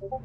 Good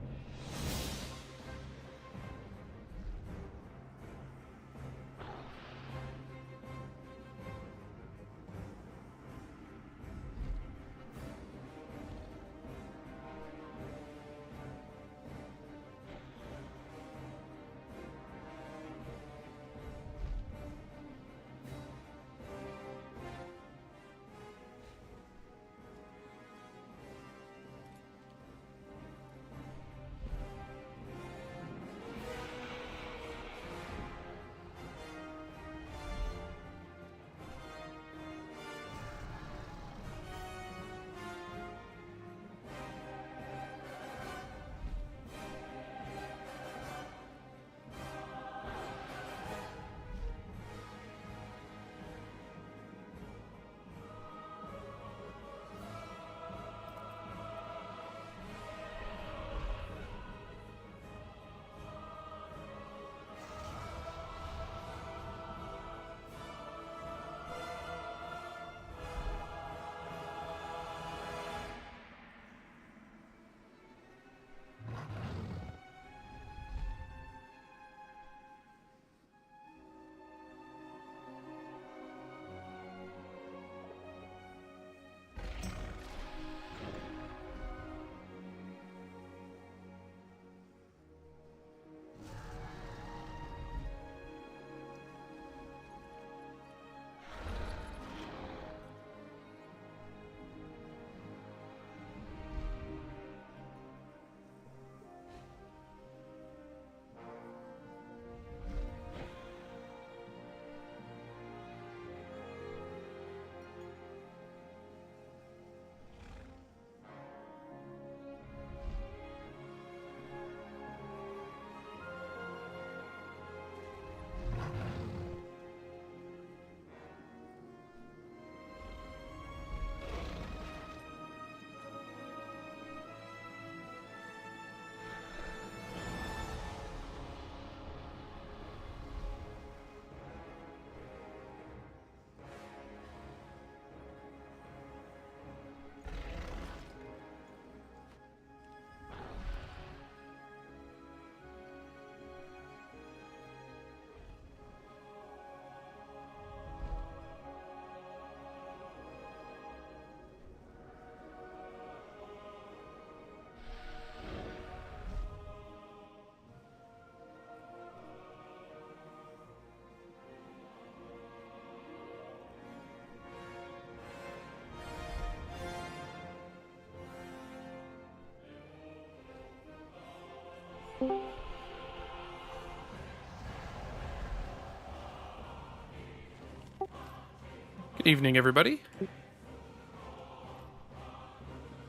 evening, everybody.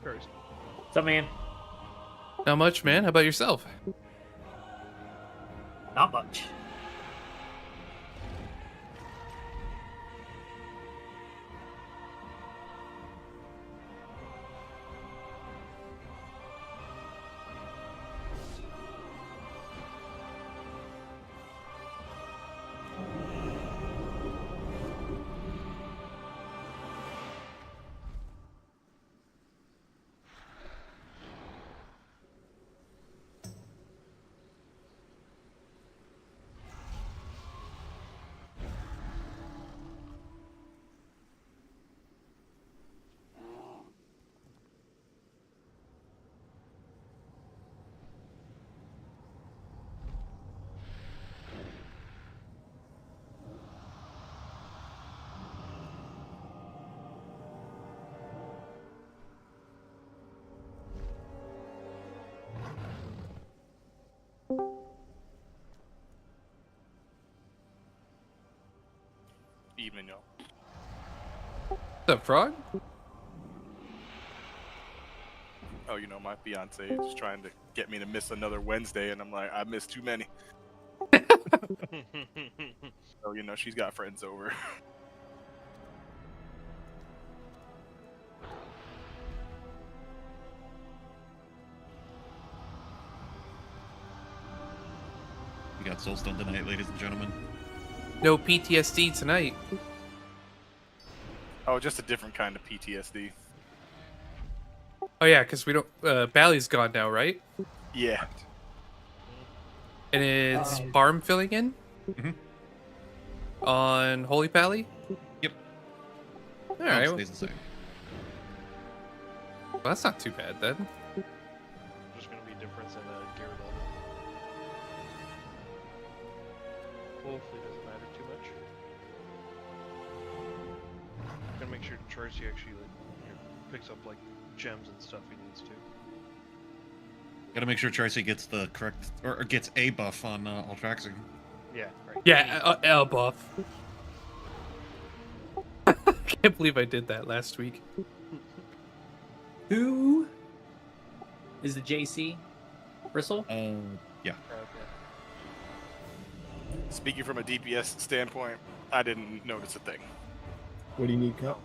First. What's up, man? Not much, man. How about yourself? Not much. Evening, y'all. What's up, Prog? Oh, you know, my fiance is trying to get me to miss another Wednesday, and I'm like, I missed too many. So, you know, she's got friends over. We got Soulstone tonight, ladies and gentlemen. No PTSD tonight. Oh, just a different kind of PTSD. Oh yeah, because we don't. Bally's gone now, right? Yeah. And it's farm filling in Mhm. on Holy Pally. Yep. All No, right, it well, stays the same. that's not too bad then. There's going to be a difference in gear level. Hopefully it doesn't matter too much. Gotta make sure Tracy actually picks up like gems and stuff he needs to. Gotta make sure Tracy gets the correct or gets a buff on Ultraxing. Yeah, right. Yeah, L buff. I can't believe I did that last week. Who is the JC? Bristle? Yeah. Okay. Speaking from a DPS standpoint, I didn't notice a thing. What do you need, Oh, Cup?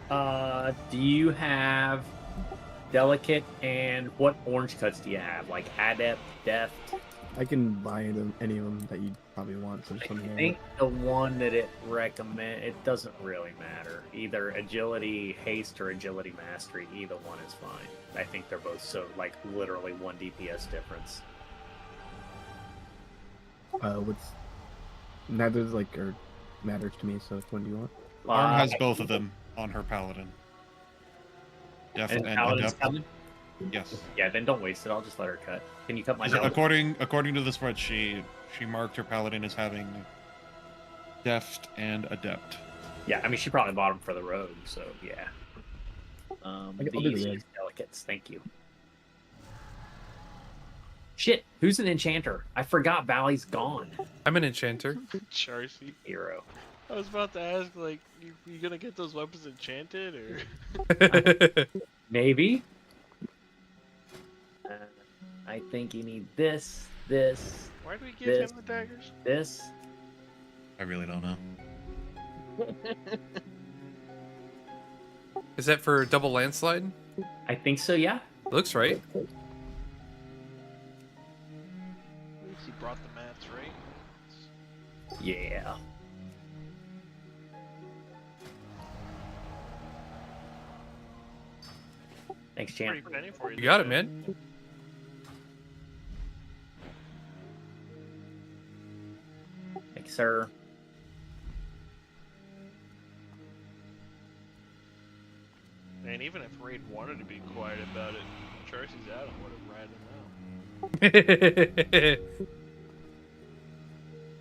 right. Do you have delicate, and what orange cuts do you have? Like adept, deft? I can buy any of them that you probably want. So just let me I know. think the one that it it doesn't really matter. Either agility haste or agility mastery, either one is fine. I think they're both so like literally 1 DPS difference. What's neither's like or matters to me. So which one do you want? Arm has both of them on her paladin. Def and and Paladin's adept. coming? Yes. Yeah, then don't waste it. I'll just let her cut. Can you cut my So note? according to the spreadsheet, she marked her paladin as having deft and adept. Yeah, I mean she probably bought them for the road, so yeah. I'll do the These red. delicates, thank you. Shit, who's an enchanter? I forgot Valley's gone. I'm an enchanter. Charcy. Hero. I was about to ask, like, you gonna get those weapons enchanted, or? Maybe. I think you need this, this, Why do we give This. him the daggers? this. I really don't know. Is that for double landslide? I think so, yeah. Looks right. At least he brought the mats, right? Yeah. Thanks, Pretty champ. penny for you. You got it, man. Thank you, sir. And even if Raid wanted to be quiet about it, Charcy's out and would have ratted him out.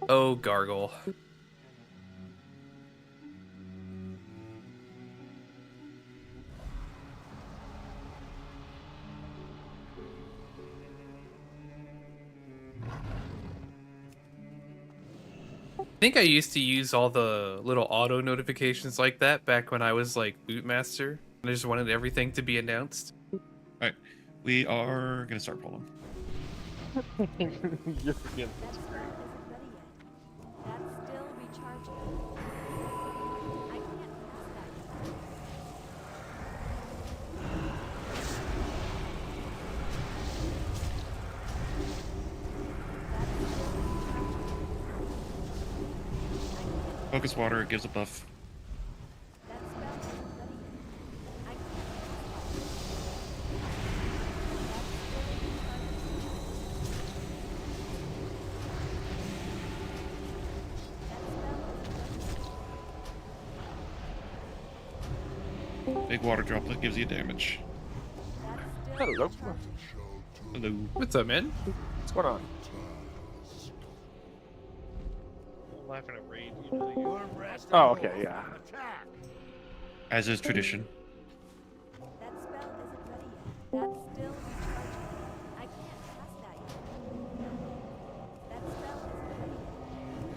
Oh, gargle. I think I used to use all the little auto notifications like that back when I was like bootmaster. And I just wanted everything to be announced. Alright. We are gonna start pulling. You're forgetting. That spell isn't ready yet. That's still recharging. I can't cast that yet. That's still recharging. Focus water, it gives a buff. That spell isn't ready yet. I can't cast that yet. Big water droplet gives you damage. That's still Hello. recharging. Hello. What's up, man? What's going on? I'm laughing at Raid. You know, you are Oh, okay, yeah. As is tradition. That spell isn't ready yet. That's still recharging. I can't cast that yet. That spell isn't ready yet.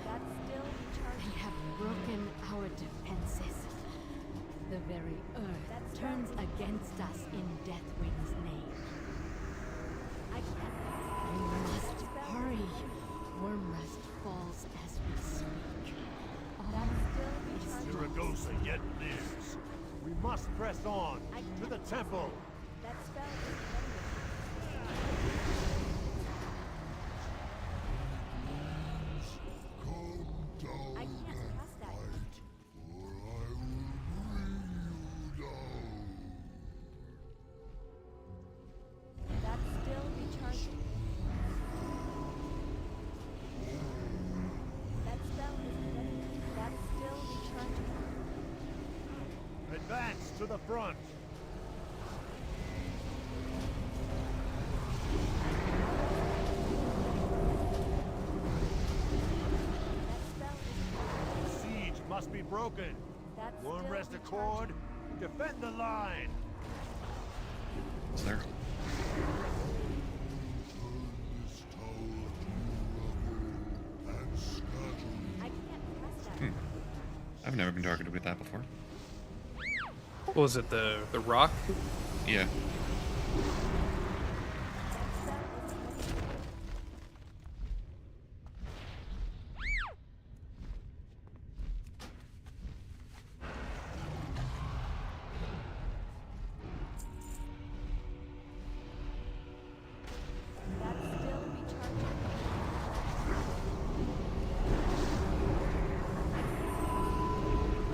That's still They recharging. have broken our defenses. The very earth turns against us in Deathwing's name. I can't cast that We yet. must hurry. Wormrust falls as we speak. That's still recharging. Zaragoza yet lives. We must press on to the temple. That spell isn't ready yet. I can't cast that yet. That's still to the front. The siege must be broken. That's Won't still rest recharging. accord. Defend the line. Is there? I can't pass that. I've never been targeted with that before. What was it? The rock? Yeah. That's still recharging.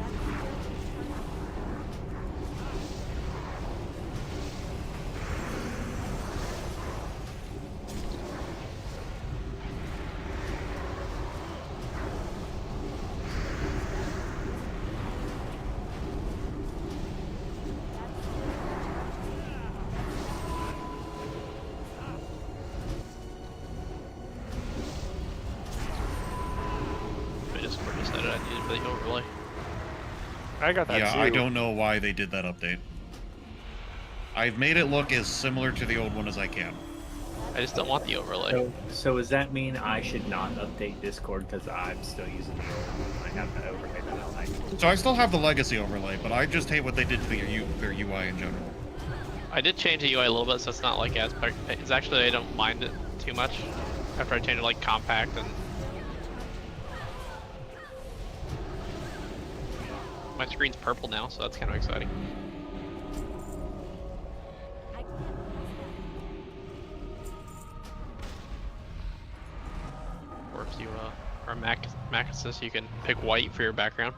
That's still recharging. I just decided I needed the overlay. I got that Yeah, too. I don't know why they did that update. I've made it look as similar to the old one as I can. I just don't want the overlay. So does that mean I should not update Discord because I'm still using the old one? I have that overlay that I like. So I still have the legacy overlay, but I just hate what they did to their UI in general. I did change the UI a little bit, so it's not like as it's actually I don't mind it too much after I change it like compact and my screen's purple now, so that's kind of exciting. I can't pass that. Or if you are Mac assist, you can pick white for your background.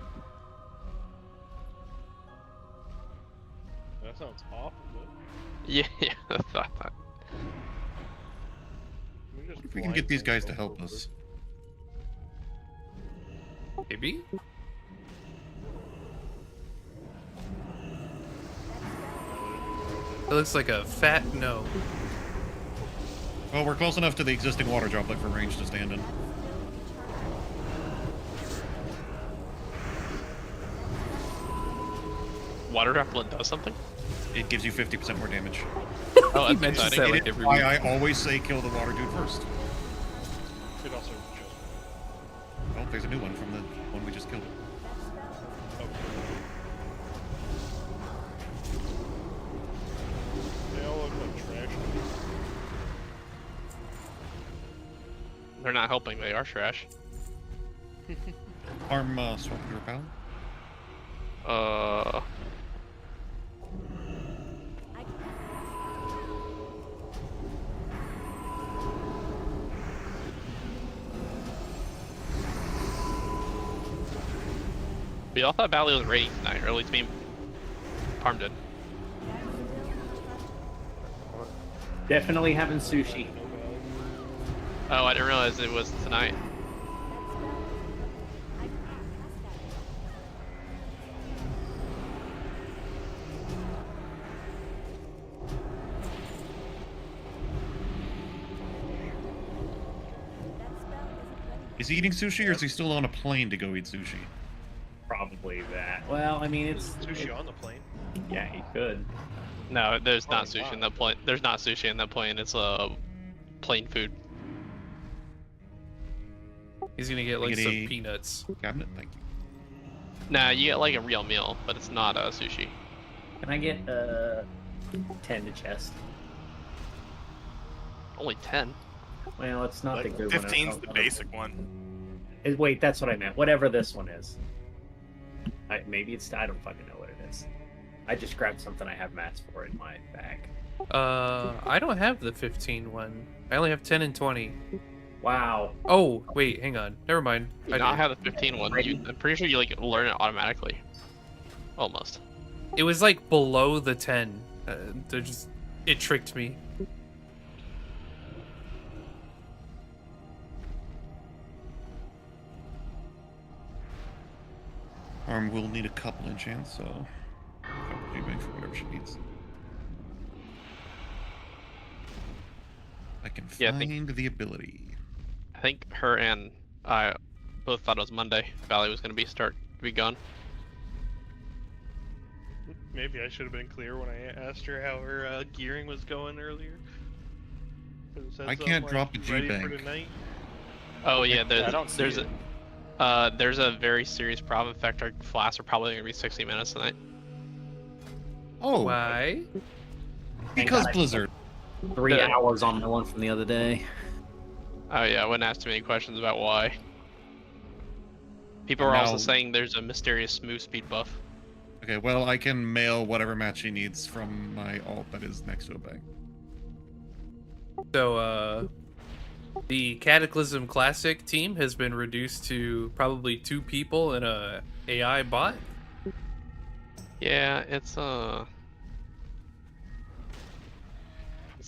That sounds awful. Yeah, I thought that. If we can get these guys to help us. Maybe? It looks like a fat no. Well, we're close enough to the existing water droplet for range to stand in. Water droplet does something? It gives you 50% more damage. Oh, He that's mentions exciting. that It like is every why week. I always say kill the water dude first. It also just. Oh, there's a new one from the one we just killed. They all look like trash. They're not helping, they are trash. Arm swap your power. I can't pass We all thought Bally was raiding tonight, or at least me. Parm did. that. That's still recharging. Definitely having sushi. Oh, I didn't realize it was tonight. I can't pass that. That spell isn't ready. Is he eating sushi or is he still on a plane to go eat sushi? Probably that. Well, I mean, it's Sushi on the plane. yeah, he could. No, there's not Oh, sushi wow. in that plane. There's not sushi in that plane. It's plain food. He's gonna get like Get some a- peanuts. Cabinet, thank you. Nah, you get like a real meal, but it's not sushi. Can I get 10 to chest? Only 10. Well, it's not Like the good 15's one. the basic one. Wait, that's what I meant. Whatever this one is. Maybe it's. I don't fucking know what it is. I just grabbed something I have mats for in my bag. I don't have the 15 one. I only have 10 and 20. Wow. Oh, wait, hang on. Never mind. You I not do. have the 15 one. I'm pretty sure you like learn it automatically. Almost. It was like below the 10. It tricked me. Arm will need a couple enchants, so. Couple G-Bank for whatever she needs. I can Yeah, I find the ability. I think her and I both thought it was Monday. Valley was going to be gone. Maybe I should have been clear when I asked her how her gearing was going earlier. 'Cause it said I something can't like, drop a ready for G-Bank. tonight. Oh yeah, I don't see there's it. there's a very serious problem. In fact, our flasks are probably going to be 60 minutes tonight. Oh, Why? because God. Blizzard. 3 Yeah. hours on the one from the other day. Oh yeah, I wouldn't ask too many questions about why. People And are also now- saying there's a mysterious move speed buff. Okay, well, I can mail whatever match she needs from my alt that is next to a bank. So, the Cataclysm Classic team has been reduced to probably 2 people and a AI bot. Yeah, it's a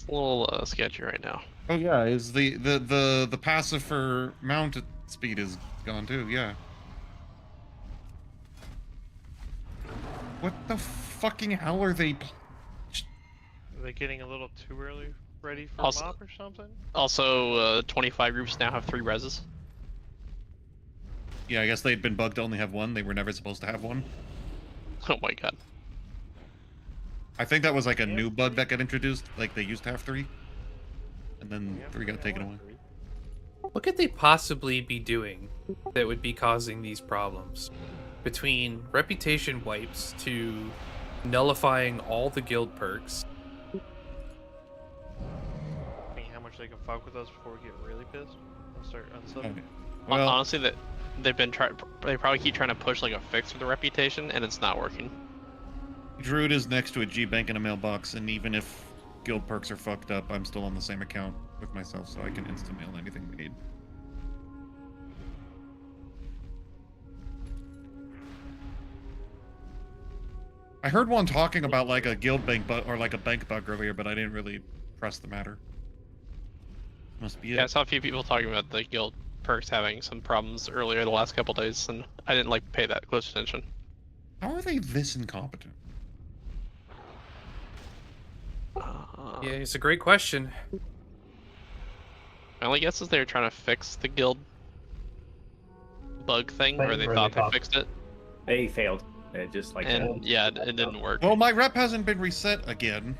little sketchy right now. Oh yeah, is the passive for mount speed is gone too? Yeah. What the fucking hell are they? Are they getting a little too early ready for Also- mop or something? Also, 25 groups now have 3 reses. Yeah, I guess they'd been bugged to only have one. They were never supposed to have one. Oh my god. I think that was like a They have new bug 3? that got introduced. Like they used to have 3, and then Yeah, 3 got taken away. What could they possibly be doing that would be causing these problems? Between reputation wipes to nullifying all the guild perks. Seeing how much they can fuck with us before we get really pissed and start unsubbing. Okay. Well, Honestly, they've been they probably keep trying to push like a fix for the reputation, and it's not working. Druid is next to a G bank in a mailbox, and even if guild perks are fucked up, I'm still on the same account with myself, so I can instant mail anything we need. I heard one talking about like a guild bank bug or like a bank bug earlier, but I didn't really press the matter. Must be it. Yeah, I saw a few people talking about the guild perks having some problems earlier the last couple days, and I didn't like pay that close attention. How are they this incompetent? Yeah, it's a great question. My only guess is they were trying to fix the guild bug thing, or they thought they fixed it, They failed. It just like and yeah, it didn't work. Well, my rep hasn't been reset again.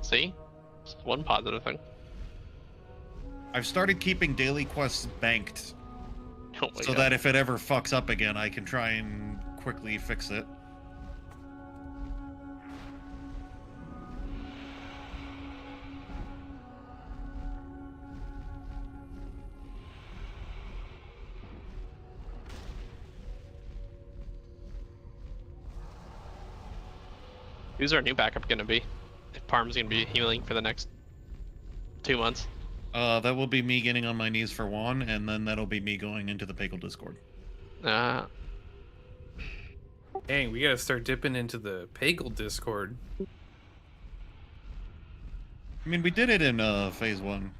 See, it's one positive thing. I've started keeping daily quests banked, Oh my so god. that if it ever fucks up again, I can try and quickly fix it. Who's our new backup gonna be? If Parm's gonna be healing for the next 2 months. That will be me getting on my knees for Juan, and then that'll be me going into the Pagel Discord. Uh, Dang, we gotta start dipping into the Pagel Discord. I mean, we did it in Phase 1.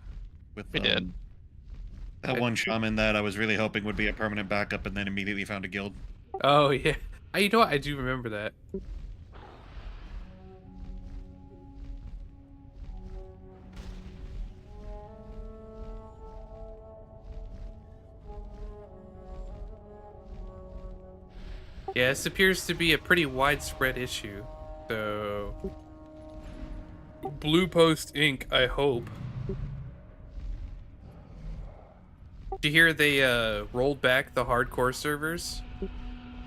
With, We did. That one shaman that I was really hoping would be a permanent backup, and then immediately found a guild. Oh, yeah. You know what? I do remember that. Yeah, this appears to be a pretty widespread issue. So, Blue Post Inc., I hope. Did you hear they rolled back the hardcore servers?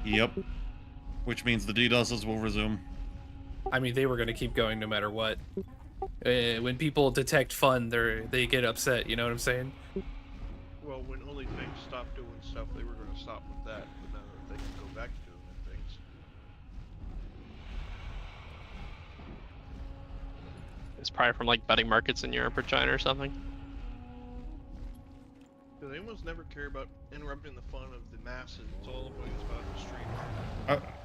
Yep. Which means the DDoSes will resume. I mean, they were gonna keep going no matter what. When people detect fun, they get upset. You know what I'm saying? Well, when OnlyFans stopped doing stuff, they were going to stop with that. But now that they can go back to doing things. it's probably from like betting markets in Europe or China or something. Because they almost never care about interrupting the fun of the masses. It's all about the stream.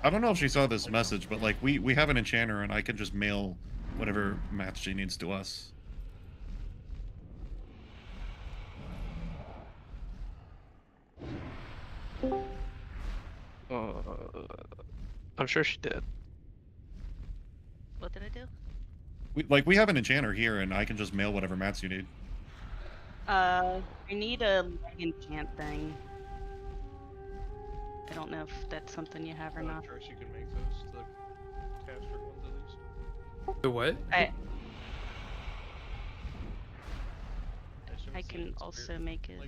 I don't know if she saw this message, but like we have an enchanter, and I can just mail whatever match she needs to us. I'm sure she did. What did I do? We have an enchanter here, and I can just mail whatever mats you need. I need a leg enchant thing. I don't know if that's something you have or not. Sure, you can make those the caster ones at least. The what? I can also make it.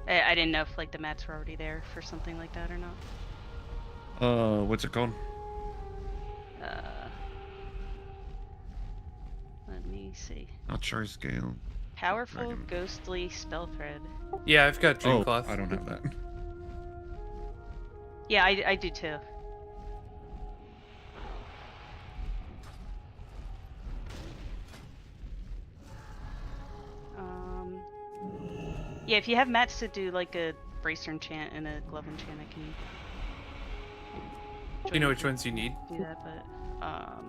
I didn't know if like the mats were already there for something like that or not. What's it called? Let me see. Not sure scale. Powerful Dragon. ghostly spell thread. Yeah, I've got Dreamcloth. I don't have that. Yeah, I do too. Yeah, if you have mats to do like a bracer enchant and a glove enchant, I can. Do you know which ones you need? Do that, but oh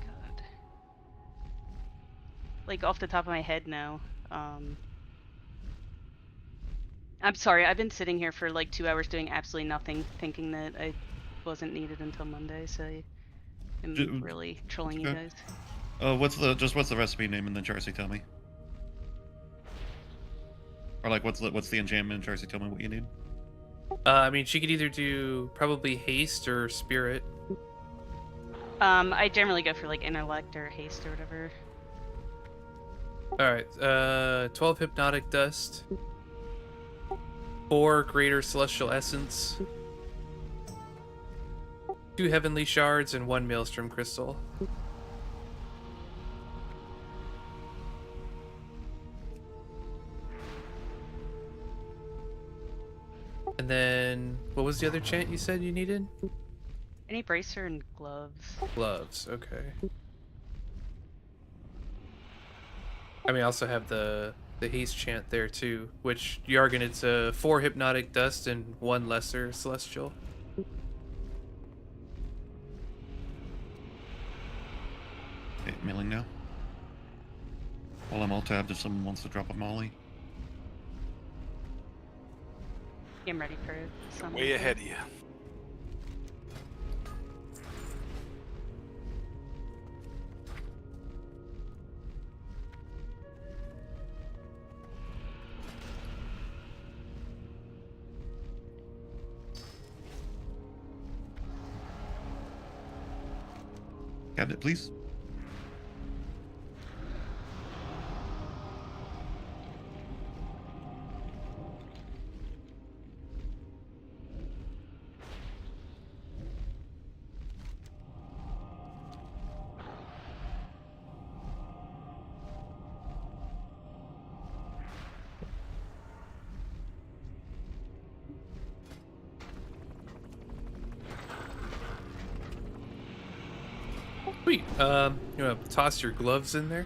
God. Like off the top of my head, no. I'm sorry. I've been sitting here for like 2 hours doing absolutely nothing, thinking that I wasn't needed until Monday. So I'm really trolling you guys. What's the recipe name and then Charcy tell me? Or like what's the enchantment and Charcy tell me what you need? I mean, she could either do probably haste or spirit. I generally go for like intellect or haste or whatever. All right, 12 hypnotic dust, 4 greater celestial essence, 2 heavenly shards, and 1 maelstrom crystal. And then, what was the other chant you said you needed? Any bracer and gloves. Gloves, okay. I mean, I also have the haste chant there too, which Yargan, it's 4 hypnotic dust and 1 lesser celestial. Okay, mailing now. While I'm all tabbed, if someone wants to drop a molly. I'm ready for some. Way ahead of you. Cabinet, please. Sweet. You want to toss your gloves in there?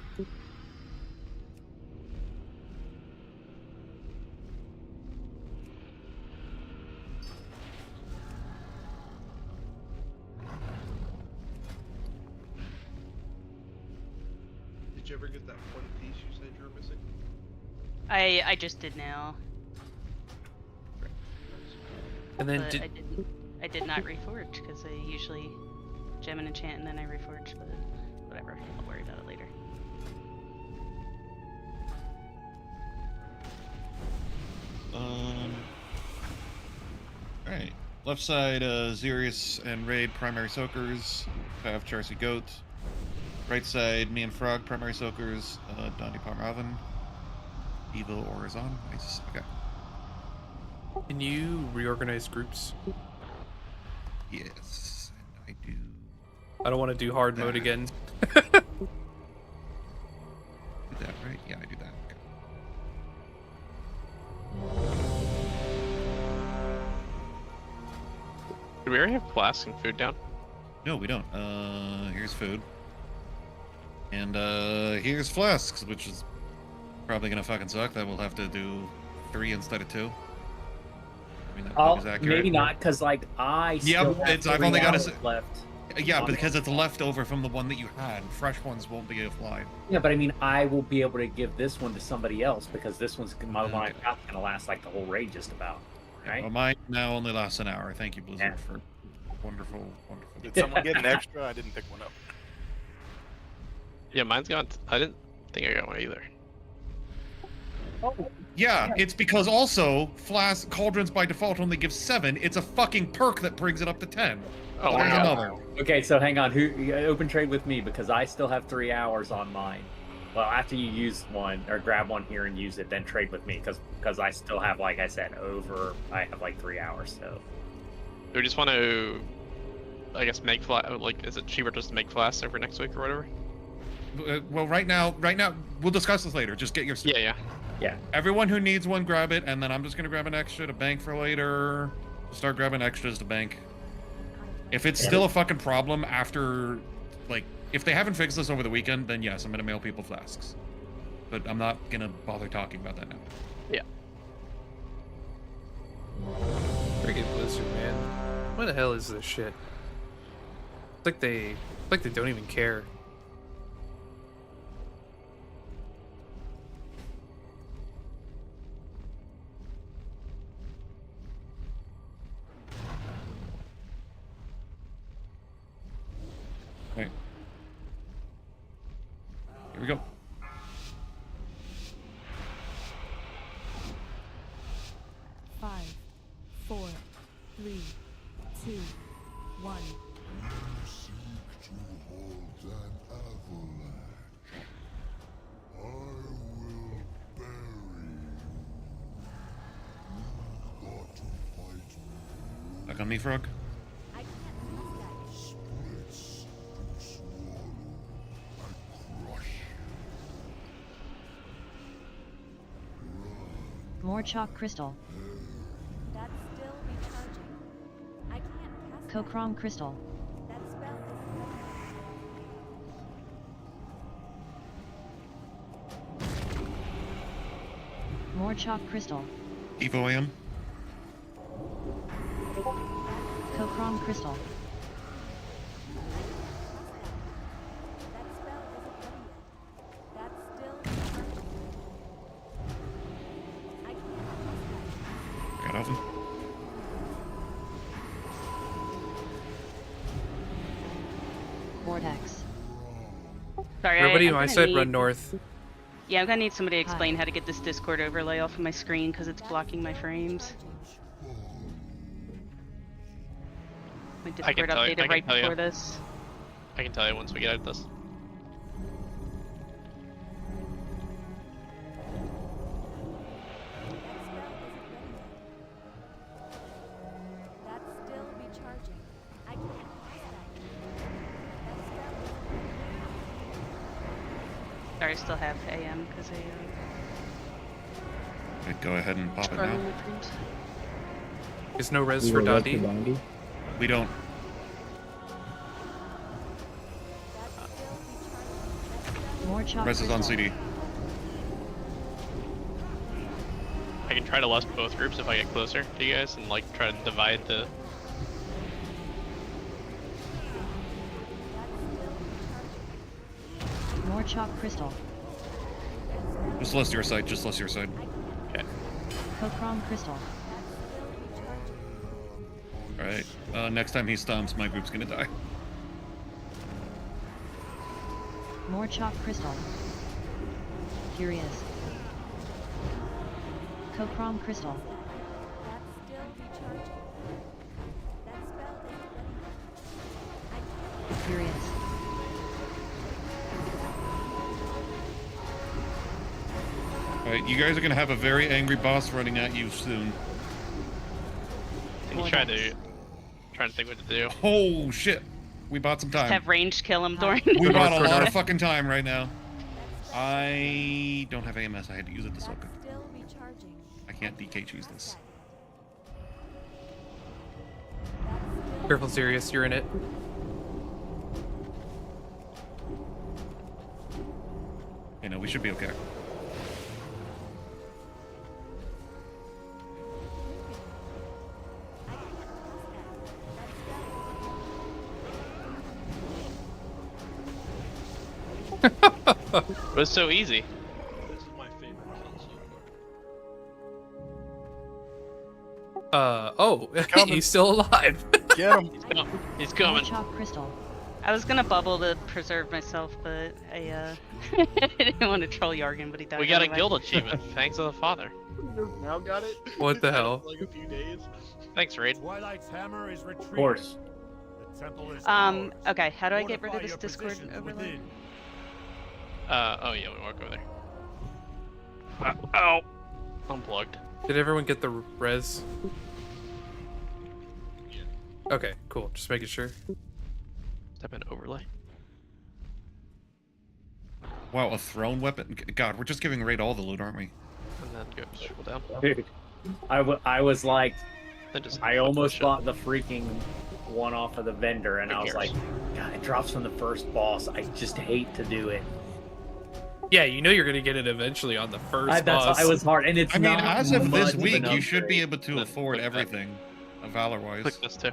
Did you ever get that one piece you said you were missing? I just did now. And then But I did not reforge because I usually gem and enchant and then I reforge, but whatever. I'll worry about it later. Alright. Left side, Xerius and Raid, primary soakers. Have Charcy Goat. Right side, me and Frog, primary soakers. Dondi Parmavan. Evo Orizon. Nice. Okay. Can you reorganize groups? Yes, and I do. I don't want to do hard mode again. Do that, right? Yeah, I do that. Okay. Do we already have flasks and food down? No, we don't. Here's food. And here's flasks, which is probably gonna fucking suck. That we'll have to do 3 instead of 2. I mean, that is accurate. Maybe not, because like I still have I've 3 only got hours a left. Yeah, because it's leftover from the one that you had. Fresh ones won't be offline. Yeah, but I mean, I will be able to give this one to somebody else because this one's my one Okay. I've got gonna last like the whole raid just about. Right? Well, mine now only lasts an hour. Thank you, Blizzard, for wonderful, wonderful. Did someone get an extra? I didn't pick one up. Yeah, mine's gone. I didn't think I got one either. Yeah, it's because also Flask Cauldrons by default only gives 7. It's a fucking perk that brings it up to 10. Oh, There's wow. another. Okay, so hang on. Who open trade with me because I still have 3 hours on mine. Well, after you use one or grab one here and use it, then trade with me because I still have, like I said, I have like 3 hours. So Do we just want to, I guess, make like, is it cheaper just to make flasks over next week or whatever? Well, right now, we'll discuss this later. Just get your stuff. Yeah. Everyone who needs one, grab it, and then I'm just gonna grab an extra to bank for later. Start grabbing extras to bank. If it's still a fucking problem after, like, if they haven't fixed this over the weekend, then yes, I'm gonna mail people flasks. But I'm not gonna bother talking about that now. Yeah. Friggin' Blizzard, man. What the hell is this shit? It's like they don't even care. Right. Here we go. Five, 4, 3, 2, 1. Back on me, Frog. More chalk crystal. That's still recharging. I can't cast Kokrom crystal. that spell. More chalk crystal. Evo AM. Kokrom crystal. That's still recharging. I can't Got off him. Vortex. Sorry, Everybody, I'm I gonna said need- run north. Yeah, I'm gonna need somebody to explain how to get this Discord overlay off of my screen because it's blocking my frames. My I can Discord tell you- updated I can right tell you. before this. I can tell you once we get out of this. That's still recharging. I can't cast that. That spell isn't Sorry, I still have AM because I Go ahead and pop it running now. my print. There's no res We for were left Dundee. to Dundee. We don't. More chalk Res is on crystal. CD. I can try to lust both groups if I get closer to you guys and like try to divide the. More chalk crystal. Just list your side. Just list your side. Okay. Kokrom crystal. All right. Next time he stomps, my group's gonna die. More chalk crystal. Curious. Kokrom crystal. That's still recharging. That spell isn't ready. Curious. All right. You guys are gonna have a very angry boss running at you soon. He's trying to think what to do. Oh shit! We bought some time. Have ranged kill him during. We bought a lot of fucking time right now. I don't have AMS. I had to use it this weapon. Still recharging. I can't DK choose this. Careful, Sirius, you're in it. You know, we should be okay. It was so easy. This is my favorite kill so Oh, he's still alive. Get him. He's More coming. chalk crystal. I was gonna bubble to preserve myself, but I I didn't want to troll Yargan, but he died. We got a anyway. guild achievement. Thanks to the father. Now got it? What the hell? Like a few days. Thanks, Raid. Twilight's hammer is retreating. Of course. The temple is ours. Okay, how do I get rid of Fortify this your Discord positions overlay? within. Oh yeah, we walk over there. Ow. Unplugged. Did everyone get the res? Okay, cool. Just making sure. Step in overlay. Wow, a thrown weapon? God, we're just giving Raid all the loot, aren't we? And then go scroll down. Dude, I was like, Then just I almost push it. bought the freaking one off of the vendor, and Who I was cares? like, God, it drops from the first boss. I just hate to do it. Yeah, you know you're gonna get it eventually on the first boss. I was hard, and it's I mean, not as of this much of week, an you should be upgrade. able to afford Click that. everything, Valor-wise. Click this too.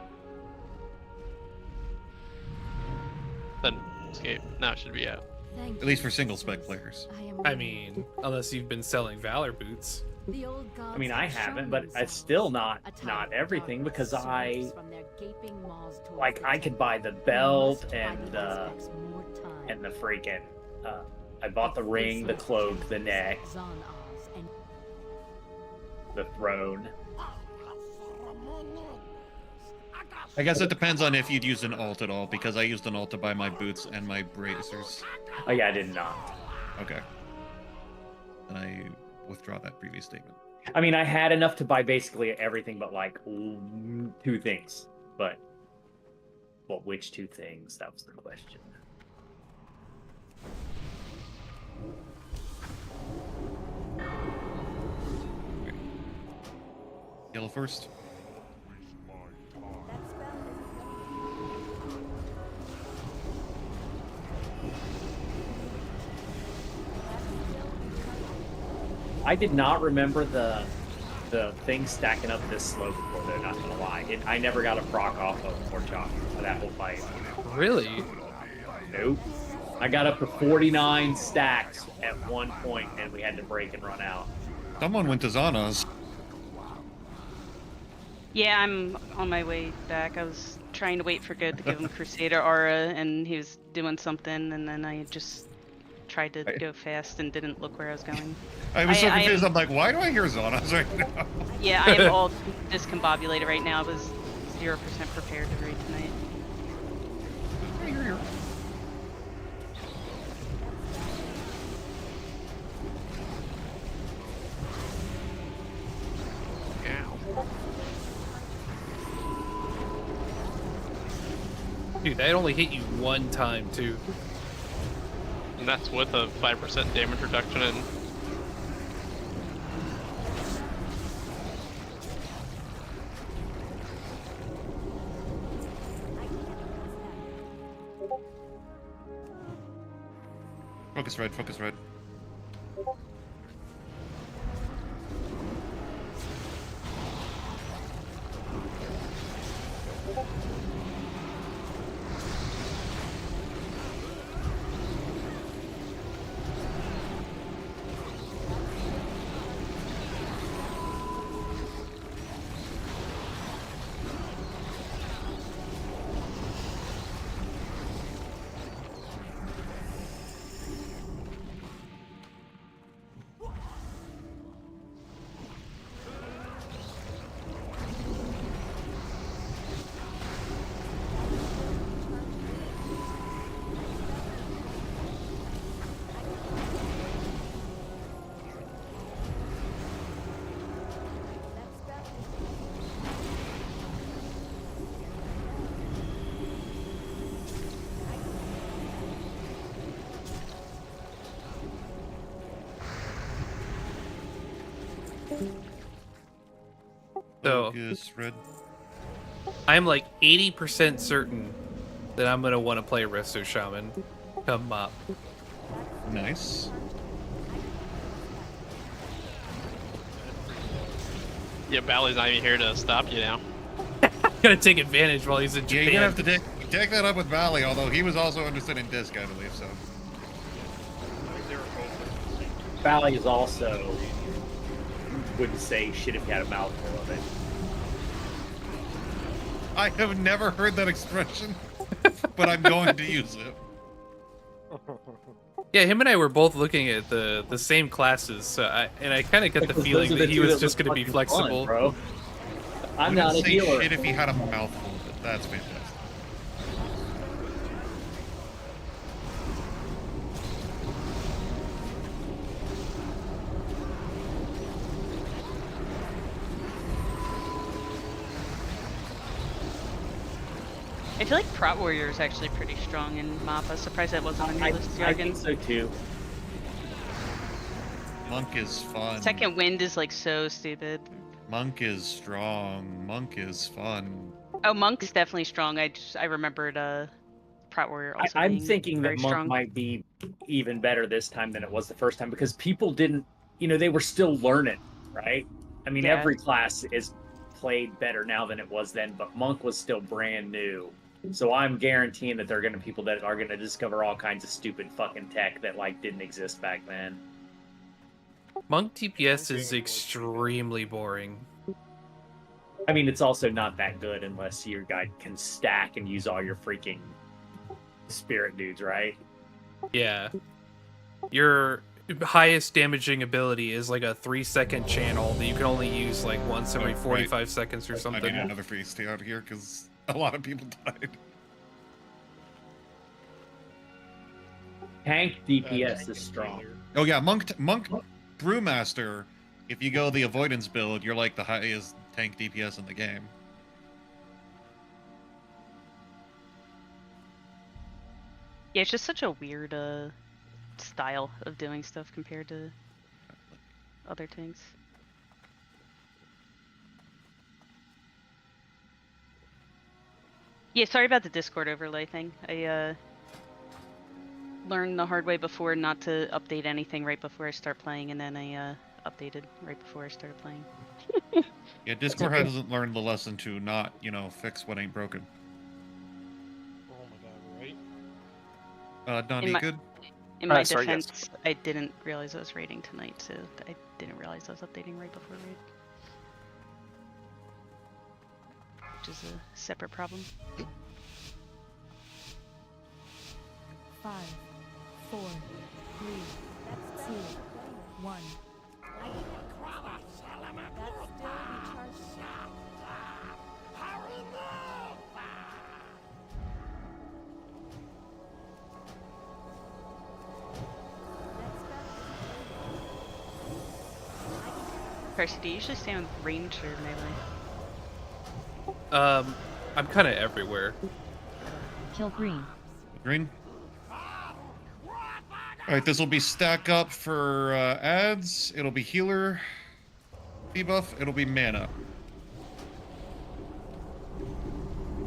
Then escape. Now it should be out. Thank At least for you. single-spec players. I mean, unless you've been selling Valor boots. The old gods I mean, I have haven't, shown but it's themselves. still not A time not of everything darkness because I surges from their gaping maws towards like the I could temple. buy the We belt must and find aspects more time. the freaking I bought the ring, the cloak, the neck, Zon Oz and the throne. I guess it depends on if you'd used an alt at all, because I used an alt to buy my boots and my bracers. Oh yeah, I did not. Okay. Then I withdraw that previous statement. I mean, I had enough to buy basically everything but like 2 things. But well, which 2 things? That was the question. Yellow first. That spell isn't ready yet. That's still uncharted. I did not remember the thing stacking up this slow before, though, not gonna lie. I never got a proc off of Morchok for that whole fight. Really? Nope. I got up to 49 stacks at one point, and we had to break and run out. Someone went to Zana's. Yeah, I'm on my way back. I was trying to wait for Good to give him Crusader aura, and he was doing something, and then I just tried to go fast and didn't look where I was going. I was so I confused. am- I'm like, why do I hear Zana's right now? Yeah, I am all discombobulated right now. I was 0% prepared to raid tonight. Dude, that only hit you one time too. And that's with a 5% damage reduction and Focus red, focus red. That spell So Focus red. I'm like 80% certain that I'm gonna want to play Resto Shaman come up. Nice. yeah, Bally's not even here to stop you now. Gotta take advantage while he's in Yeah, Japan. you're gonna have to take that up with Valley, although he was also interested in disc, I believe, so. because they were both like the same. Valley is also wouldn't say shit if you had a mouthful of it. I have never heard that expression, but I'm going to use it. Yeah, him and I were both looking at the same classes, so I kind of get the Because feeling those are that the he two was that just look going to be fucking flexible. fun, bro. I'm Wouldn't not a say healer. shit if he had a mouthful, but that's fantastic. I feel like Prot Warrior is actually pretty strong in Mappa. Surprised that wasn't on your list, I Jargon. think so too. Monk is fun. Second Wind is like so stupid. Monk is strong. Monk is fun. Oh, Monk's definitely strong. I remembered Prot Warrior also I'm being thinking very that Monk strong. might be even better this time than it was the first time because people didn't, they were still learning, right? I mean, Yeah. every class is played better now than it was then, but Monk was still brand new. So I'm guaranteeing that there are going to be people that are going to discover all kinds of stupid fucking tech that like didn't exist back then. Monk DPS is extremely boring. I mean, it's also not that good unless your guy can stack and use all your freaking spirit dudes, right? Yeah. Your highest damaging ability is like a 3-second channel that you can only use like once every 45 seconds or I something. need another feast out here because a lot of people died. Tank DPS is strong. Oh yeah, Monk Brewmaster. If you go the avoidance build, you're like the highest tank DPS in the game. Yeah, it's just such a weird style of doing stuff compared to other tanks. Yeah, sorry about the Discord overlay thing. I learned the hard way before not to update anything right before I start playing, and then I updated right before I started playing. Yeah, Discord hasn't learned the lesson to not, fix what ain't broken. Oh my god, right? Dondi, good? In my sorry, yes. defense, I didn't realize I was raiding tonight, so I didn't realize I was updating right before raid. Which is a separate problem. 5, 4, 3, 2, 1. Percy, do you usually stay on range or melee? I'm kind of everywhere. Kill green. Green? Alright, this will be stack up for ads. It'll be healer. Debuff. It'll be mana.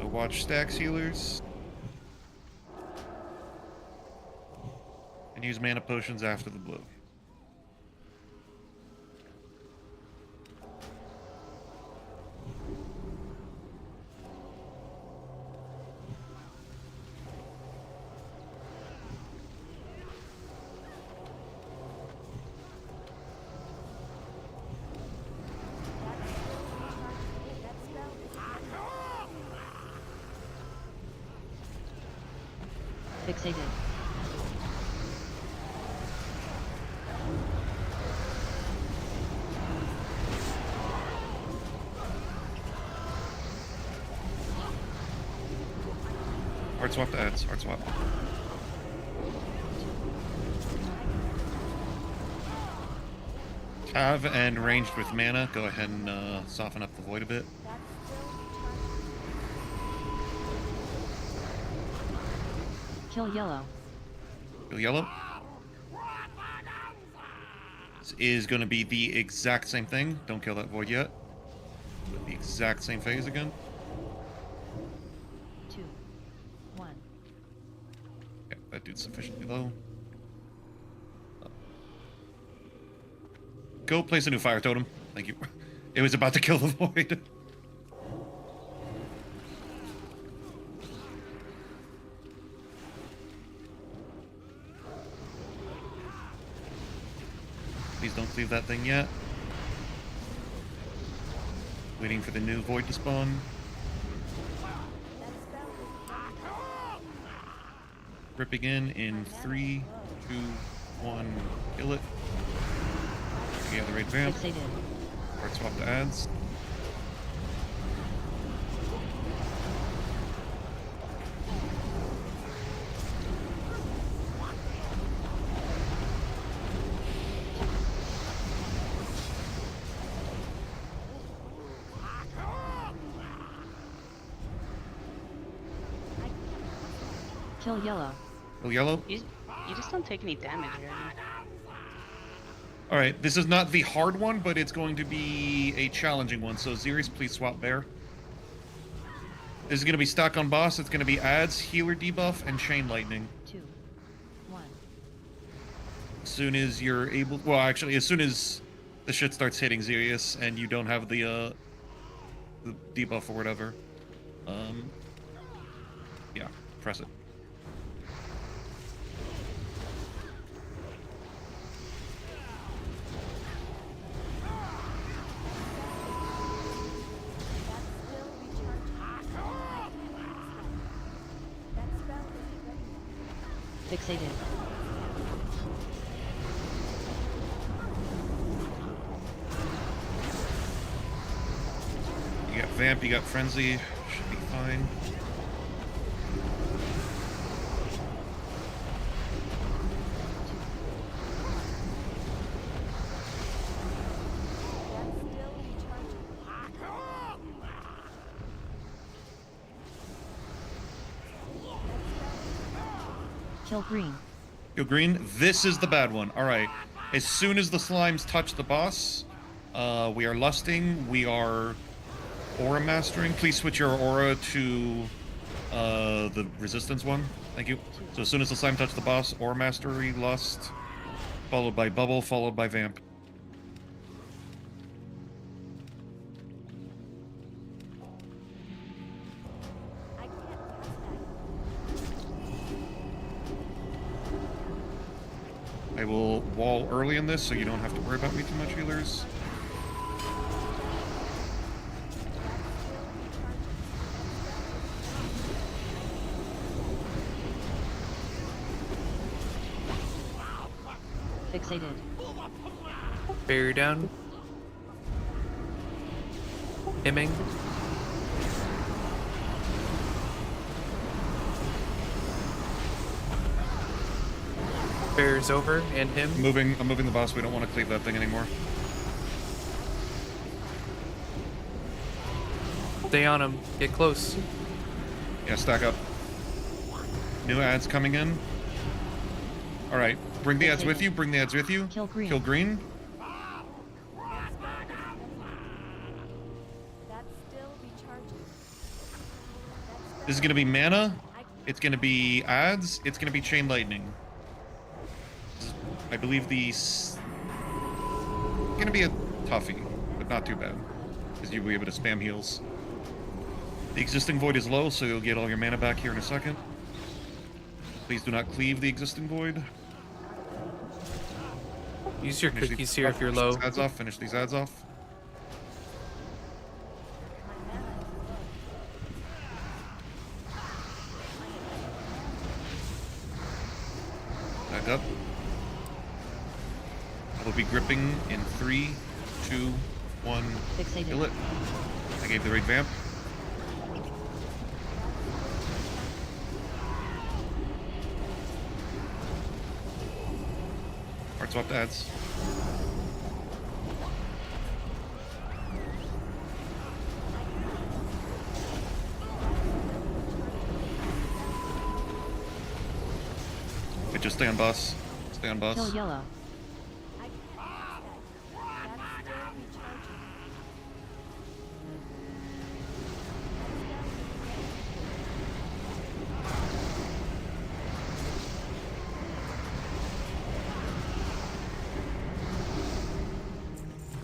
I'll watch stacks healers. And use mana potions after the blue. Fixated. Hard swap to ads. Hard swap. Have and ranged with mana. Go ahead and soften up the void a bit. Kill yellow. Kill yellow. This is going to be the exact same thing. Don't kill that void yet. The exact same phase again. 2, 1. Yeah, that dude's sufficiently low. Go place a new fire totem. Thank you. It was about to kill the void. Please don't cleave that thing yet. Waiting for the new void to spawn. Ripping in 3, 2, 1, kill it. Yeah, the raid vamp. Hard swap to ads. Kill yellow. Kill yellow. You just don't take any damage, right? Alright, this is not the hard one, but it's going to be a challenging one. So Xerius, please swap bear. This is going to be stock on boss. It's going to be ads, healer debuff, and chain lightning. 2, 1. As soon as you're able... Well, actually, as soon as the shit starts hitting Xerius and you don't have the debuff or whatever. Yeah, press it. Fixated. You got Vamp, you got Frenzy. Should be fine. Kill green. Kill green. This is the bad one. Alright. As soon as the slimes touch the boss, we are lusting. We are aura mastering. Please switch your aura to the resistance one. Thank you. So as soon as the slime touch the boss, aura mastery, lust, followed by bubble, followed by vamp. I will wall early in this, so you don't have to worry about me too much, healers. Fixated. Barrier down. Hemming. Barrier's over, and him. I'm moving the boss. We don't want to cleave that thing anymore. Stay on him. Get close. Yeah, stack up. New ads coming in. Alright, bring the ads with you. Bring the ads with you. Kill green. Kill green. This is going to be mana. It's going to be ads. It's going to be chain lightning. I believe these going to be a toughie, but not too bad, because you'll be able to spam heals. The existing void is low, so you'll get all your mana back here in a second. Please do not cleave the existing void. Use your cookies here if you're low. Finish these ads off. Finish these ads off. Back up. I will be gripping in 3, 2, 1. Fixated. Kill it. I gave the raid vamp. Hard swap to ads. Okay, just stay on boss. Stay on boss. Kill yellow.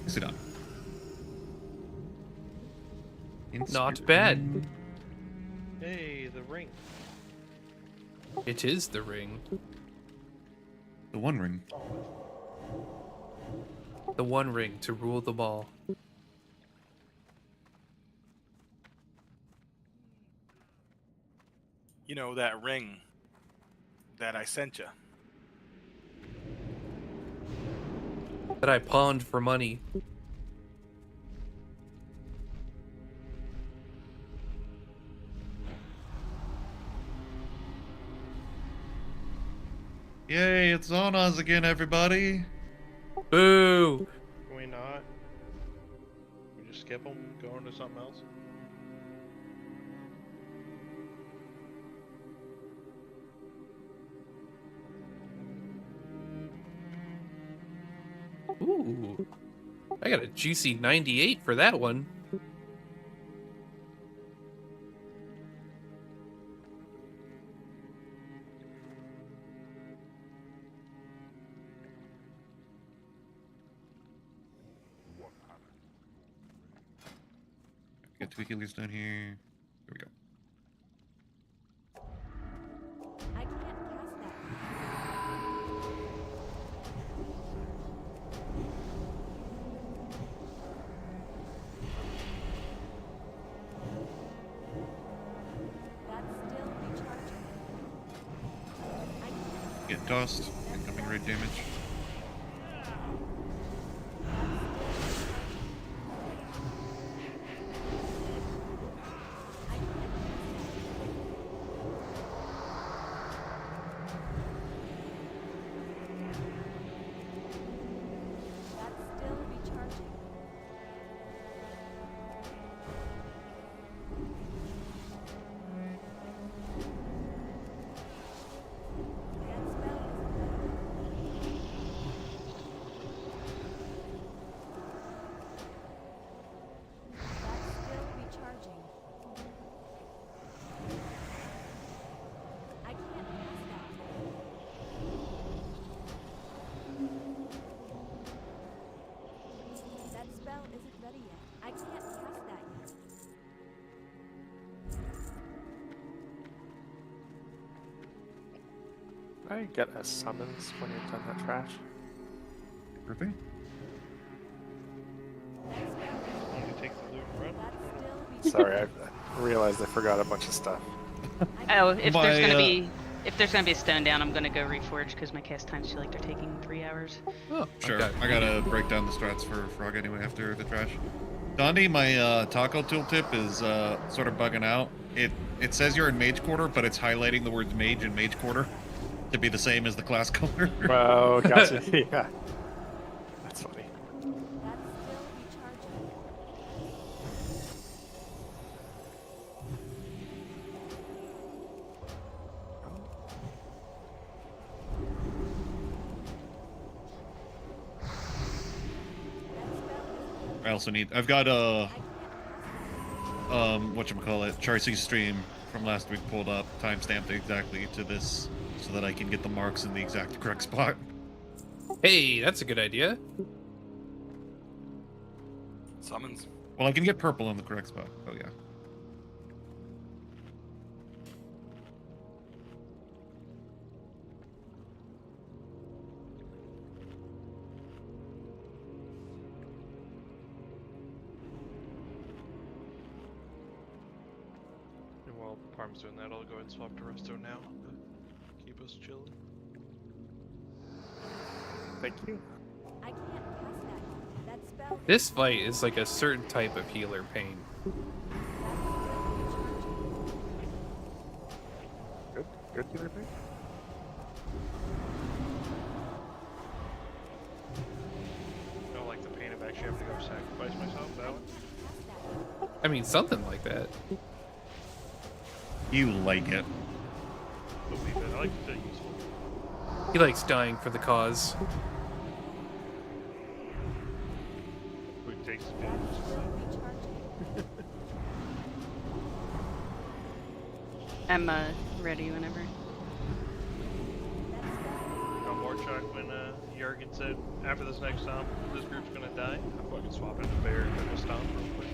Sit down. Not bad. Hey, the ring. It is the ring. The one ring. The One Ring to rule them all. You know, that ring that I sent you. That I pawned for money. Yay, it's on us again, everybody. Boo! Can we not? We just skip them, go on to something else? Ooh. I got a juicy 98 for that one. Get 2 killers down here. There we go. I can't cast that. That's still recharging. I can't. Get tossed. Incoming raid damage. That's still recharging. That spell isn't ready. That's still recharging. I can't cast that. That spell isn't ready yet. I can't cast that yet. I get a summons when you've done that trash. Ruby? You can take the loot and run. That's still Sorry, I realized I forgot a bunch of stuff. Oh, if My, there's gonna be a stone down, I'm gonna go reforge because my cast times feel like they're taking 3 hours. Oh, Sure. okay. I gotta break down the strats for Frog anyway after the trash. Dondi, my taco tooltip is sort of bugging out. It says you're in Mage Quarter, but it's highlighting the words Mage and Mage Quarter to be the same as the class color. Oh, gotcha. Yeah. That's funny. That's still recharging. I also need. I've got whatchamacallit, Charcy's stream from last week pulled up, timestamped exactly to this, so that I can get the marks in the exact correct spot. Hey, that's a good idea. Summons. Well, I can get purple in the correct spot. Oh yeah. And while Parm's doing that, I'll go ahead and swap to Resto now. Keep us chilling. Thank you. I can't cast that yet. That spell This fight is like a certain type of healer pain. Good. Good healer thing. I don't like the pain of actually having to go sacrifice myself. That one. I mean, something like that. You like it. Believe it. I like to feel useful. He likes dying for the cause. Who takes advantage. I'm ready whenever. I'm more shocked when Jurgen said, after this next stomp, this group's gonna die. I'm fucking swapping to Bear and a stomp real quick.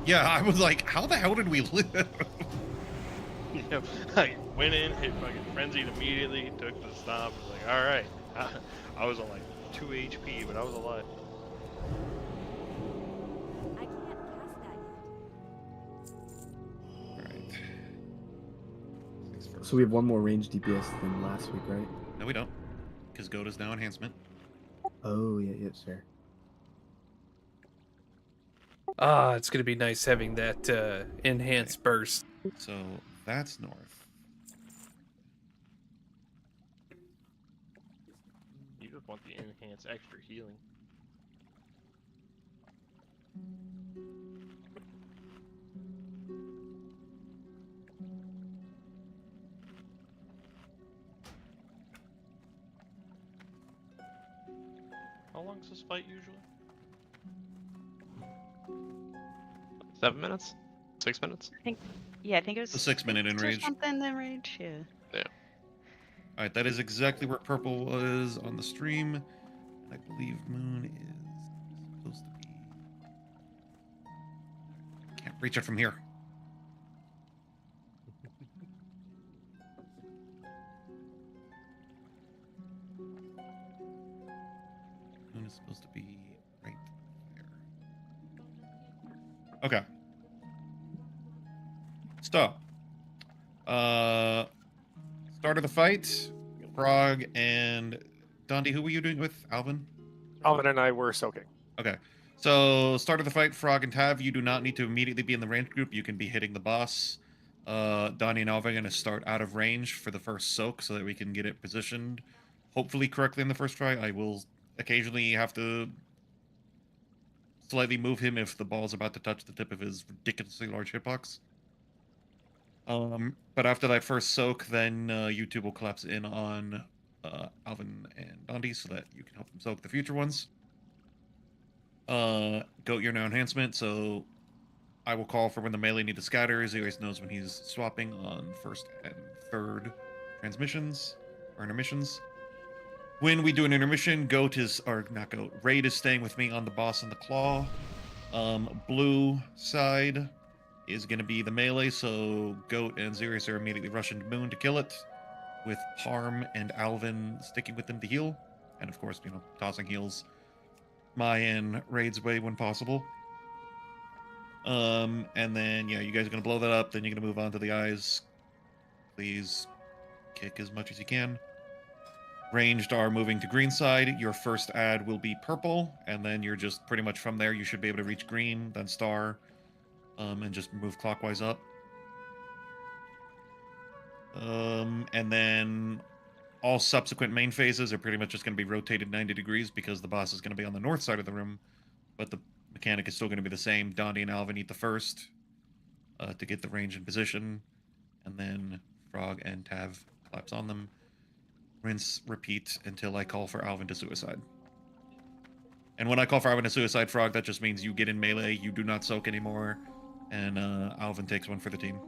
Yeah, I was like, how the hell did we live? You know, I went in, hit fucking frenzied immediately, took the stomp, was like, alright. I was on like 2 HP, but I was alive. I can't cast that yet. Alright. Things first. So we have one more range DPS than last week, right? No, we don't. Because Goat is now enhancement. Oh, yeah, yeah, sure. Ah, it's gonna be nice having that enhanced burst. So that's north. You just want the enhanced extra healing. How long is this fight usually? 7 minutes? 6 minutes? Yeah, I think it was A 6 minute in or range. something in range. Yeah. Alright, that is exactly where purple was on the stream. I believe Moon is supposed to be. Can't reach it from here. Moon is supposed to be right there. Okay. Stop. Start of the fight. Prog and Dondi, who were you doing with? Alvin? Alvin and I were soaking. Okay. So, start of the fight, Frog and Tav, you do not need to immediately be in the range group. You can be hitting the boss. Donnie and Alvin are going to start out of range for the first soak so that we can get it positioned, hopefully correctly in the first try. I will occasionally have to slightly move him if the ball is about to touch the tip of his ridiculously large hitbox. But after that first soak, then you two will collapse in on Alvin and Dondi so that you can help them soak the future ones. Goat, you're now enhancement, so I will call for when the melee need to scatter. Xerius knows when he's swapping on first and third transmissions or intermissions. When we do an intermission, Raid is staying with me on the boss and the claw. Blue side is going to be the melee, so Goat and Xerius are immediately rushing to Moon to kill it, with Parm and Alvin sticking with them to heal, and of course, tossing heals my and Raid's way when possible. And then, you guys are going to blow that up, then you're going to move on to the eyes. Please kick as much as you can. Ranged are moving to green side. Your first ad will be purple, and then you're just pretty much from there, you should be able to reach green, then star, and just move clockwise up. And then all subsequent main phases are pretty much just going to be rotated 90 degrees because the boss is going to be on the north side of the room, but the mechanic is still going to be the same. Dondi and Alvin eat the first to get the range and position, and then Frog and Tav collapse on them. Rinse, repeat until I call for Alvin to suicide. And when I call for Alvin to suicide, Frog, that just means you get in melee, you do not soak anymore, and Alvin takes one for the team.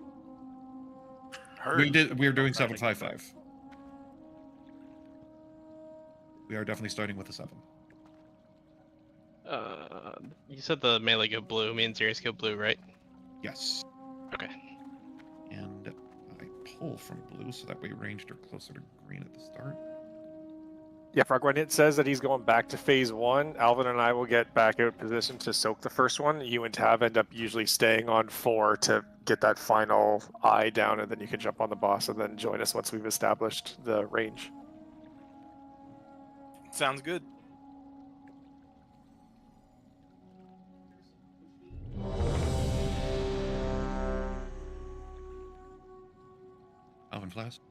We're doing 7-5-5. We are definitely starting with a 7. You said the melee go blue, me and Xerius go blue, right? Yes. Okay. And I pull from blue so that way ranged are closer to green at the start. Yeah, Frog, when it says that he's going back to phase 1, Alvin and I will get back out position to soak the first one. You and Tav end up usually staying on 4 to get that final eye down, and then you can jump on the boss and then join us once we've established the range. Sounds good. Alvin Flask.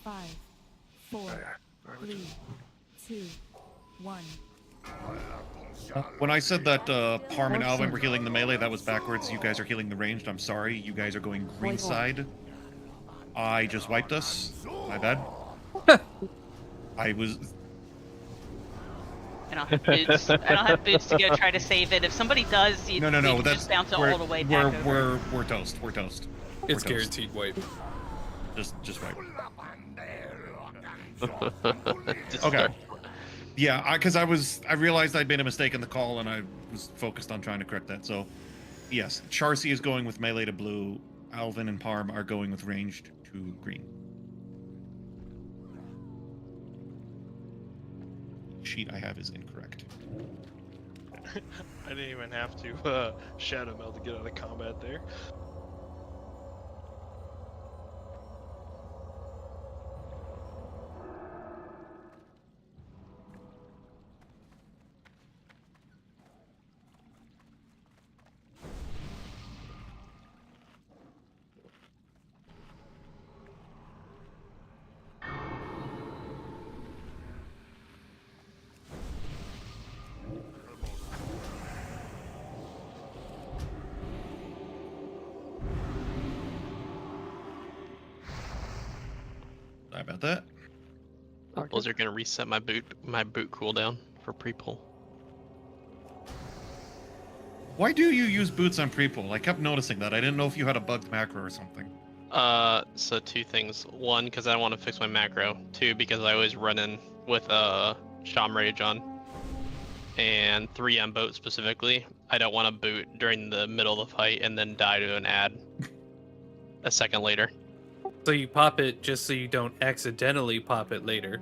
Five, 4, 3, 2, 1. When I said that Parm and Alvin were healing the melee, that was backwards. You guys are healing the ranged. I'm sorry. You guys are going green side. I just wiped us. My bad. I was... I don't have boots. I don't have boots to go try to save it. If somebody does, you No, can that's... just bounce it all the way back over. We're toast. We're toast. It's guaranteed wipe. Just wipe. Just Okay. start- Yeah, because I realized I'd made a mistake in the call, and I was focused on trying to correct that. So, yes, Charcy is going with melee to blue. Alvin and Parm are going with ranged to green. Sheet I have is incorrect. I didn't even have to shadow meld to get out of combat there. Sorry about that. Blizzard gonna reset my boot cooldown for pre-pull. Why do you use boots on pre-pull? I kept noticing that. I didn't know if you had a bugged macro or something. So two things. One, because I don't want to fix my macro. Two, because I always run in with Sham Rage on. And three, on boat specifically. I don't want to boot during the middle of the fight and then die to an ad a second later. So you pop it just so you don't accidentally pop it later.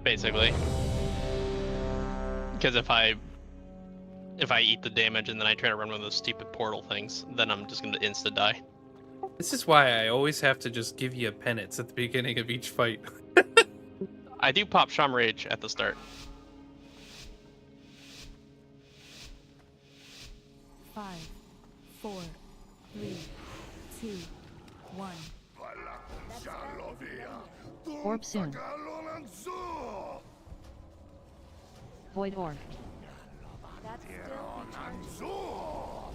Basically. Because if I eat the damage and then I try to run one of those stupid portal things, then I'm just gonna insta die. This is why I always have to just give you a penance at the beginning of each fight. I do pop Sham Rage at the start. 5, 4, 3, 2, 1. Orb soon. Void orb. That's still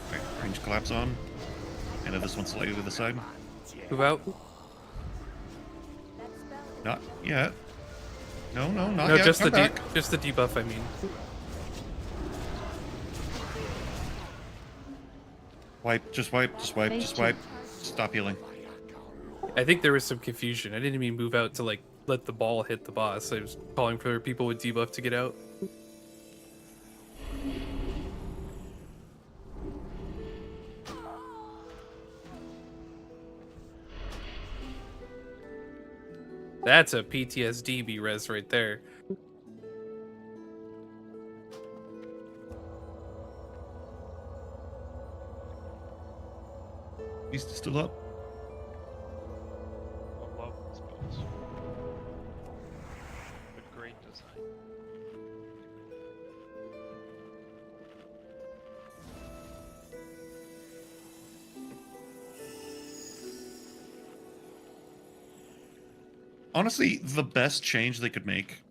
Okay, range collapse on. And then this one slightly to the side. Move out. Not yet. No, not No, yet. just Come the back. just the debuff. I mean, Wipe, just wipe, just wipe, just wipe. Stop healing. I think there was some confusion. I didn't even move out to like let the ball hit the boss. I was calling for people with debuff to get out. That's a PTSD B-res right there. He's still up. I love this boss. A great design. Honestly, the best change they could make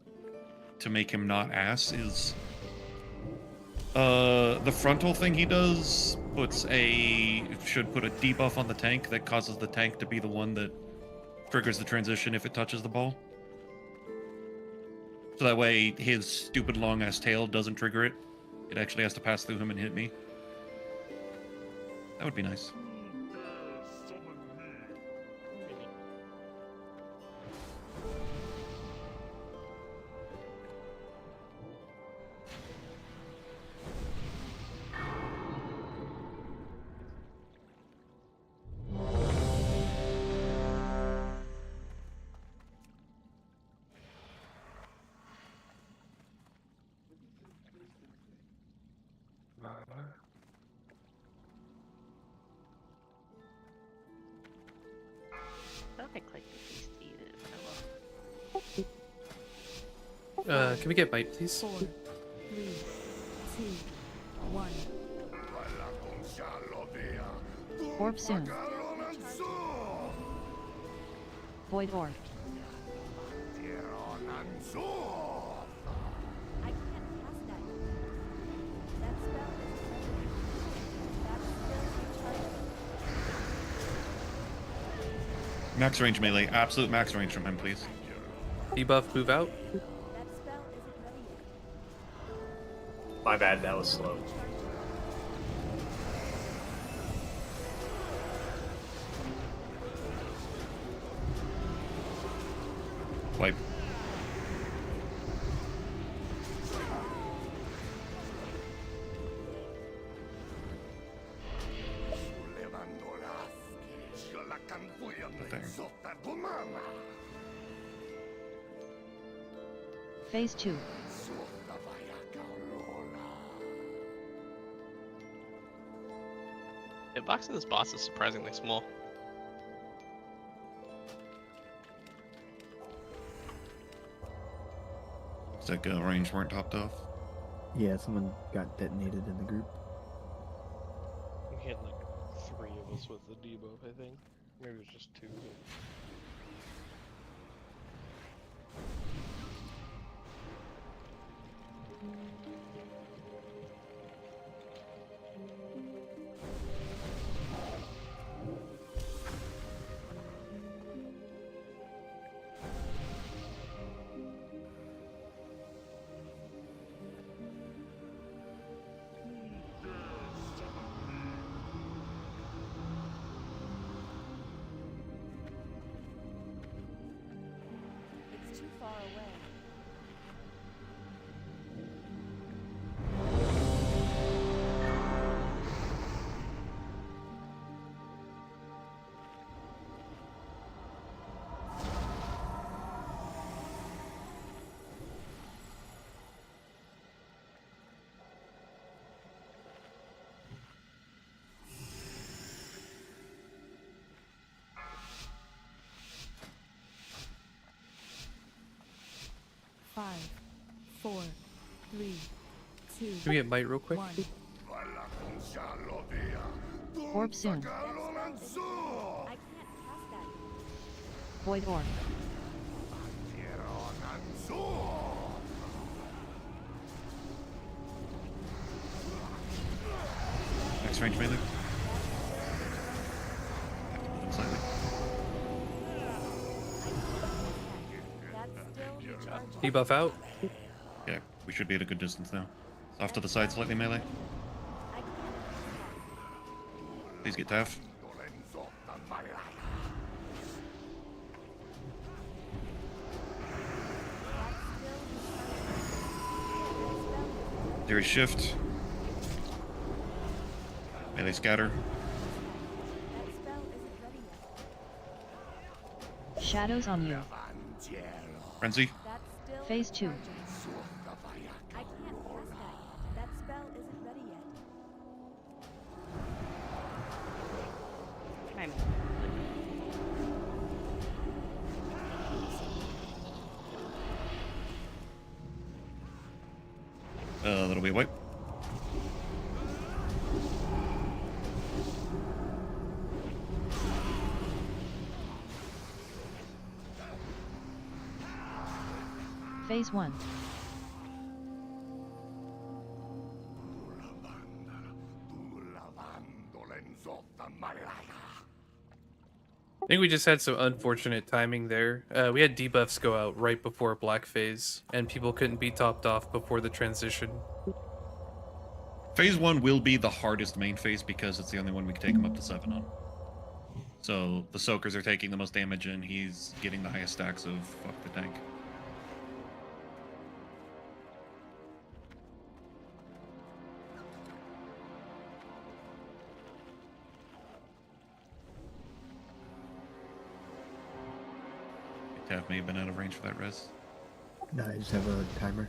to make him not ass is the frontal thing he does should put a debuff on the tank that causes the tank to be the one that triggers the transition if it touches the ball. So that way his stupid long ass tail doesn't trigger it. It actually has to pass through him and hit me. That would be nice. I clicked the piece to eat it, but I will. Can we get bite, please? 4, 3, 2, 1. Orb soon. Void orb. I can't cast that. That spell is that's still recharging. Max range melee. Absolute max range from him, please. Debuff, move out. That spell isn't ready yet. My bad, that was slow. Phase 2. Hitbox of this boss is surprisingly small. Looks like range weren't topped off. Yeah, someone got detonated in the group. We had like 3 of us with the debuff, I think. Maybe it was just 2. It's too far away. Five, 4, 3, 2. Can we get Might real quick? 1. Orb soon. I can't cast that. Void Orb. Next range melee. Have to move him slightly. That's still recharging. Debuff out. Yeah, we should be at a good distance now. Off to the side slightly melee. I can't cast Please get Taff. There is shift. Melee scatter. that spell isn't ready yet. Shadows on you. Frenzy. That's still Phase 2. recharging. I can't cast that yet. That spell isn't ready yet. I'm That'll be a wipe. Phase 1. I think we just had some unfortunate timing there. We had debuffs go out right before Black Phase, and people couldn't be topped off before the transition. Phase 1 will be the hardest main phase because it's the only one we can take him up to 7 on. So the Soakers are taking the most damage and he's getting the highest stacks of fuck the tank. Tav may have been out of range for that res. No, I just have a timer.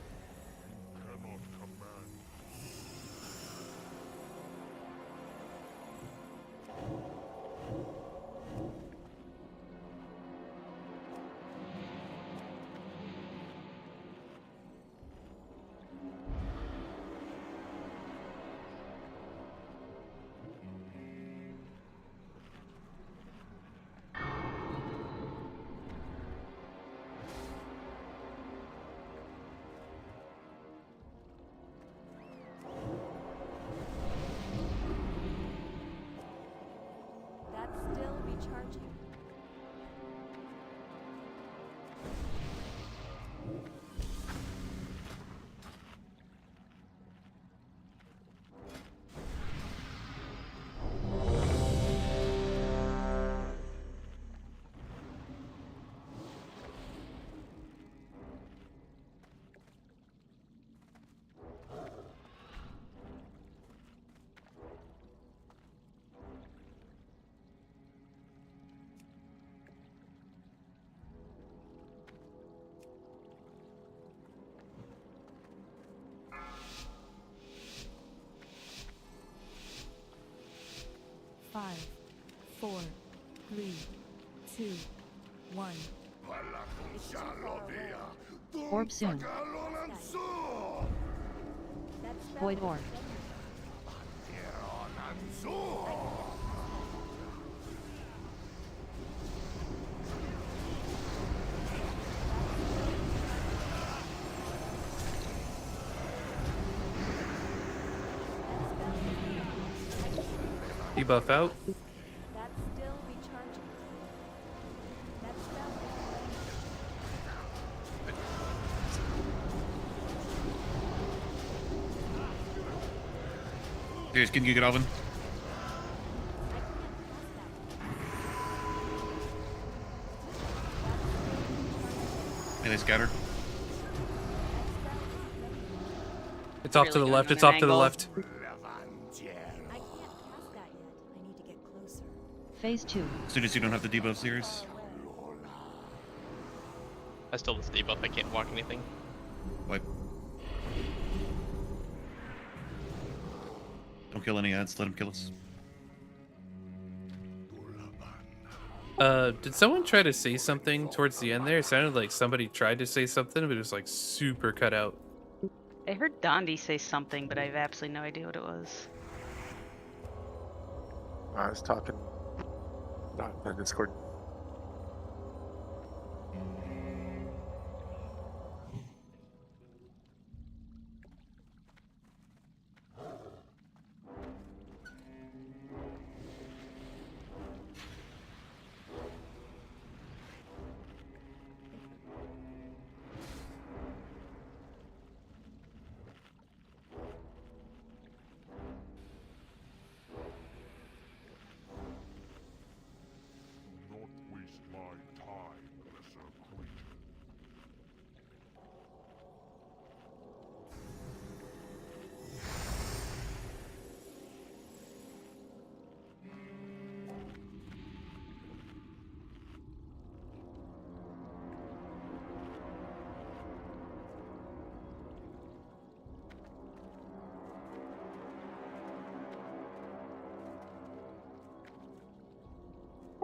5, 4, 3, 2, 1. It's too far away. Orb soon. That spell Void is orb. Debuff out. That's still recharging. That spell Here's, can you get Alvin? Melee scatter. It's off to the left. It's off to the left. I can't cast that yet. I need to get closer. Phase 2. As soon as you don't have the debuff series. I still have this debuff. I can't walk anything. Wipe. Don't kill any ads. Let him kill us. Did someone try to say something towards the end there? It sounded like somebody tried to say something, but it was like super cut out. I heard Dondi say something, but I have absolutely no idea what it was. I was talking not on Discord.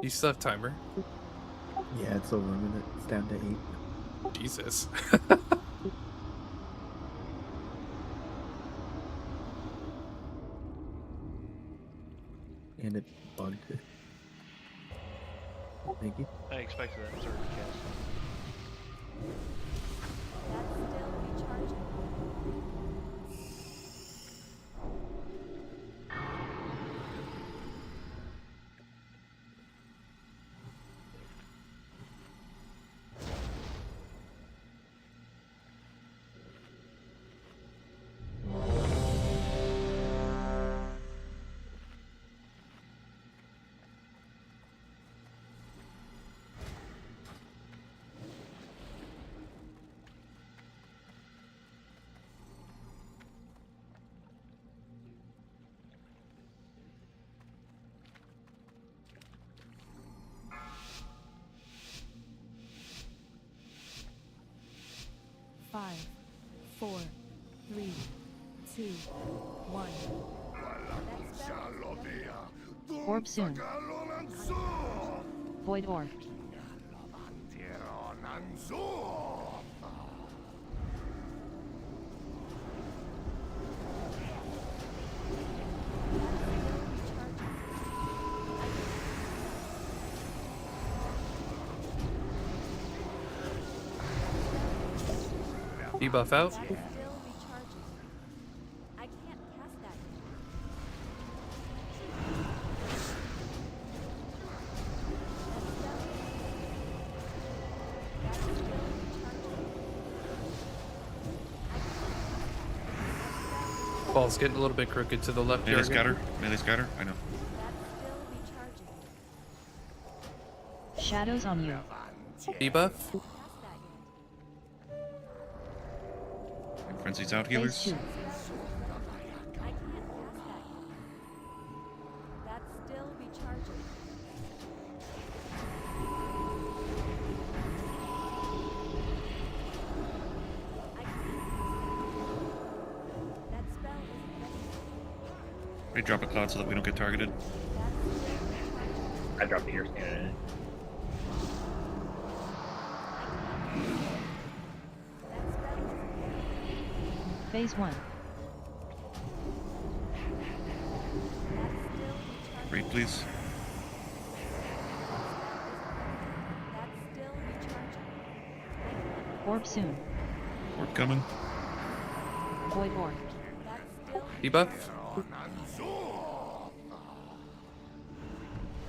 You still have timer? Yeah, it's over a minute. It's down to 8. Jesus. And it bugged it. Thank you. I expected that sort of cast. That's still recharging. Five, 4, 3, 2, 1. That spell is Orb soon. Void orb. Debuff out. That's still recharging. I can't cast that yet. That's still recharging. Ball's getting a little bit crooked to the left. Melee Jurgen. scatter. Melee scatter. I know. That's still recharging. Shadows on you. Debuff. Cast that yet. Frenzy's out, Phase healers. 2. I can't cast that yet. That's still recharging. I can't cast that. That spell isn't ready. We drop a cloud so that we don't get targeted. That's still I dropped the ear scanner in it. Phase 1. Raid, please. Orb soon. Orb coming. Void orb. Debuff.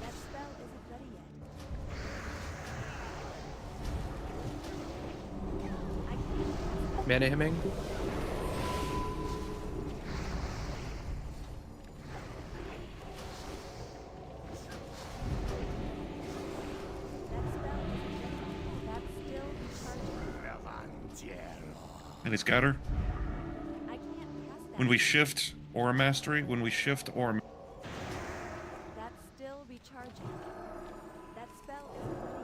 That spell isn't ready yet. Mana hemming. Any scatter? I can't cast that. When we shift Aura Mastery, when we shift Aura... That's still recharging. That spell isn't ready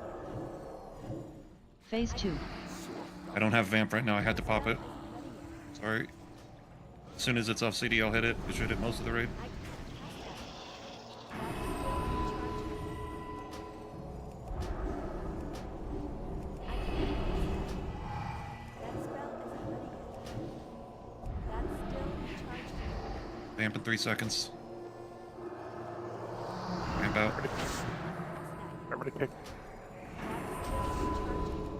yet. Phase 2. I don't have Vamp right now, I had to pop it. Sorry. As soon as it's off CD, I'll hit it. It should hit most of the raid. Vamp in 3 seconds. Vamp out. Remember to kick.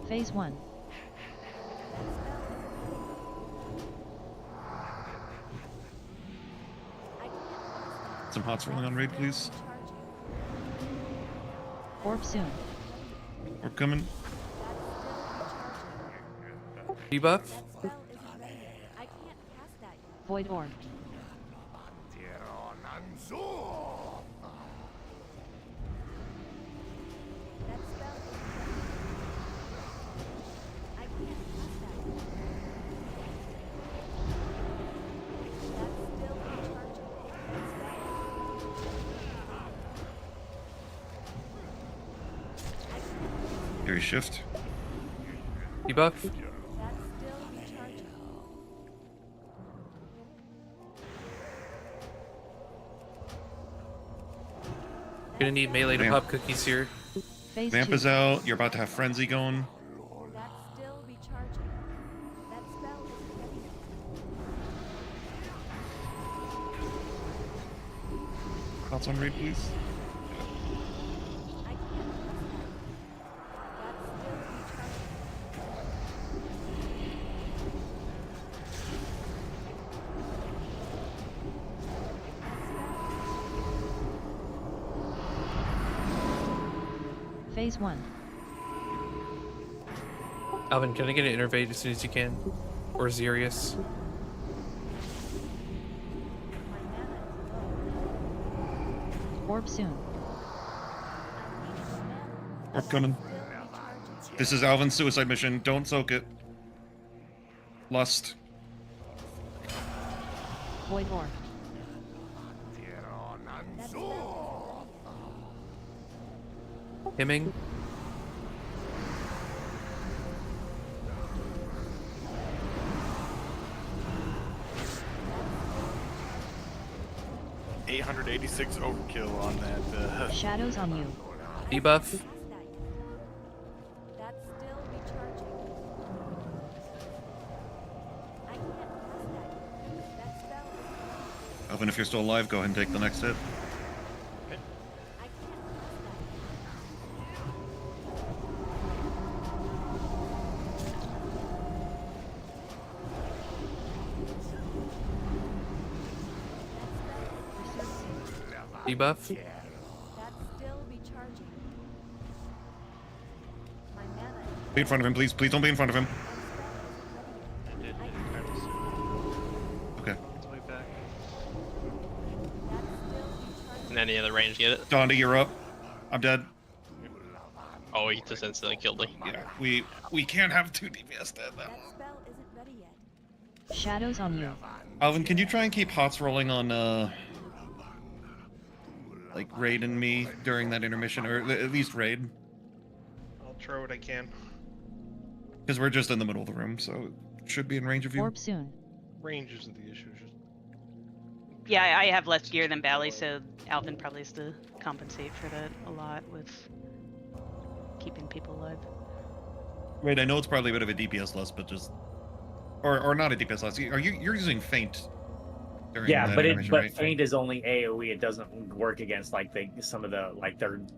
Phase 1. Some hots rolling on raid, please. Orb soon. Orb coming. Debuff. Void orb. Here, shift. Debuff. Gonna need melee to Vamp. pop cookies here. Phase Vamp 2. is out. You're about to have Frenzy going. That's still recharging. That spell isn't ready yet. Hots on raid, please. I can't cast that. That's still recharging. Phase 1. Alvin, can I get an innervate as soon as you can? Or Xerius? Orb soon. Orb coming. This is Alvin's suicide mission. Don't soak it. Lust. Void orb. Hemming. $886 overkill on that. Shadows on you. Debuff. That's still recharging. I can't cast that. That spell is Alvin, if you're still alive, go ahead and take the next hit. Debuff. That's still recharging. My mana Be in front of him, please. Please don't be in front of him. I did kind of soon. Okay. It's way back. And any other range get it? Donda, you're up. I'm dead. Oh, he just instantly killed me. Yeah, we can't have 2 DPS dead now. that spell isn't ready yet. Shadows on you. Alvin, can you try and keep hots rolling on, like, Raid and me during that intermission, or at least Raid? I'll try what I can. Because we're just in the middle of the room, so it should be in range of you. Orb soon. Range isn't the issue. Just Yeah, I have less gear than Bally, so Alvin probably has to compensate for that a lot with keeping people alive. Wait, I know it's probably a bit of a DPS loss, but just or not a DPS loss. You're using feint during Yeah, that but animation, but right? feint is only AOE. It doesn't work against like some of the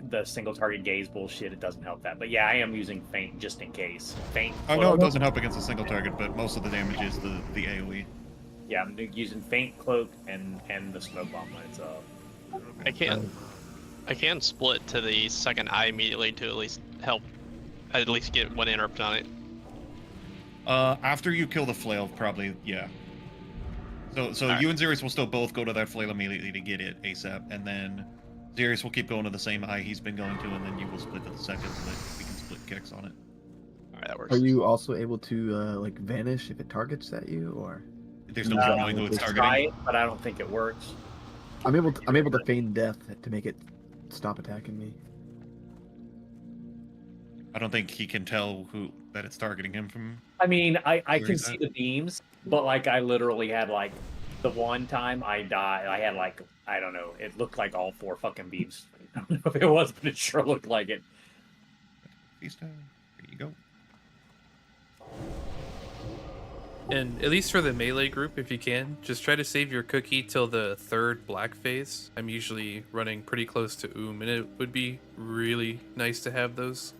the single target gaze bullshit. It doesn't help that. But yeah, I am using feint just in case. Feint. I know it doesn't help against a single target, but most of the damage is the AOE. Yeah, I'm using feint, cloak, and the smoke bomb when it's up. I can split to the second eye immediately to at least help, at least get one interrupt on it. After you kill the flail, probably, yeah. So you and Xerius will still both go to that flail immediately to get it ASAP, and then Xerius will keep going to the same eye he's been going to, and then you will split to the second so that we can split kicks on it. Alright, that works. Are you also able to like vanish if it targets at you, or? There's no knowing who it's targeting. Try it, but I don't think it works. I'm able to feign death to make it stop attacking me. I don't think he can tell that it's targeting him from. I mean, I where can he's see at. the beams, but like I literally had like the one time I died, I had like I don't know, it looked like all 4 fucking beams. I don't know if it was, but it sure looked like it. There you go. And at least for the melee group, if you can, just try to save your cookie till the 3rd black phase. I'm usually running pretty close to and it would be really nice to have those.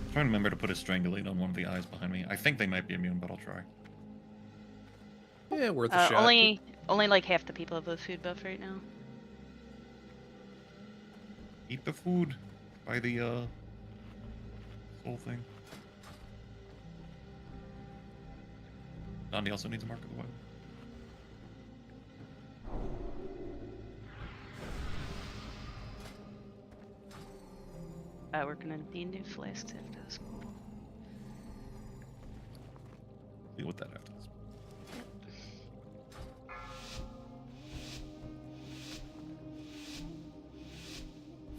I'm trying to remember to put a strangulate on one of the eyes behind me. I think they might be immune, but I'll try. Yeah, worth a shot. Only like half the people have a food buff right now. Eat the food by the whole thing. Dondi also needs a mark of the web. We're gonna need new flasks after this. Deal with that after this.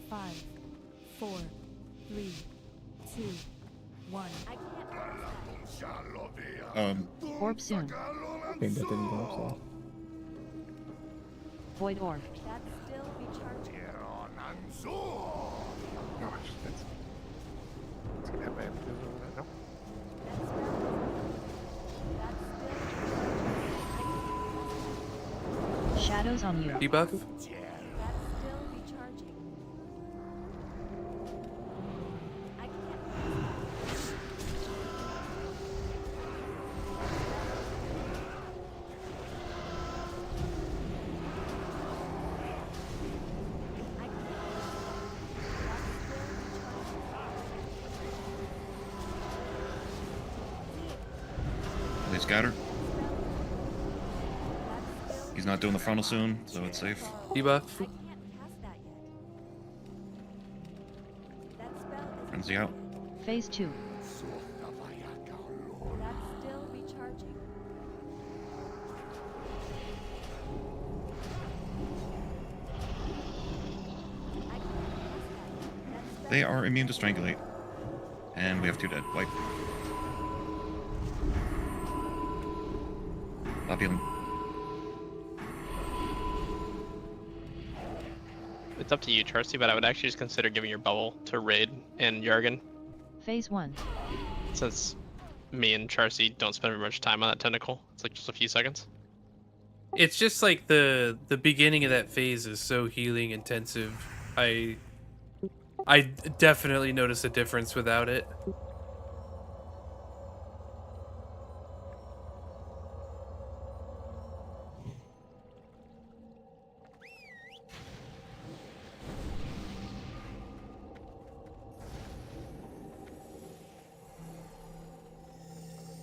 Five, 4, 3, 2, 1. I can't. Orb soon. Feign death didn't go up, so. Void orb. That's still recharging. It's gonna have my no. Shadows on you. Debuff? That's still recharging. I can't. They scatter. He's not doing the frontal soon, so it's safe. Debuff? I can't cast that yet. That spell is Frenzy out. Phase 2. That's still recharging. I can't cast that yet. That spell They are immune to strangulate. And we have 2 dead. Wipe. Stop healing. It's up to you, Charcy, but I would actually just consider giving your bubble to Raid and Jurgen, Phase 1. since me and Charcy don't spend very much time on that tentacle. It's like just a few seconds. It's just like the beginning of that phase is so healing intensive. I definitely notice a difference without it.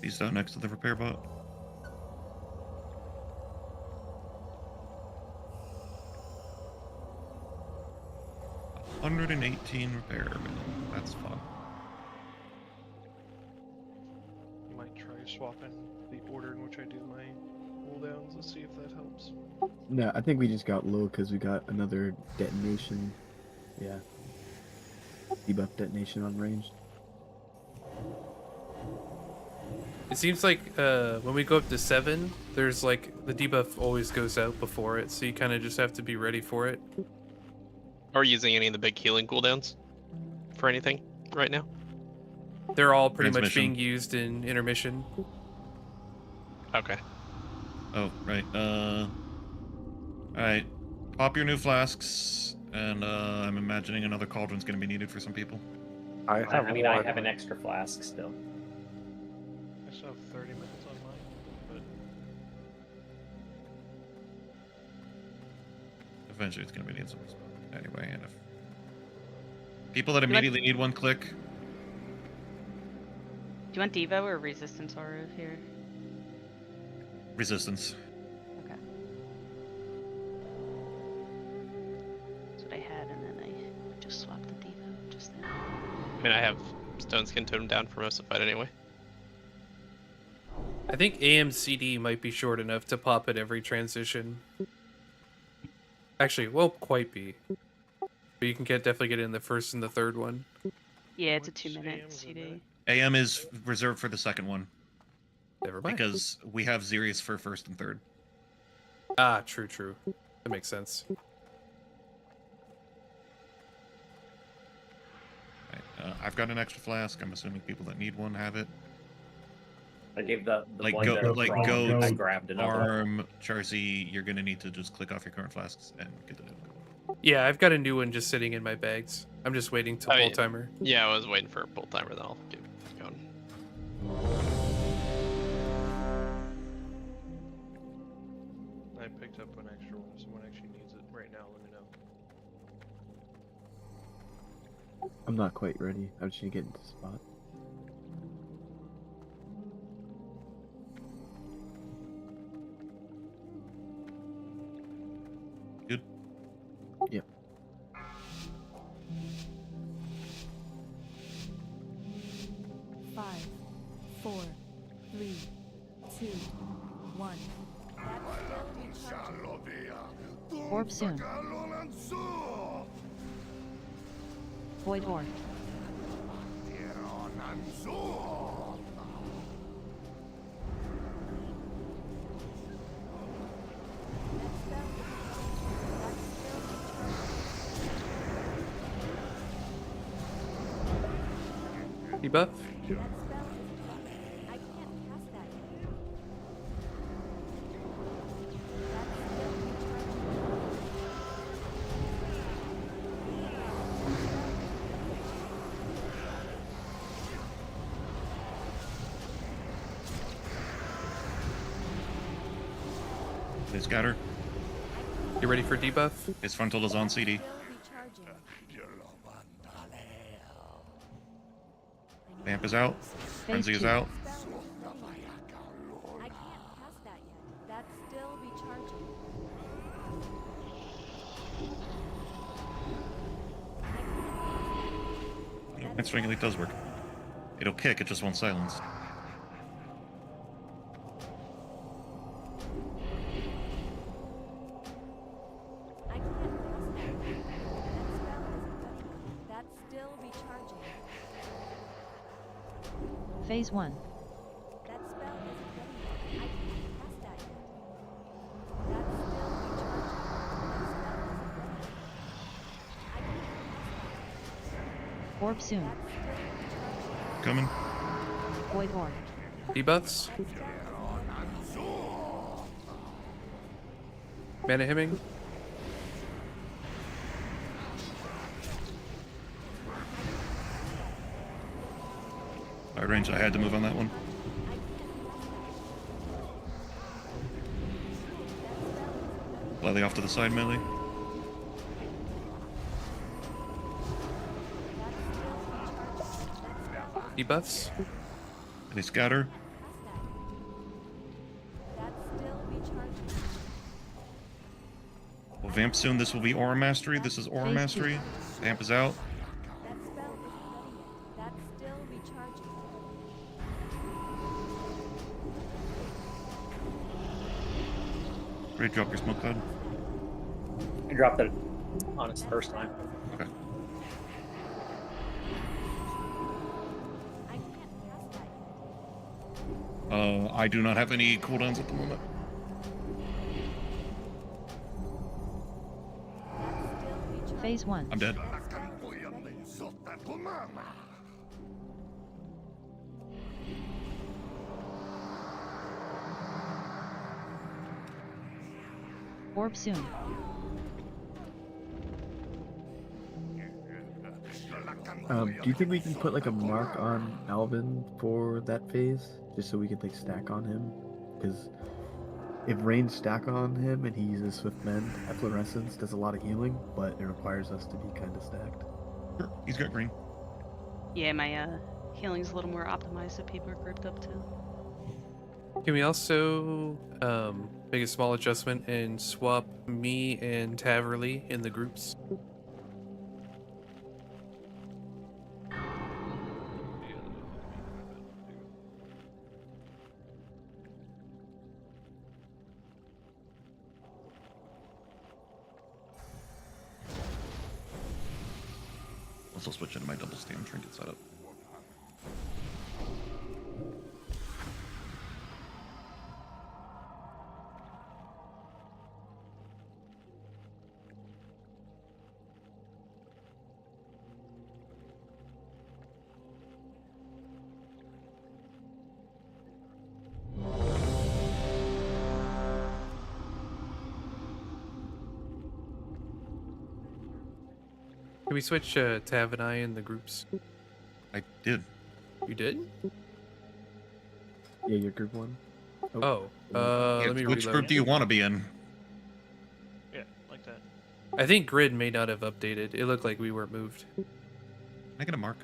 He's out next to the repair bot. $118 repair, man. That's fun. try swapping the order in which I do my cooldowns. Let's see if that helps. No, I think we just got low because we got another detonation. Yeah. Debuff detonation on ranged. It seems like when we go up to 7, there's like the debuff always goes out before it, so you kind of just have to be ready for it. Are you using any of the big healing cooldowns for anything right now? They're all pretty much Transmission. being used in intermission. Okay. Oh, right. Alright. Pop your new flasks, and I'm imagining another cauldron's gonna be needed for some people. I have I one. have an extra flask still. I still have 30 minutes on mine, but Eventually it's gonna be needed some anyway, and if people that You want- immediately need one, click. Do you want Devo or Resistance Aura here? Resistance. Okay. That's what I had, and then I just swapped the Devo just now. I mean, I have Stone Skin Totem down for most of the fight anyway. I think AMCD might be short enough to pop at every transition. Actually, it won't quite be. But you can definitely get in the first and the third one. Yeah, it's a 2-minute CD. AM is reserved for the second one. Never mind. Because we have Xerius for first and third. Ah, true. That makes sense. Right, I've got an extra flask. I'm assuming people that need one have it. I gave the Like one go, there like wrong. goat, I grabbed another. arm, Charcy. You're gonna need to just click off your current flasks and get the new one. Yeah, I've got a new one just sitting in my bags. I'm just waiting till I full mean, timer. Yeah, I was waiting for a pull timer, then I'll get going. I picked up an extra one. If someone actually needs it right now, let me know. I'm not quite ready. I just need to get into spot. Good. Yep. Five, 4, 3, 2, 1. That's still recharging. Orb soon. Void orb. Debuff? That spell is I can't cast that yet. They scatter. You ready for debuff? His frontal is on CD. Still recharging. Vamp is out. Frenzy is out. I can't cast that yet. That's still recharging. Mind String Elite does work. It'll kick, it just won't silence. I can't cast that yet. That spell isn't ready. That's still recharging. Phase 1. That spell isn't ready yet. I can't cast that yet. That's still recharging. That spell isn't ready. I can't cast that yet. Orb soon. That's still recharging. Coming. Void orb. Debuffs? Mana hemming? By range, I had to move on that one. Slightly off to the side melee. Debuffs? They scatter. That's still recharging. We'll vamp soon. This will be Aura Mastery. This is Aura Mastery. Vamp is out. That spell isn't ready yet. That's still recharging. Ready to drop your smoke cloud? I dropped it on its first time. Okay. I can't cast that yet. I do not have any cooldowns at the moment. Phase 1. I'm dead. Orb soon. Do you think we can put like a mark on Alvin for that phase, just so we can like stack on him? Because if Rain's stack on him and he uses Swift Mend, Efflorescence does a lot of healing, but it requires us to be kind of stacked. Sure. He's got green. Yeah, my healing's a little more optimized if people are grouped up too. Can we also make a small adjustment and swap me and Taverly in the groups? Also switch into my double stand trinket setup. Can we switch Tav and I in the groups? I did. You did? Yeah, your group one. Oh, Yeah, let me which reload. group do you want to be in? Yeah, like that. I think grid may not have updated. It looked like we weren't moved. Can I get a mark?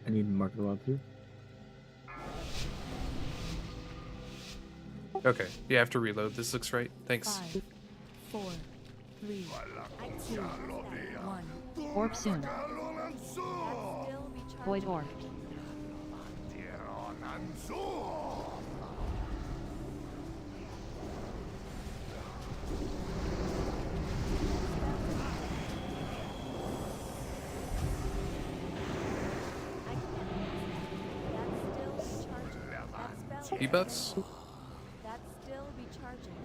I need to mark the log too. Okay, you have to reload. This looks right. Thanks. 5, 4, 3, 2, 1. Orb soon. Void Orb. Debuffs? That's still recharging.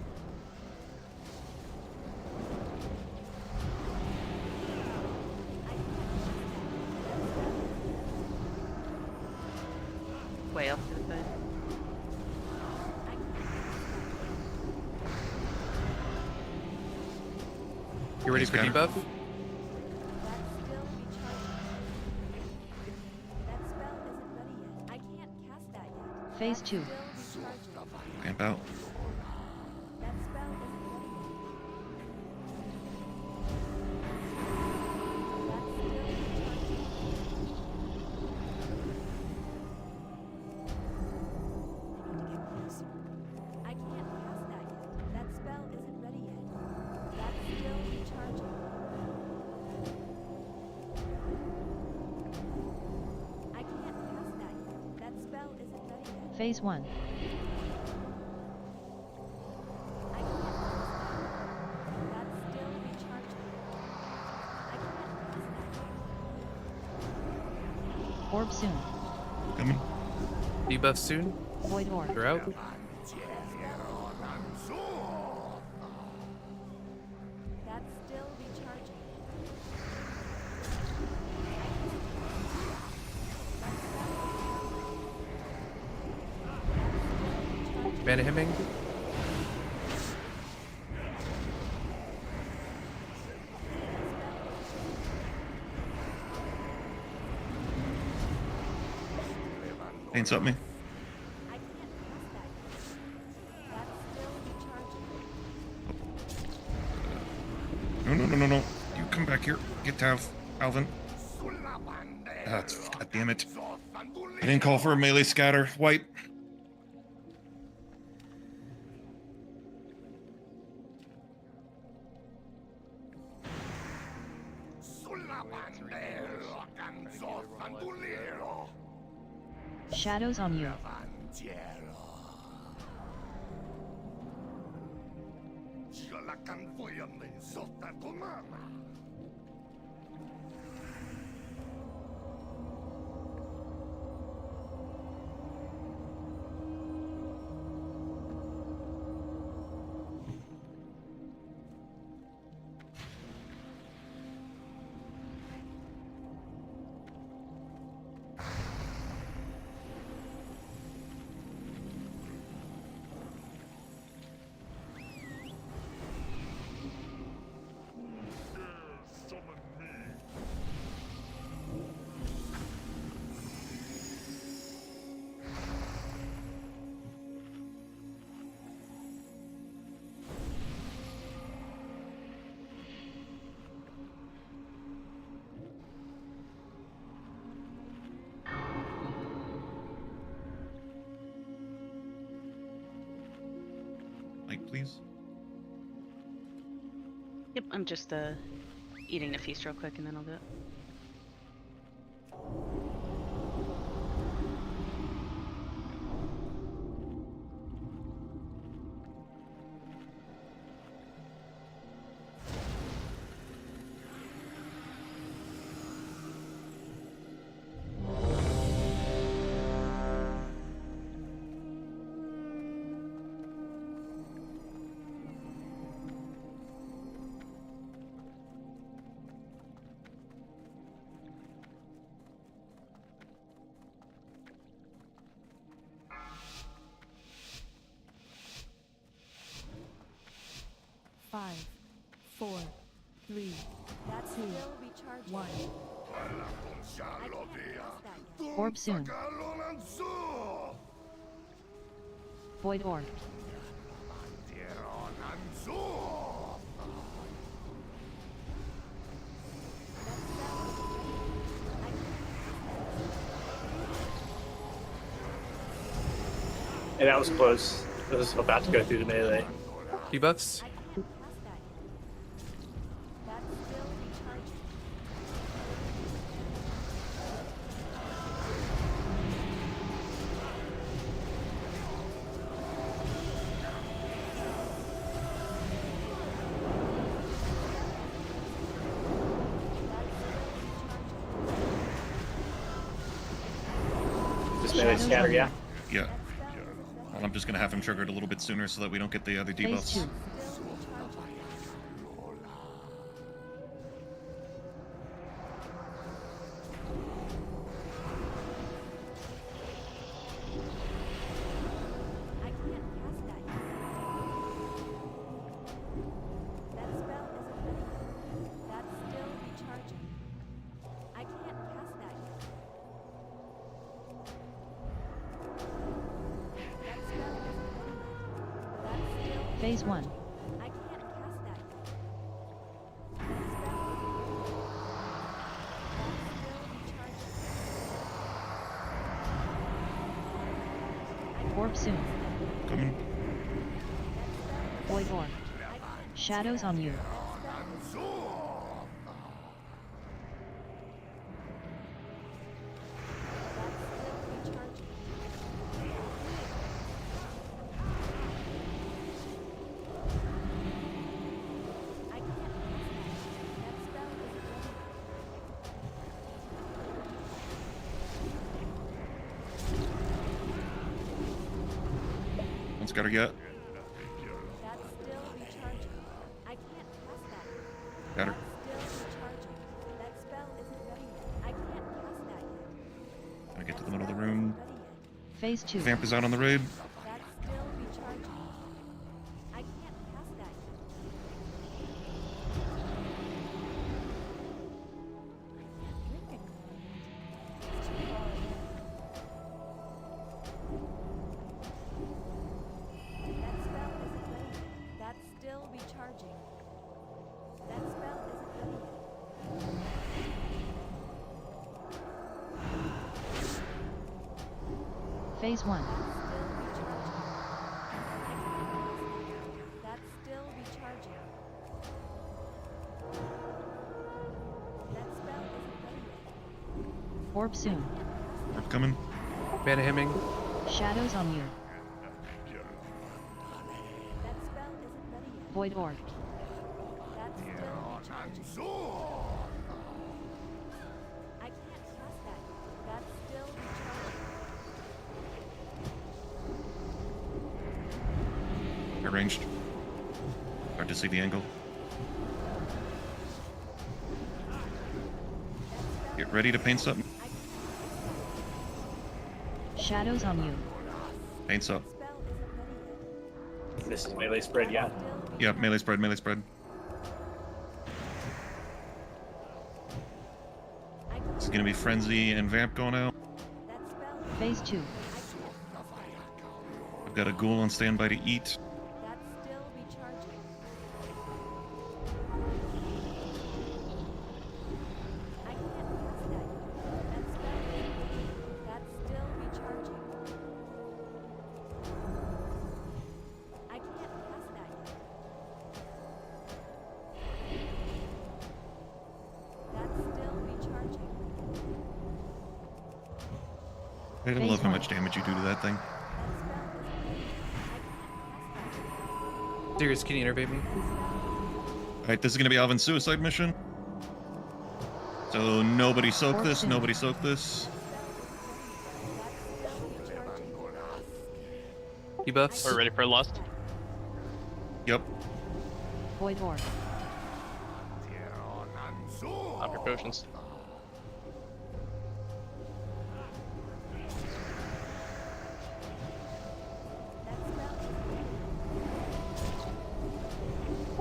Way off to the side. You ready He's for got it. debuff? That's still recharging. That spell isn't ready yet. I can't cast that yet. Phase 2. Still recharging. Camp out. That spell isn't ready yet. That's still recharging. I can't cast that yet. That spell isn't ready yet. That's still recharging. I can't cast that yet. That spell isn't ready yet. Phase 1. I can't cast that yet. That's still recharging. I can't cast that yet. Orb soon. Coming. Debuff soon? Void Orb. You're out? That's still recharging. Mana hemming? Paints up me. I can't cast that yet. That's still recharging. No. You come back here. Get Tav, Alvin. God damn it. I didn't call for a melee scatter. White. Shadows on you. Mike, please. Yep, I'm just eating a feast real quick and then I'll do it. Five, 4, 3, that's 2, still recharging. 1. I can't cast that yet. Orb soon. Void orb. Hey, that was close. I was about to go through the melee. Debuffs? Just melee scatter, yeah. Yeah. Well, I'm just gonna have him triggered a little bit sooner so that we don't get the other Phase debuffs. 2. Phase 1. I can't cast that yet. Orb soon. Coming. Void orb. Shadows on you. One's got her yet. That's still recharging. I can't cast that. Got her. That's still recharging. That spell isn't ready yet. I can't cast that yet. Gonna get to the middle of the room. Phase 2. Vamp is out on the raid. That's still recharging. I can't cast that yet. That spell isn't ready yet. That's still recharging. That spell isn't ready yet. Phase 1. That's still recharging. That Orb soon. Orb coming. Mana hemming. Shadows on you. That spell isn't ready yet. Void orb. That's still recharging. I can't cast that yet. That's still recharging. Arranged. Hard to see the angle. Get ready to paint something. Shadows on you. Paints up. This is melee spread, yeah. Yeah, melee spread, melee spread. This is gonna be Frenzy and Vamp going out. Phase 2. I've got a Ghoul on standby to eat. That's still recharging. I can't cast that yet. That spell isn't. That's still recharging. I can't cast that yet. That's still recharging. I don't love how much damage you do to that thing. Sirius, can you innervate me? Alright, this is gonna be Alvin's suicide mission. So nobody soak this, nobody soak this. Debuffs. We're ready for Lust. Yep. Void orb. Pop your potions.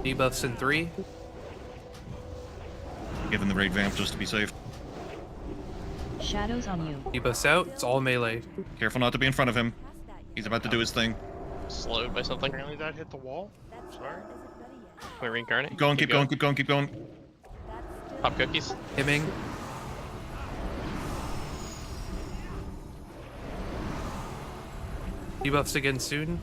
Debuffs in 3. Giving the raid vamp just to be safe. Shadows on you. Debuffs out. It's all melee. Careful not to be in front of him. He's about to do his thing. Slowed by something. Apparently that hit the wall. Sorry. Can we reincarnate? Keep going, keep going, keep going, keep going. Pop cookies. Hemming. Debuffs again soon.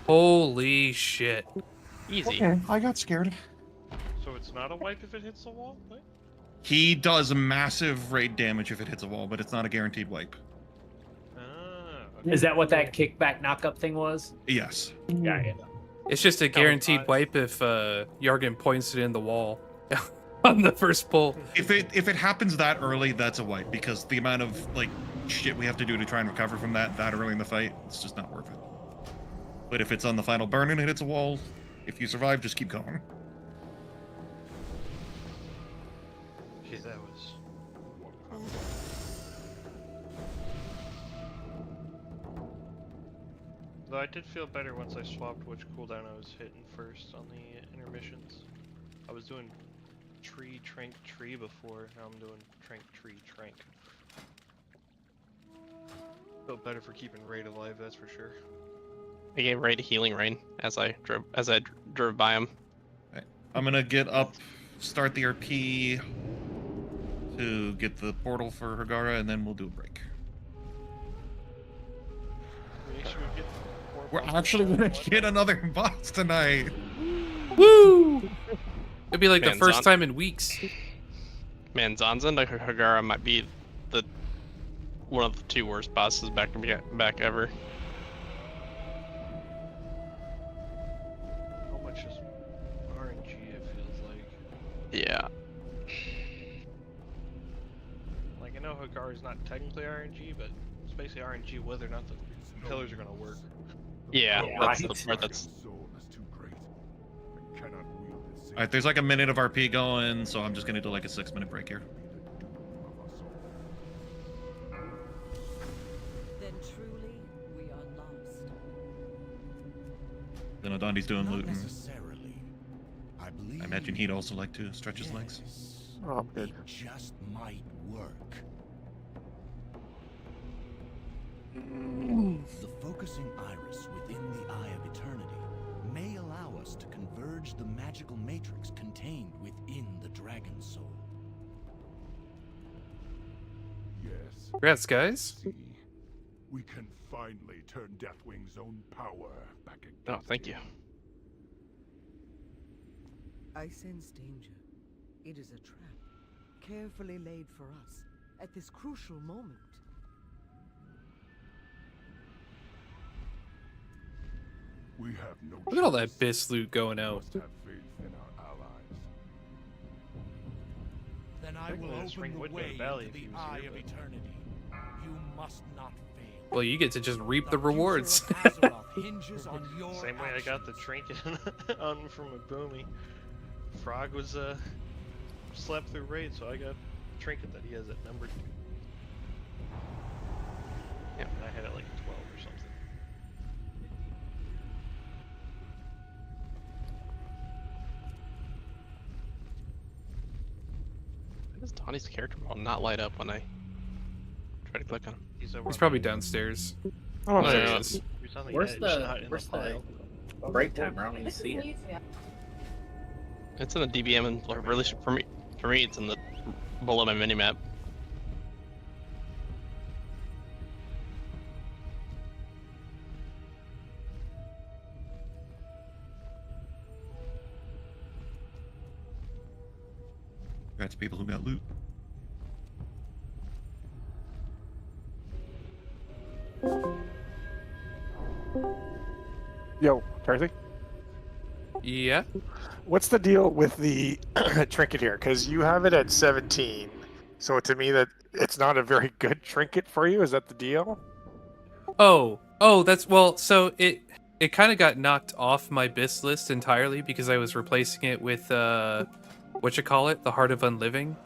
Holy shit. Easy. Okay, I got scared. So it's not a wipe if it hits the wall? What? He does massive raid damage if it hits a wall, but it's not a guaranteed wipe. Is that what that kickback knockup thing was? Yes. Yeah, yeah. It's just a guaranteed wipe if Yargan points it in the wall on the first pull. If it happens that early, that's a wipe, because the amount of like shit we have to do to try and recover from that early in the fight, it's just not worth it. But if it's on the final burn and it hits a wall, if you survive, just keep going. Okay, that was. Though I did feel better once I swapped which cooldown I was hitting first on the intermissions. I was doing tree, trank, tree before, now I'm doing trank, tree, trank. Felt better for keeping Raid alive, that's for sure. I gave Raid healing rain as I drove by him. I'm gonna get up, start the RP to get the portal for Hagara, and then we'll do a break. We're actually gonna get another boss tonight. Woo! It'd be like Man, the first Zon- time in weeks. Man, Zanza and Hagara might be one of the 2 worst bosses back ever. How much is RNG it feels like? Yeah. Like I know Hagar is not technically RNG, but it's basically RNG whether or not the pillars are gonna work. Yeah, that's the right. part that's. Alright, there's like a minute of RP going, so I'm just gonna do like a 6-minute break here. Then truly we are lost. Then Adondi's doing loot. And I believe I imagine he'd also like to stretch his legs. Oh, I'm good. it just might work. The focusing iris within the Eye of Eternity may allow us to converge the magical matrix contained within the Dragon Soul. Yes. Congrats, guys. See, we can finally turn Deathwing's own power back against Oh, thank you. I sense danger. It is a trap, carefully laid for us at this crucial moment. We have no Look at all that Biss loot going out. must have faith in our allies. Then I Technically, will this ring open would the go to way Valley into if he the was Eye here, of but- Eternity. You must not fail. Well, you get to just reap the future rewards. of Azeroth hinges on your Same way I got the trinket on from a boomy. Frog was slept through raid, so I got a trinket that he has at number 2. Yeah, and I had it like 12 or something. Why does Donnie's character model not light up when I try to click on him? He's He's probably downstairs. Oh, there yeah. he is. He's on the Where's edge, the not in where's the pile. the break timer? I don't even see it. It's in the DBM and like, really for me it's in the below my minimap. Congrats to people who got loot. Yo, Tarthy? Yeah. What's the deal with the trinket here? Because you have it at 17. So to me, that it's not a very good trinket for you. Is that the deal? Oh, that's well. So it kind of got knocked off my Biss list entirely because I was replacing it with what you call it, the Heart of Unliving.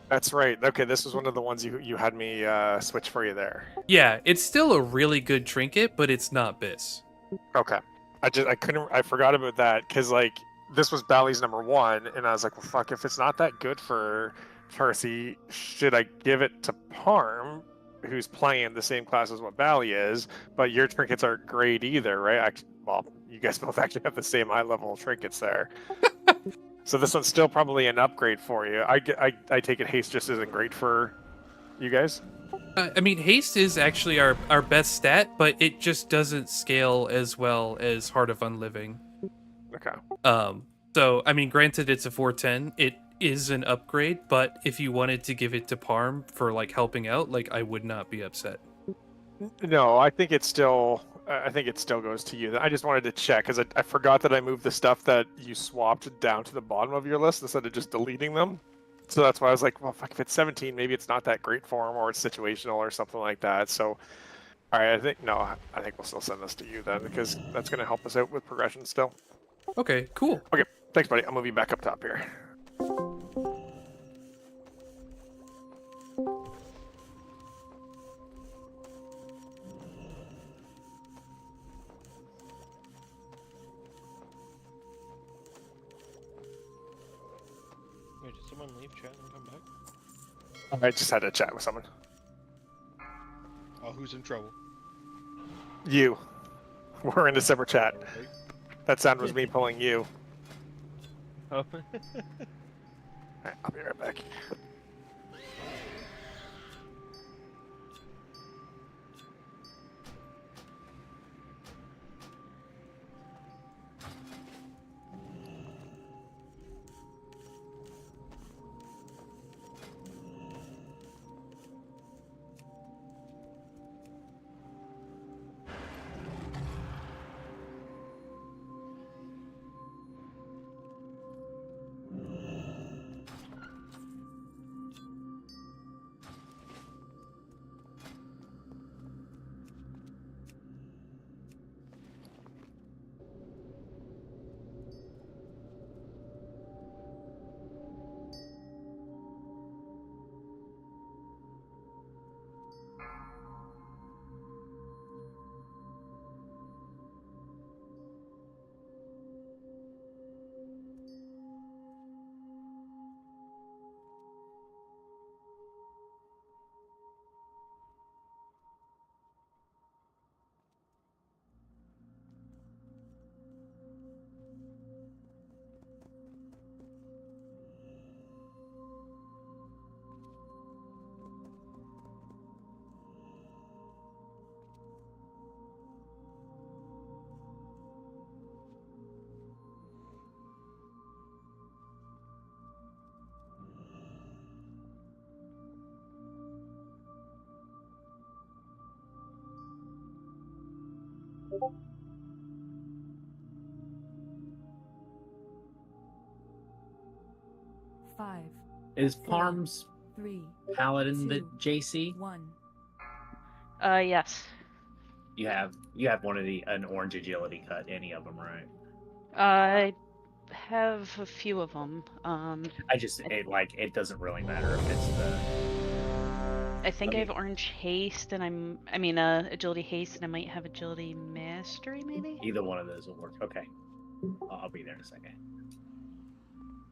That's right. Okay, this was one of the ones you had me switch for you there. Yeah, it's still a really good trinket, but it's not Biss. Okay. I forgot about that because like this was Bally's number 1, and I was like, well, fuck, if it's not that good for Tarsi, should I give it to Parm, who's playing the same class as what Bally is? But your trinkets aren't great either, right? Well, you guys both actually have the same eye level trinkets there. So this one's still probably an upgrade for you. I take it haste just isn't great for you guys. I mean, haste is actually our best stat, but it just doesn't scale as well as Heart of Unliving. Okay. So I mean, granted, it's a 410. It is an upgrade, but if you wanted to give it to Parm for like helping out, like I would not be upset. No, I think it still goes to you. I just wanted to check because I forgot that I moved the stuff that you swapped down to the bottom of your list instead of just deleting them. So that's why I was like, well, fuck, if it's 17, maybe it's not that great for him, or it's situational or something like that. So, all right, I think we'll still send this to you then because that's going to help us out with progression still. Okay, cool. Okay, thanks, buddy. I'll move you back up top here. Wait, did someone leave chat and come back? I just had to chat with someone. Oh, who's in trouble? You. We're in a separate chat. That sound was me pulling you. Oh. Alright, I'll be right back. Five, Is Parm's 3, Paladin the 2, JC? 1. Yes. You have one of an orange agility cut. Any of them, right? I have a few of them. It doesn't really matter if it's the. I think I have orange haste, and agility haste, and I might have agility mastery, maybe. Either one of those will work. Okay, I'll be there in a second.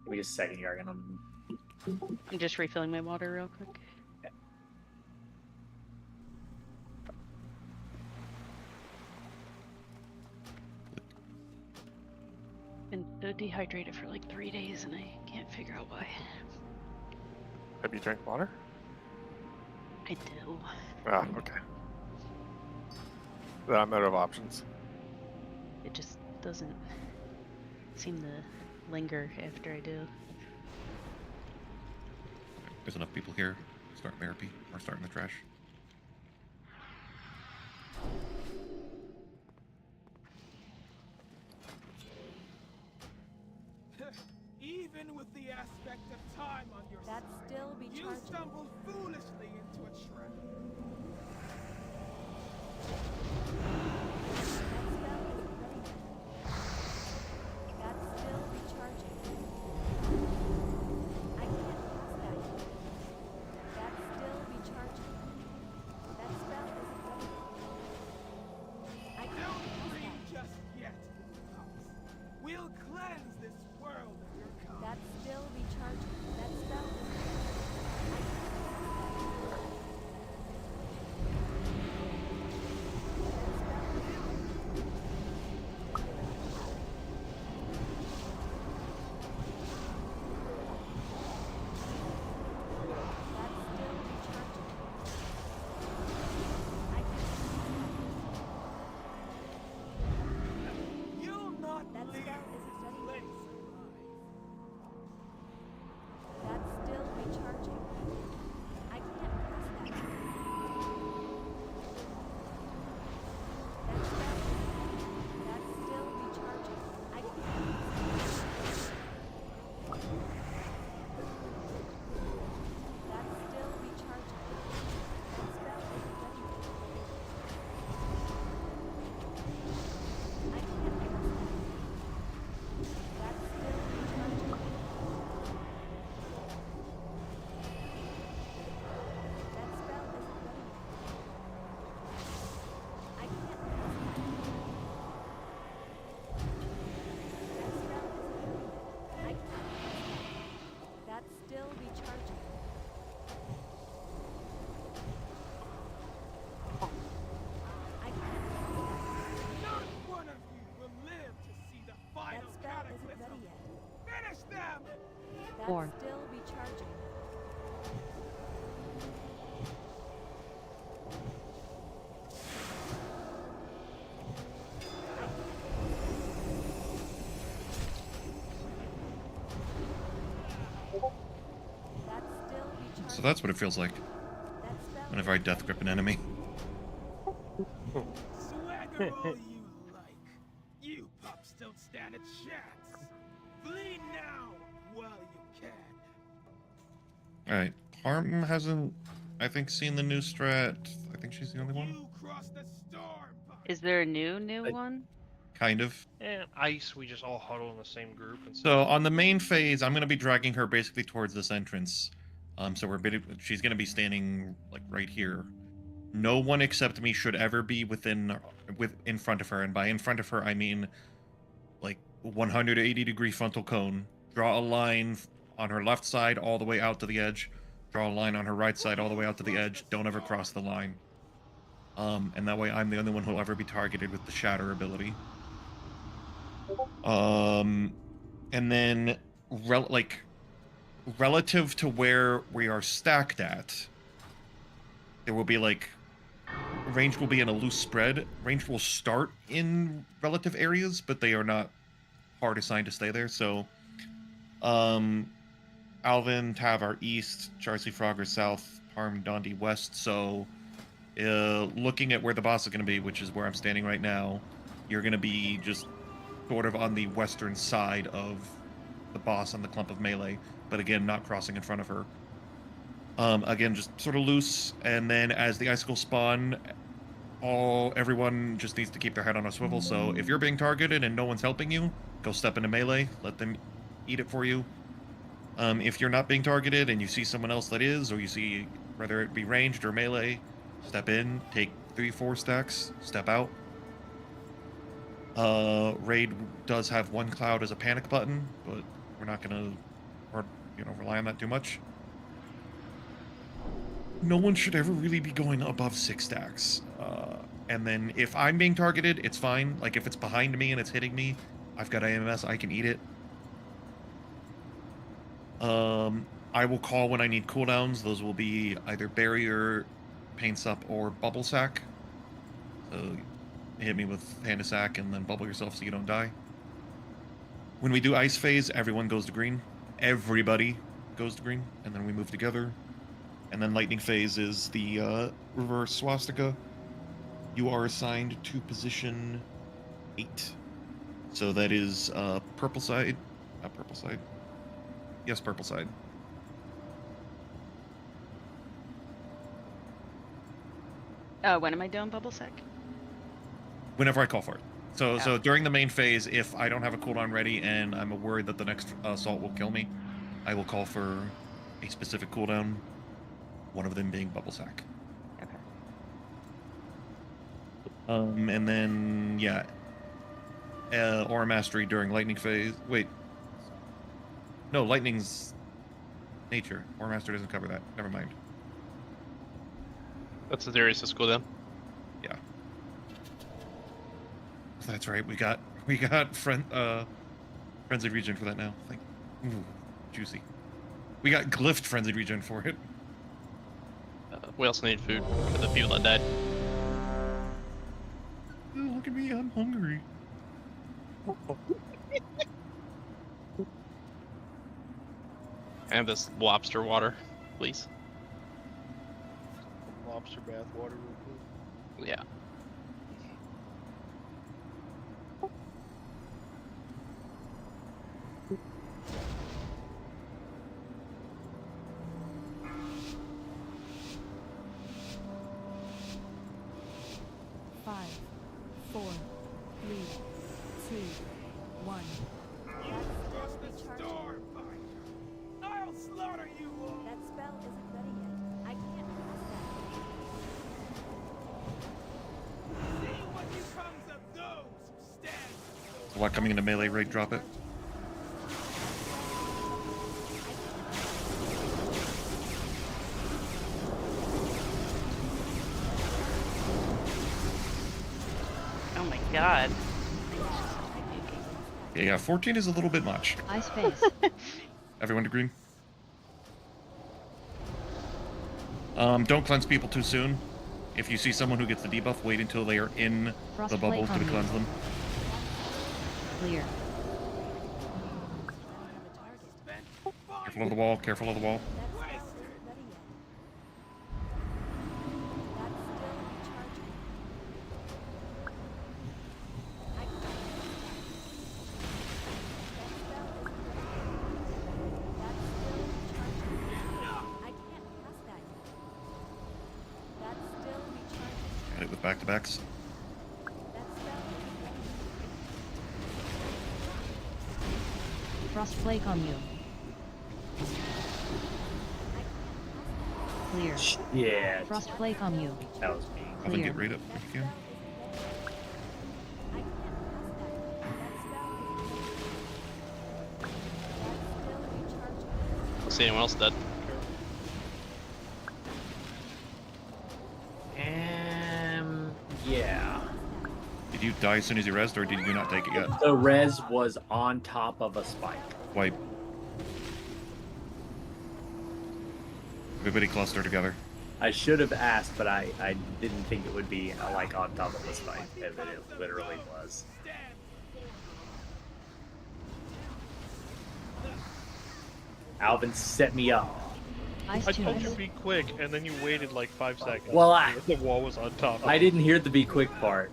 Give me just a second, Jargon. I'm just refilling my water real quick. Been so dehydrated for like 3 days, and I can't figure out why. Have you drank water? I do. Ah, okay. Then I'm out of options. It just doesn't seem to linger after I do. There's enough people here. Start therapy or start in the trash. Even with the aspect of time on your That side, still be you charging. stumbled foolishly into a trap. That spell isn't ready yet. That's still recharging. I can't cast that yet. That's still recharging. That spell isn't ready yet. I can't Don't cast breathe that yet. just yet, pups. We'll cleanse this world of your kind. That's still recharging. That spell isn't ready yet. I can't cast that yet. You'll not That leave spell isn't this ready place yet. That's still recharging. I can't cast that yet. That spell isn't ready yet. That's still recharging. I can't cast that yet. That's still recharging. That spell isn't ready yet. I can't cast that yet. That's still recharging. That spell isn't ready yet. I can't cast that yet. That spell isn't ready yet. I can't cast that yet. That's still recharging. I can't cast that yet. Not one of you will live to see the final That spell isn't cataclysm. ready yet. Finish them! That's 4. still recharging. That's still recharging. So that's what it feels like That spell whenever I death grip an enemy. Swagger all you like. You pups don't stand a chance. Flee now while you can. Alright, Parm hasn't, I think, seen the new strat. I think she's the only one. You cross the storm, Is there a new one? Kind of. And ice, we just all huddle in the same group and So on the main phase, I'm going to be dragging her basically towards this entrance. So she's going to be standing like right here. No one except me should ever be in front of her, and by in front of her I mean like 180-degree frontal cone. Draw a line on her left side all the way out to the edge. Draw a line on her right side all the way out to the edge. Don't ever cross the line. And that way I'm the only one who'll ever be targeted with the Shatter ability. And then relative to where we are stacked at, there will be like range will be in a loose spread. Range will start in relative areas, but they are not hard assigned to stay there. So Alvin, Tav are east, Charcy Frogger south, Parm, Dondi west. So looking at where the boss is going to be, which is where I'm standing right now, you're going to be just sort of on the western side of the boss on the clump of melee, but again, not crossing in front of her. Again, just sort of loose, and then as the icicles spawn, everyone just needs to keep their head on a swivel. So if you're being targeted and no one's helping you, go step into melee, let them eat it for you. If you're not being targeted and you see someone else that is, or you see whether it be ranged or melee, step in, take 3-4 stacks, step out. Raid does have one cloud as a panic button, but we're not gonna, rely on that too much. No one should ever really be going above 6 stacks. And then if I'm being targeted, it's fine. Like if it's behind me and it's hitting me, I've got AMS, I can eat it. I will call when I need cooldowns. Those will be either barrier, pain sup, or bubble sack. So hit me with hand of sack and then bubble yourself so you don't die. When we do ice phase, everyone goes to green. Everybody goes to green, and then we move together. And then lightning phase is the reverse swastika. You are assigned to position 8. So that is purple side. Not purple side. Yes, purple side. When am I doing bubble sec? Whenever I call for it. So during the main phase, if I don't have a cooldown ready and I'm worried that the next assault will kill me, I will call for a specific cooldown, one of them being bubble sack. Okay. And then, yeah, aura mastery during lightning phase. Wait. No, lightning's nature. Aura mastery doesn't cover that. Never mind. That's the Darius' cooldown. Yeah. That's right. We got frenzied regen for that now. Ooh, juicy. We got glyphed frenzied regen for it. We also need food for the people that died. Oh, look at me, I'm hungry. I have this lobster water, please. Lobster bath water real quick. Yeah. Five, 4, 3, 2, 1. I'll slaughter you all. That spell isn't ready yet. I can't cast that. See what becomes of those who stand. What, coming into melee raid, drop it? Oh my god. Yeah, 14 is a little bit much. Ice phase. Everyone to green? Don't cleanse people too soon. If you see someone who gets the debuff, wait until they are in the bubble to cleanse them. Clear. Careful of the wall, careful of the wall. Hit it with back-to-backs. Frost flake on you. Clear. Yeah. Frost flake on you. That was me. I'll get rid of it if you can. See anyone else dead? Yeah. Did you die as soon as you rezzed, or did you not take it yet? The res was on top of a spike. Wipe. Everybody cluster together. I should have asked, but I didn't think it would be like on top of a spike, but it literally was. Alvin set me up. I told you be quick, and then you waited like 5 seconds. Well, the wall was on top. I didn't hear the be quick part.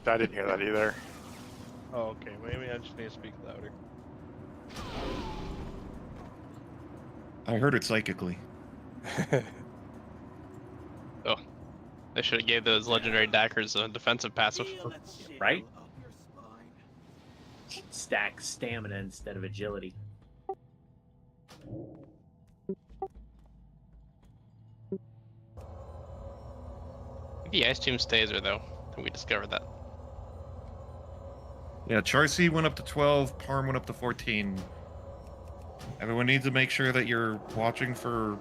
I didn't hear that either. Oh, okay. Maybe I just need to speak louder. I heard it psychically. Oh, they should have gave those legendary daggers a defensive passive. Right? Stack stamina instead of agility. The ice tomb stays there though. I think we discovered that. Yeah, Charcy went up to 12, Parm went up to 14. Everyone needs to make sure that you're watching for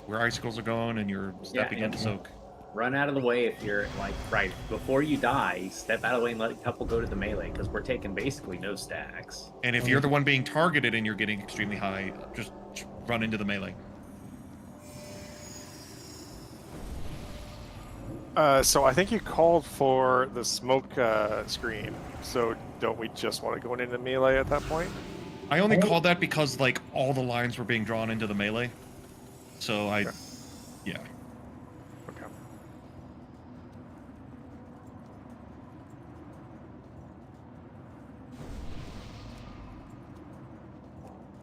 where icicles are going and you're stepping into soak. Run out of the way if you're like right before you die. Step out of the way and let a couple go to the melee because we're taking basically no stacks. And if you're the one being targeted and you're getting extremely high, just run into the melee. So I think you called for the smoke screen. So don't we just want to go into melee at that point? I only called that because like all the lines were being drawn into the melee. So yeah. Okay.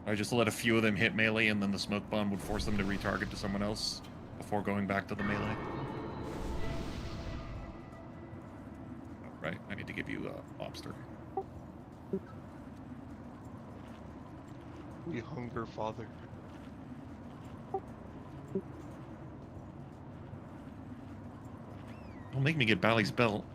I just let a few of them hit melee and then the smoke bomb would force them to retarget to someone else before going back to the melee. Right, I need to give you a lobster. You hunger, father. Don't make me get Bally's belt.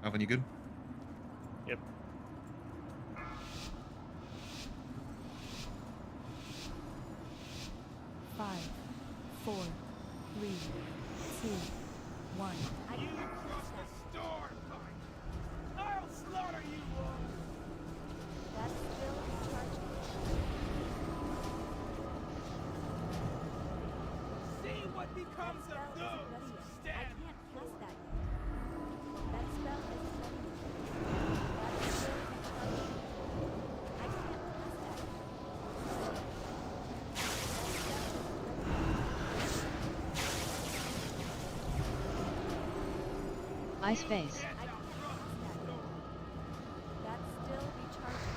Alvin, you good? Yep. Five, 4, 3, 2, 1. You cross the storm, I'll slaughter you all. That's still recharging. See what becomes of those who I stand. can't cast that yet. That spell is ready. That's still recharging. I can't cast that yet. Ice face. I can't cast that yet. That's still recharging.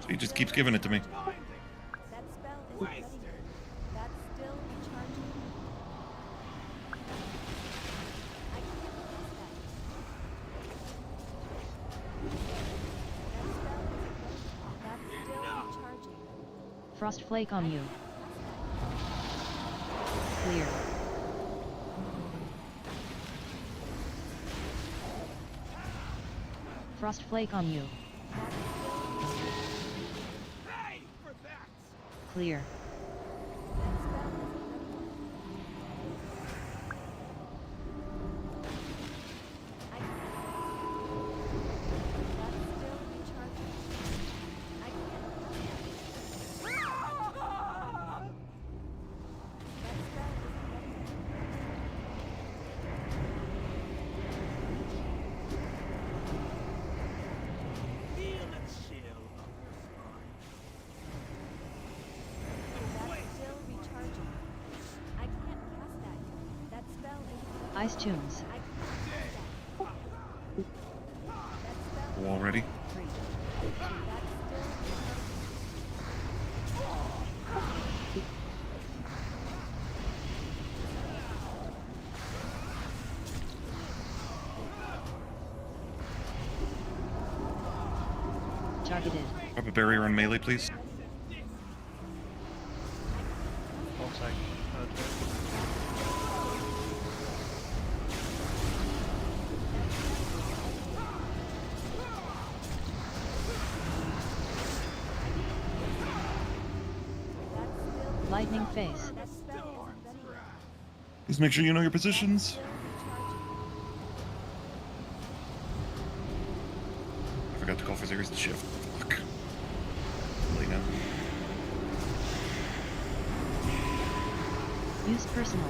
He just keeps giving it to me. That spell is ready. That's still recharging. I can't cast that. That spell is ready. That's still recharging. Frost flake on you. Clear. Frost flake on you. Pay for that. Clear. Feel the chill up your spine. That's still recharging. I can't cast that yet. That spell is ready. Ice tunes. I can't cast that. That spell Wall ready? that's still recharging. Targeted. Drop a barrier on melee, please. 1 second. Lightning Face. That spell isn't ready yet. Just make sure you know your positions. I forgot to call for Xerius to shift. Fuck. Late now. Use personal.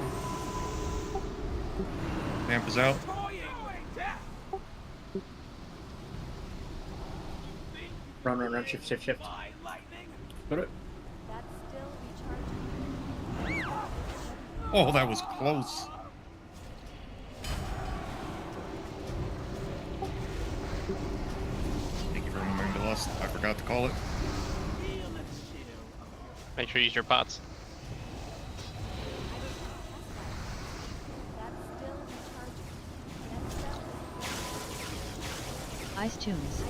Vamp is out. Run, shift. Put it. That's still recharging. Oh, that was close. Thank you for remembering to lust. I forgot to call it. Make sure you use your pots. That's still recharging. That spell isn't ready. Ice Tombs.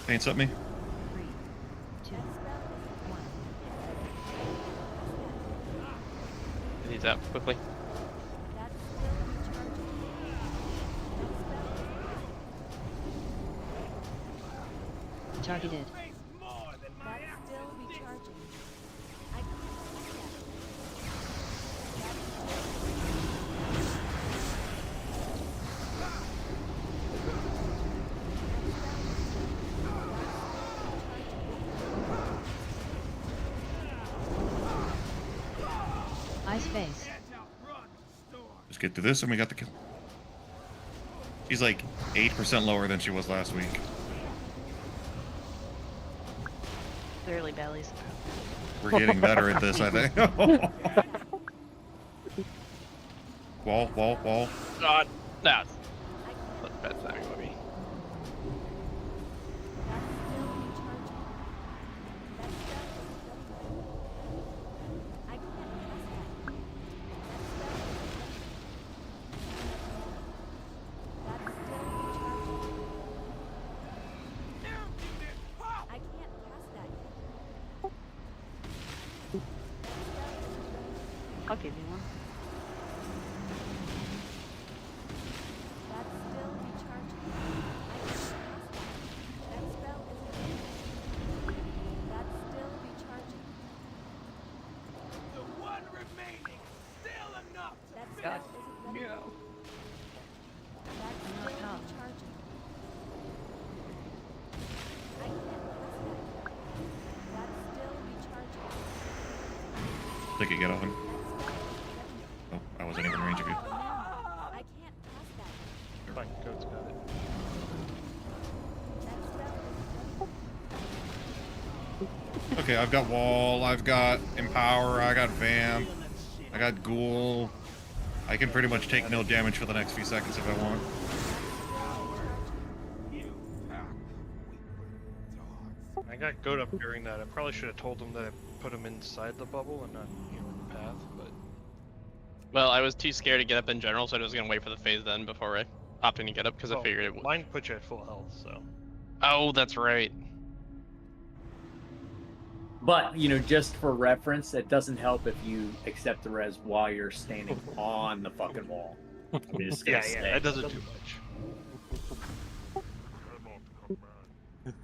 Paints up me. 3, 2, 1. Get these out quickly. That's still recharging. That spell Targeted. That's still recharging. I can't Ice Face. Just get through this and we got the kill. She's like 8% lower than she was last week. Clearly bellies. We're getting better at this, I think. Wall. God, that's bad timing, maybe. I'll give you one. That's still recharging. I can't cast that. That spell isn't ready. That's still recharging. The one remaining, still enough to That finish. spell isn't ready. Yeah. That's still recharging. I can't cast that. That's still recharging. Take it, get off him. Oh, I wasn't even in range of you. I can't cast that. Fine, Goat's got it. That spell isn't ready. Okay, I've got wall, I've got empower, I got vamp, I got ghoul. I can pretty much take no damage for the next few seconds if I want. I got Goat up during that. I probably should have told him that I put him inside the bubble and not, in the path, but... Well, I was too scared to get up in general, so I was gonna wait for the phase then before I opted to get up because I figured it would. Mine put you at full health, so... Oh, that's right. But, just for reference, it doesn't help if you accept the res while you're standing on the fucking wall. I'm just gonna say. that doesn't do much.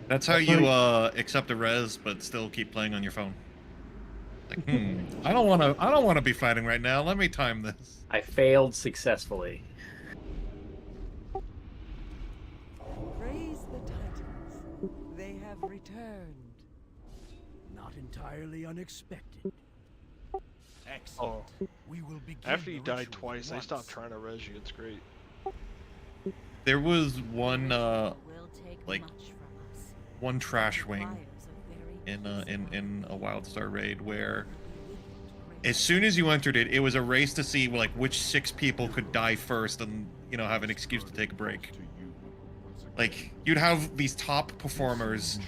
That's how you accept a res, but still keep playing on your phone. Like, I don't want to be fighting right now. Let me time this. I failed successfully. Praise the Titans. They have returned. Not entirely unexpected. Oh. We will begin After you the die ritual twice, they once. stop trying to res you. It's great. There was one Will take like much from us. one trash wing Fires are very in a Wildstar raid where as soon as you entered it, it was a race to see like which 6 people could die first and have an excuse to take a break. Like you'd have these top performers,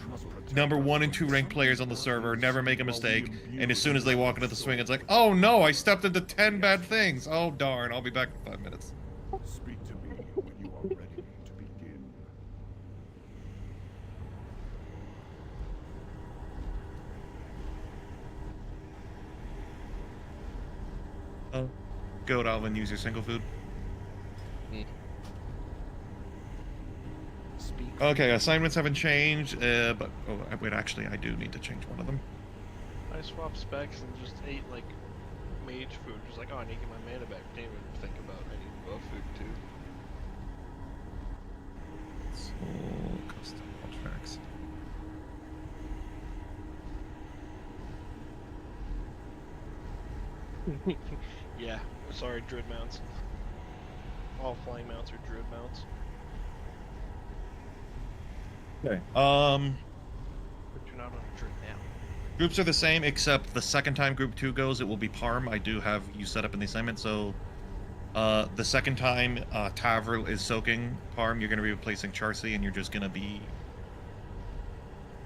number 1 and 2 ranked players on the server, never make a mistake, and as soon as they walk into the swing, it's like, oh no, I stepped into 10 bad things. Oh darn, I'll be back in 5 minutes. Speak to me when you are ready to begin. Go, Alvin, use your single food. speak. Okay, assignments haven't changed, but wait, actually, I do need to change one of them. I swapped specs and just ate like mage food. Just like, oh, I need to get my mana back. Didn't even think about I need buff food too. So, custom contracts. Yeah, sorry, druid mounts. All flying mounts are druid mounts. Okay. But you're not on a druid now. Groups are the same, except the second time group 2 goes, it will be Parm. I do have you set up in the assignment, so the second time Tavr is soaking Parm, you're going to be replacing Charcy, and you're just going to be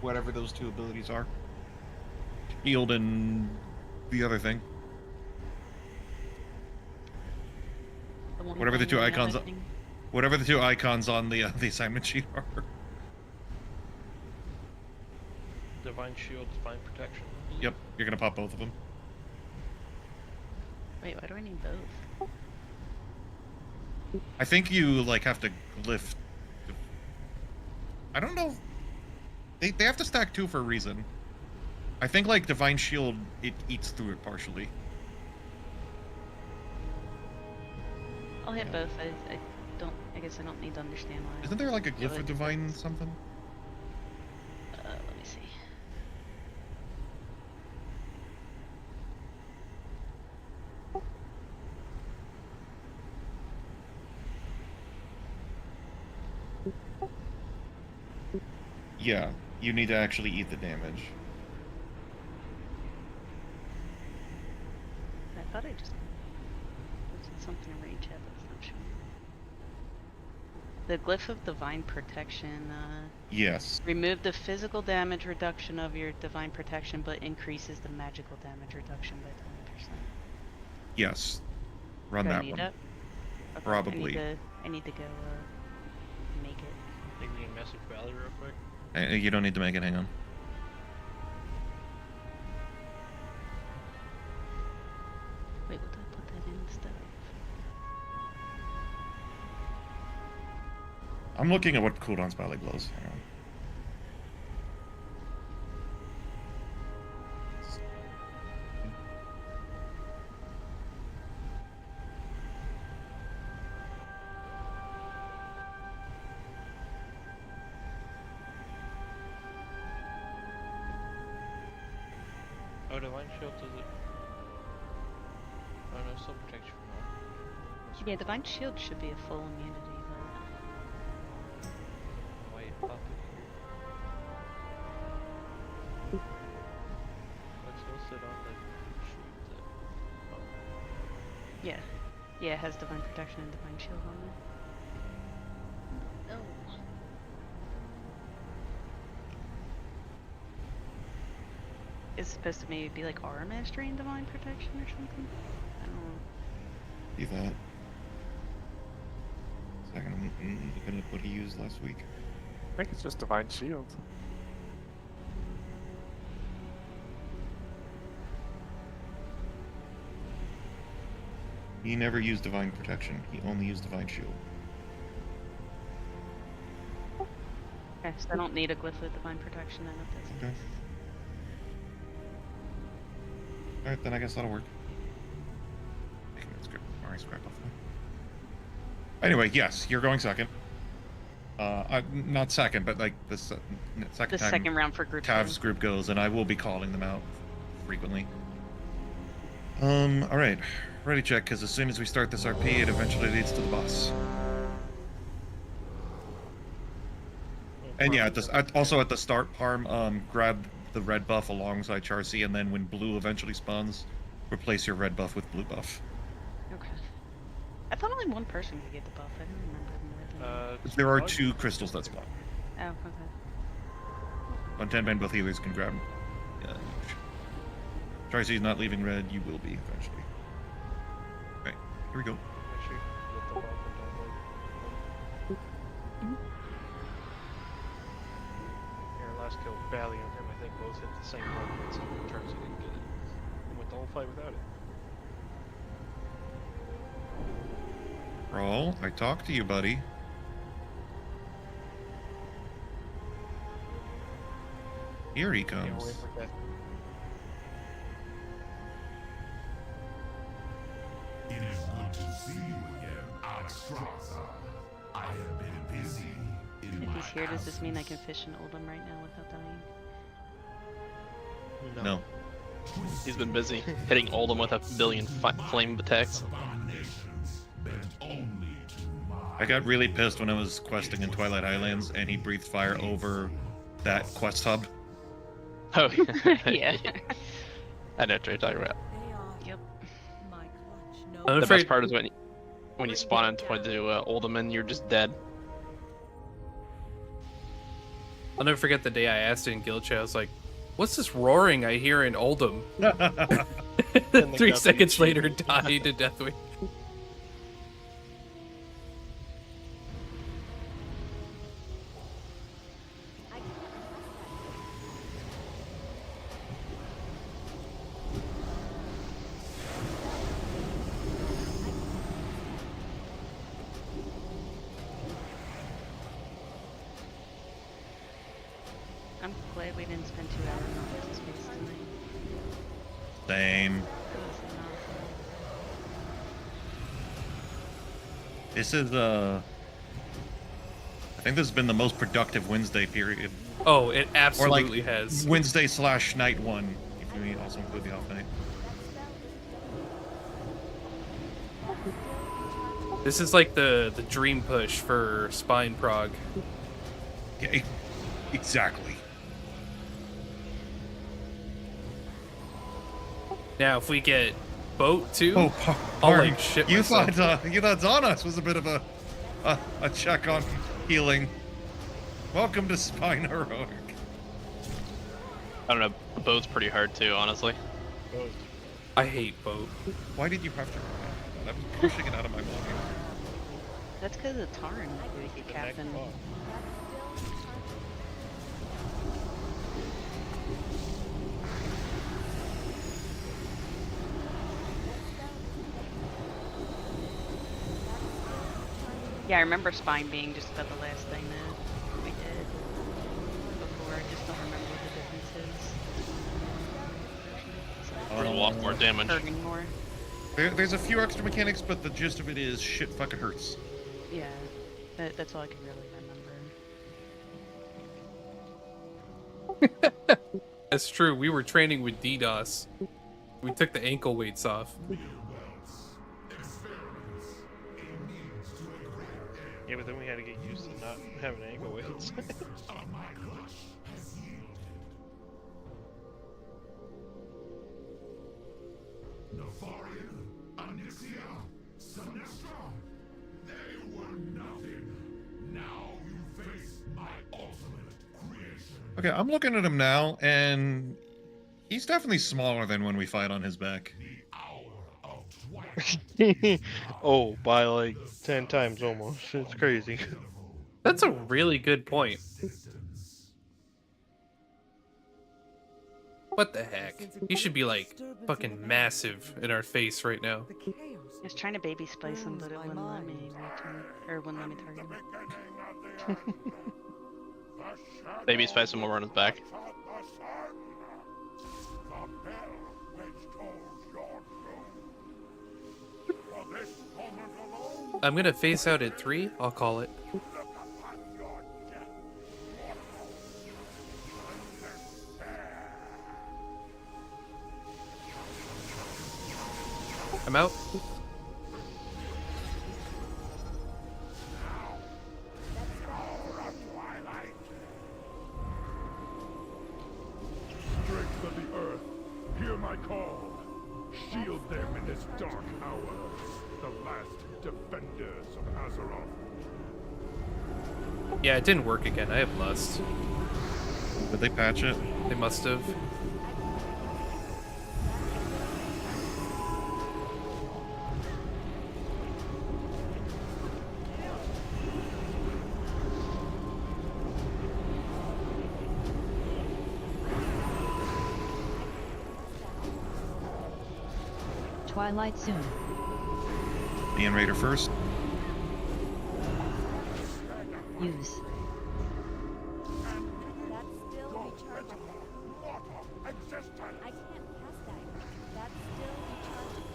whatever those two abilities are. Shield and the other thing. Whatever the two icons, whatever the two icons on the assignment sheet are. Divine shield, divine protection. Yep, you're gonna pop both of them. Wait, why do I need both? I think you like have to glyph. I don't know. They have to stack 2 for a reason. I think like divine shield, it eats through it partially. I'll hit both. I guess I don't need to understand why. Isn't there like a glyph of divine something? Let me see. Yeah, you need to actually eat the damage. I thought I just did something in rage chat that's not showing. The glyph of divine protection. Yes. Remove the physical damage reduction of your divine protection, but increases the magical damage reduction by 20%. Yes. Run Do I that need one. it? Okay, Probably. I need to go make it. Think we can message Valley real quick. You don't need to make it. Hang on. Wait, what did I put that in instead of? I'm looking at what cooldowns Valley blows. Hang on. Oh, divine shield does it? Oh no, still protects you from all. Yeah, divine shield should be a full immunity, but Why it pop it here? Let's go sit on the sheet that... Oh. yeah, it has divine protection and divine shield on there. Oh. It's supposed to maybe be like aura mastery and divine protection or something. I don't know. See that. Second, I'm looking at what he used last week. I think it's just divine shield. He never used divine protection. He only used divine shield. Okay, so I don't need a glyph with divine protection then if that's the Okay. case. Alright, then I guess that'll work. Alright, scrap off that. Anyway, yes, you're going second. Not second, but like the second The time second round for group Tav's two. group goes, and I will be calling them out frequently. Alright. Ready check, because as soon as we start this RP, it eventually leads to the boss. And yeah, also at the start, Parm, grab the red buff alongside Charcy, and then when blue eventually spawns, replace your red buff with blue buff. Okay. I thought only one person could get the buff. I didn't remember more than There are 2 crystals that spawn. Oh, okay. On 10 men, both healers can grab. Charcy's not leaving red, you will be eventually. Okay, here we go. Make sure you get the buff and don't like... Your last kill, Valley and him, I think both hit the same button, but some turns he didn't get it. He went the whole fight without it. Brawl, I talked to you, buddy. Here he Can't comes. wait for that. It is good to see you again, Alexstrasza. I have been busy in If my he's here, does this mean I absence. can fish and Oldham right now without dying? No. He's been busy hitting Oldham with a billion flame attacks. I got really pissed when I was questing in Twilight Highlands and he breathed fire over that quest hub. Oh, Yeah. I know what you're talking about. Yep. I'm The afraid best part is when you spawn into Oldham and you're just dead. I'll never forget the day I asked in guild chat. I was like, "What's this roaring I hear in Oldham?" 3 seconds later, died to Deathwing. I'm glad we didn't spend 2 hours on this space tonight. Same. It was enough. This is I think this has been the most productive Wednesday period. Oh, it absolutely or like has. Wednesday / night 1, if you also include the off night. This is like the dream push for Spine Prog. Yeah, exactly. Now, if we get boat too, Oh, I'll Mark, like shit you myself. thought Zonos was a bit of a check on healing. Welcome to Spine Heroic. I don't know, boat's pretty hard too, honestly. I hate boat. Why did you have to? I was pushing it out of my mind. That's because of Tarn, Captain. Yeah, I remember Spine being just about the last thing that we did before. I just don't remember what the difference is. There's a lot more damage. Hurting more. There's a few extra mechanics, but the gist of it is shit fucking hurts. Yeah, that's all I can really remember. That's true. We were training with DDoS. We took the ankle weights off. Yeah, but then we had to get used to not having ankle weights. Okay, I'm looking at him now, and he's definitely smaller than when we fight on his back. Oh, by like 10 times almost. It's crazy. That's a really good point. What the heck? He should be like fucking massive in our face right now. I was trying to baby spice him, but it wouldn't let me wouldn't let me target him. Baby spice him over on his back. I'm gonna face out at 3. I'll call it. I'm out. Strength of the earth, hear my call. Shield them in this dark hour. The last defenders of Azeroth. Yeah, it didn't work again. I have lust. Did they patch it? They must have. Twilight soon. Me and Raider first. Use. recharging. I can't pass that yet. That's still recharging.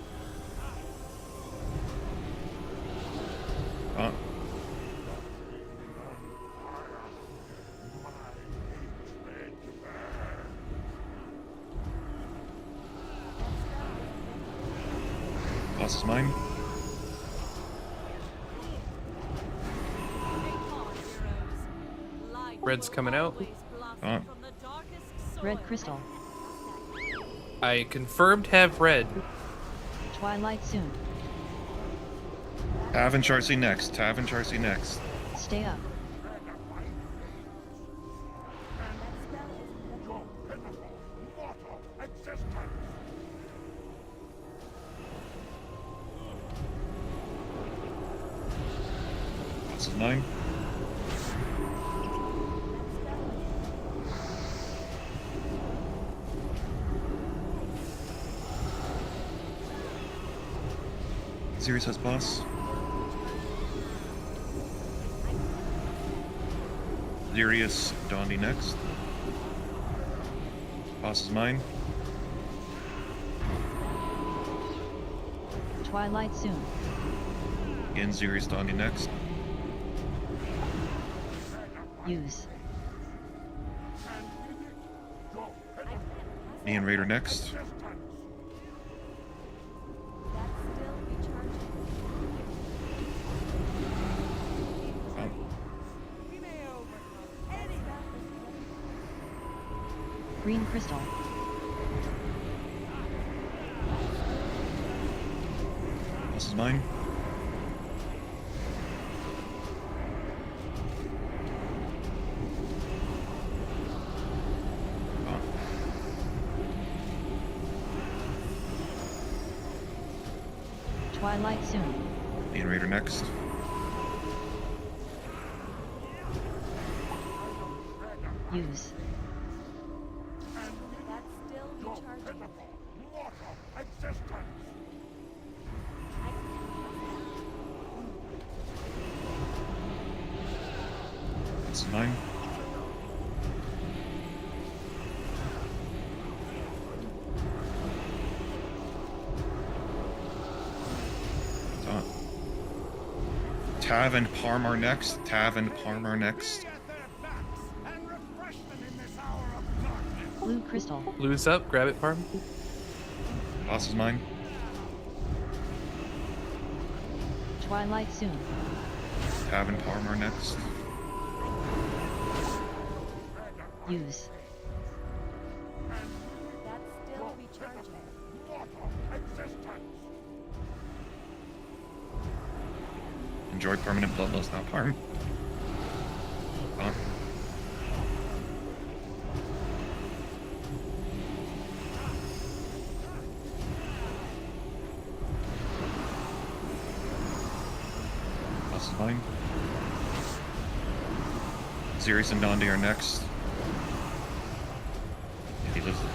Boss is mine. Red's coming out. Red crystal. I confirmed have red. Twilight soon. Tav and Charcy next. Tav and Charcy next. Stay up. Boss is mine. Series has boss. Sirius Dondi next. Boss is mine. Twilight soon. Again, Sirius Dondi next. Use. Me and Raider next. Green crystal. This is mine. Twilight soon. Me and Raider next. Use. This is mine. Tav and Parm are next. Tav and Parm are next. Blue crystal. Blue's up. Grab it, Parm. Boss is mine. Twilight soon. Tav and Parm are next. Use. Enjoy permanent bloodlust, not Parm. Boss is mine. Sirius and Dondi are next. If he lives it.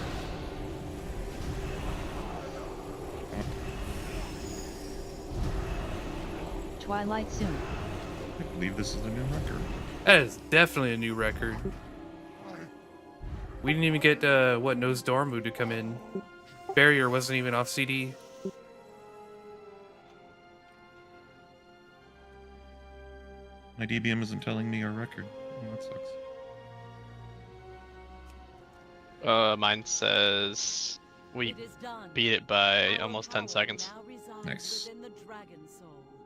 Twilight soon. I believe this is a new record. That is definitely a new record. We didn't even get what Nose Dormu to come in. Barrier wasn't even off CD. My DBM isn't telling me our record. Oh, that sucks. Mine says we beat it by almost 10 seconds. Nice.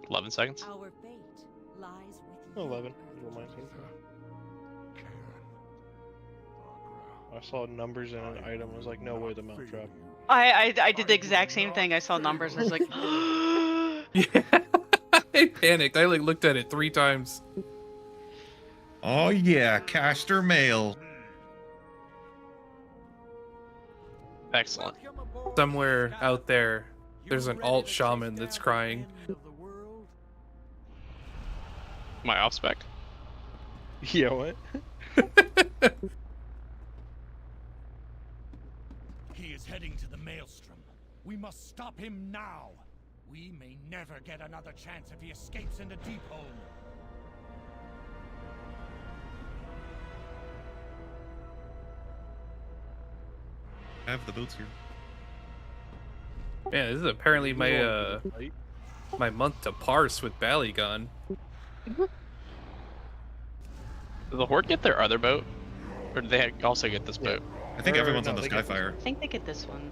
11 seconds. 11. I saw numbers in an item. I was like, no way the mount dropped. I did the exact same thing. I saw numbers and I was like, Yeah. I panicked. I like looked at it 3 times. Oh yeah, Caster Mail. Excellent. Somewhere out there, there's an alt shaman that's crying. My off spec. Yeah, what? He is heading to the Maelstrom. We must stop him now. We may never get another chance if he escapes into Deepholm. have the boats here. Man, this is apparently my my month to parse with Ballygon. Did the Horde get their other boat? Or did they also get this boat? I think everyone's on the Skyfire. I think they get this one.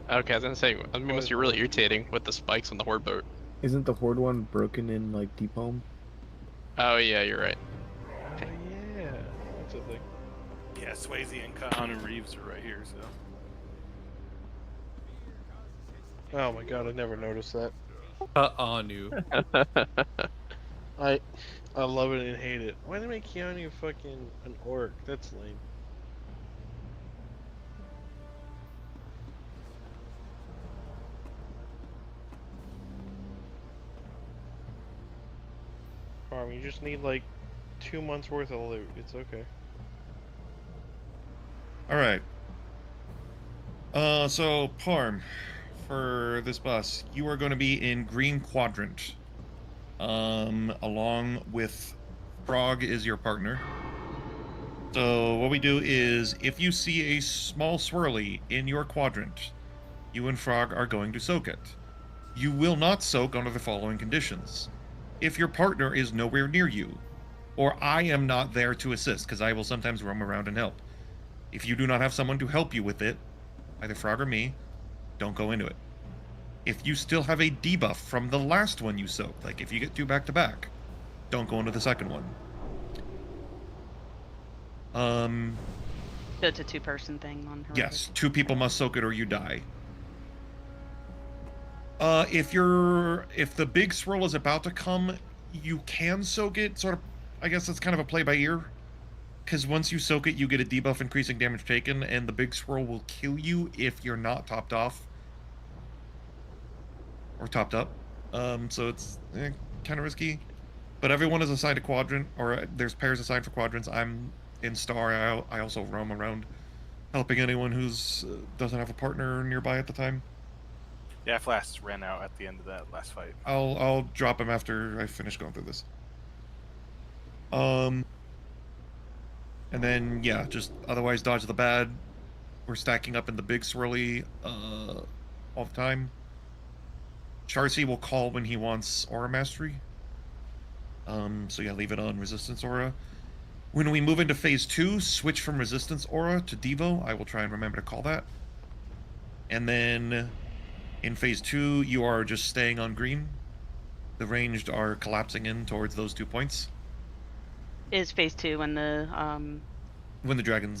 Okay, I was gonna say, it must be really irritating with the spikes on the Horde boat. Isn't the Horde one broken in like Deep Home? Oh yeah, you're right. Yeah, that's a thing. Yeah, Swayze and Khan and Reeves are right here, so. Oh my god, I never noticed that. Keanu. I love it and hate it. Why did they make Keanu fucking an orc? That's lame. Farm, you just need like 2 months worth of loot. It's okay. Alright. So, Parm, for this boss, you are going to be in green quadrant. Along with Prog is your partner. So, what we do is, if you see a small swirly in your quadrant, you and Frog are going to soak it. You will not soak under the following conditions. If your partner is nowhere near you, or I am not there to assist, because I will sometimes roam around and help. If you do not have someone to help you with it, either Frog or me, don't go into it. If you still have a debuff from the last one you soaked, like if you get 2 back-to-back, don't go into the second one. So it's a 2-person thing on her. Yes, 2 people must soak it or you die. If the big swirl is about to come, you can soak it, sort of. I guess that's kind of a play by ear. Because once you soak it, you get a debuff increasing damage taken, and the big swirl will kill you if you're not topped off. Or topped up. So it's kind of risky. But everyone is assigned a quadrant, or there's pairs assigned for quadrants. I'm in Star. I also roam around, helping anyone who's doesn't have a partner nearby at the time. Yeah, Flask ran out at the end of that last fight. I'll drop him after I finish going through this. And then, yeah, just otherwise dodge the bad. We're stacking up in the big swirly all the time. Charcy will call when he wants Aura Mastery. So yeah, leave it on Resistance Aura. When we move into Phase 2, switch from Resistance Aura to Devo. I will try and remember to call that. And then in Phase 2, you are just staying on green. The ranged are collapsing in towards those 2 points. Is Phase 2 when the dragon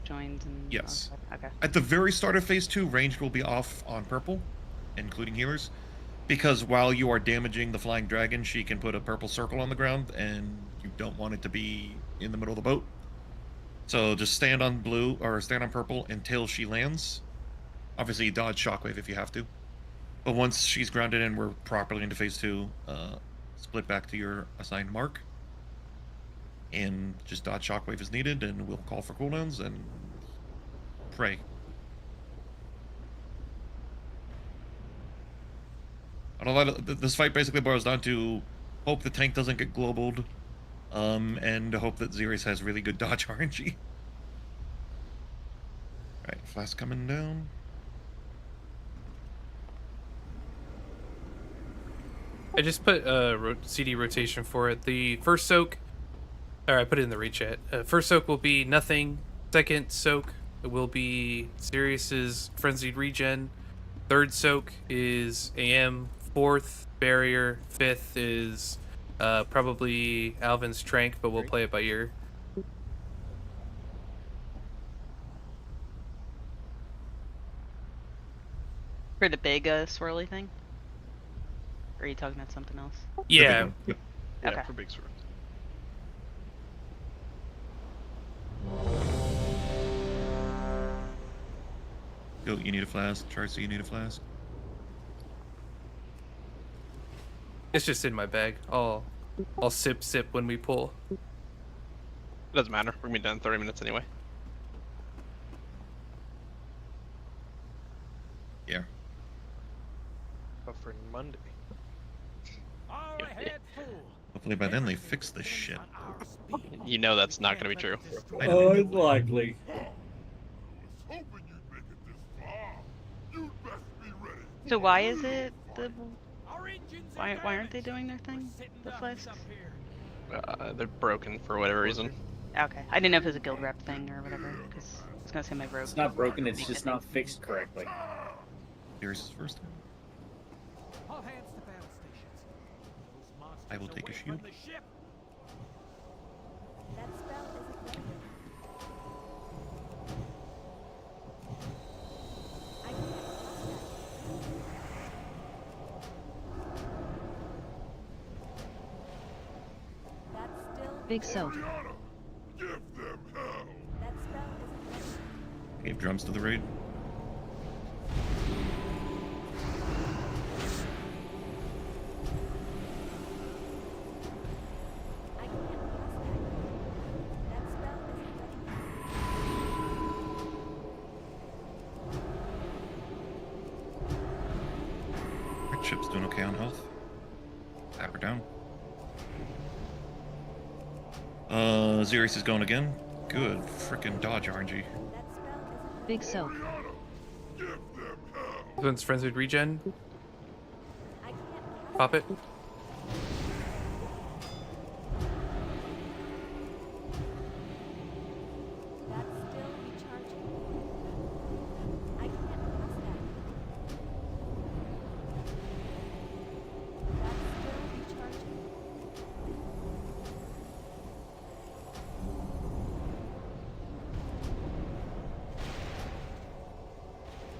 joins and yes. Okay. At the very start of Phase 2, ranged will be off on purple, including healers, because while you are damaging the flying dragon, she can put a purple circle on the ground, and you don't want it to be in the middle of the boat. So just stand on blue or stand on purple until she lands. Obviously, dodge shockwave if you have to. But once she's grounded and we're properly into Phase 2, split back to your assigned mark. And just dodge shockwave as needed, and we'll call for cooldowns and pray. This fight basically boils down to hope the tank doesn't get globaled, and hope that Xeris has really good dodge RNG. Alright, Flask coming down. I just put CD rotation for it. The first soak, or I put it in the raid chat. First soak will be nothing. Second soak will be Sirius's frenzied regen. Third soak is AM. Fourth barrier. Fifth is probably Alvin's Trank, but we'll play it by ear. For the big swirly thing? Or are you talking about something else? Yeah. Okay. Yeah, for big sword. Yo, you need a flask. Charcy, you need a flask. It's just in my bag. I'll sip when we pull. It doesn't matter. We're gonna be done in 30 minutes anyway. Yeah. But for Monday. Hopefully by then they fix this shit. You know that's not gonna be true. Oh, it's likely. So why is it the? Why aren't they doing their thing? The flasks. They're broken for whatever reason. Okay, I didn't know if it was a guild rep thing or whatever, because I was gonna say my rogue. It's not broken. It's just not fixed correctly. Here's his first time. All hands to battle stations. Those monsters I will take a away shield. from the ship. That spell isn't ready yet. I can't cast that. That's still Big soap. Give them hell. That spell isn't ready. Gave drums to the raid. I can't cast that. That spell isn't ready. Red ship's doing okay on health. Tap her down. Xerius is going again. Good frickin' dodge, RNG. Big soap. This one's frenzied regen. Pop it. That's still recharging. I can't cast that. That's still recharging.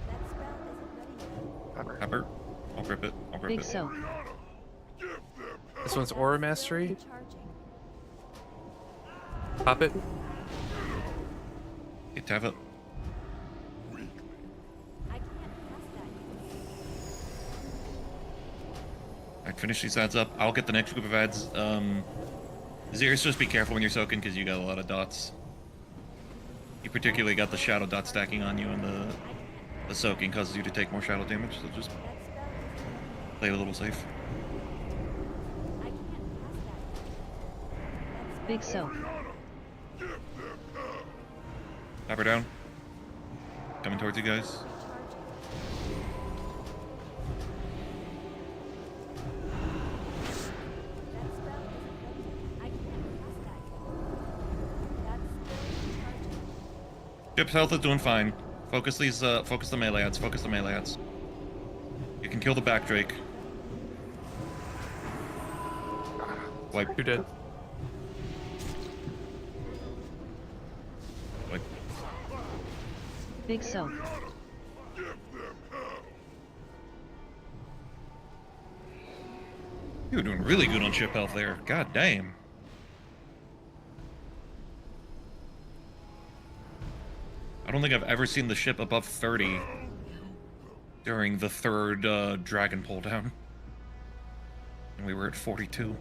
That spell isn't ready yet. Pepper. I'll grip it. I'll grip Big it. soap. This one's aura mastery. Recharging. Pop it. Get tap it. I can't cast that. Alright, finish these ads up. I'll get the next group of ads. Xerius, just be careful when you're soaking because you got a lot of dots. You particularly got the shadow dot stacking on you, and the soaking causes you to take more shadow damage, so just play it a little safe. Big soap. Tap her down. Coming towards you guys. Ship's health is doing fine. Focus these, focus the melee ads, focus the melee ads. You can kill the back Drake. Wipe. You're dead. Wipe. Big soap. You were doing really good on ship health there. God damn. I don't think I've ever seen the ship above 30 during the third dragon pull down. And we were at 42.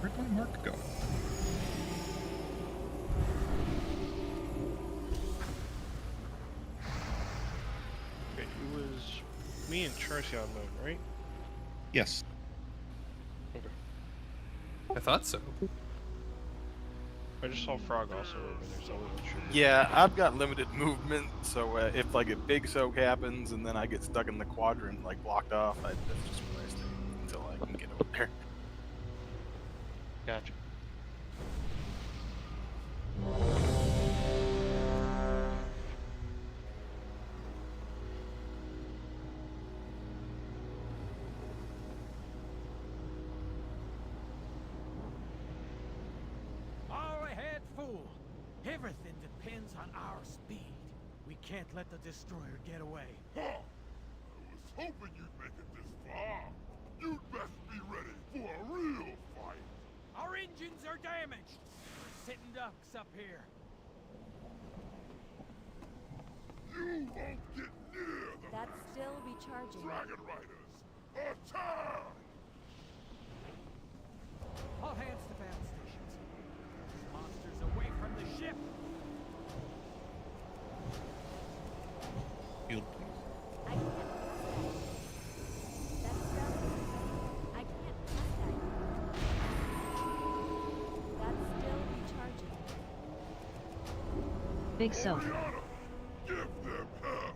Where'd my mark go? Okay, it was me and Charcy on Moon, right? Yes. Okay. I thought so. I just saw Frog also over there, so I wasn't sure. Yeah, I've got limited movement, so if like a big soak happens and then I get stuck in the quadrant, like blocked off, that's just where I stay until I can get over there. Gotcha. All ahead, fool. Everything depends on our speed. We can't let the destroyer get away. Huh. I was hoping you'd make it this far. You'd best be ready for a real fight. Our engines are damaged. We're sitting ducks up here. You won't get near the That's still recharging. Dragon Riders. Attack! All hands to battle. ship. Shield, I can't cast that. That spell isn't ready yet. I can't cast that yet. That's still recharging. Big soak. Give them hell.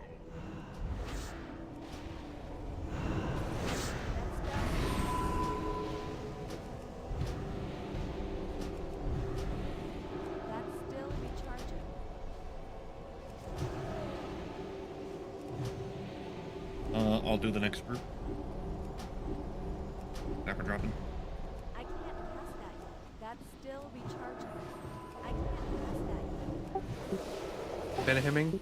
That's still recharging. I'll do the next group. Never dropping. I can't cast that yet. That's still recharging. I can't cast that yet. Benaheming.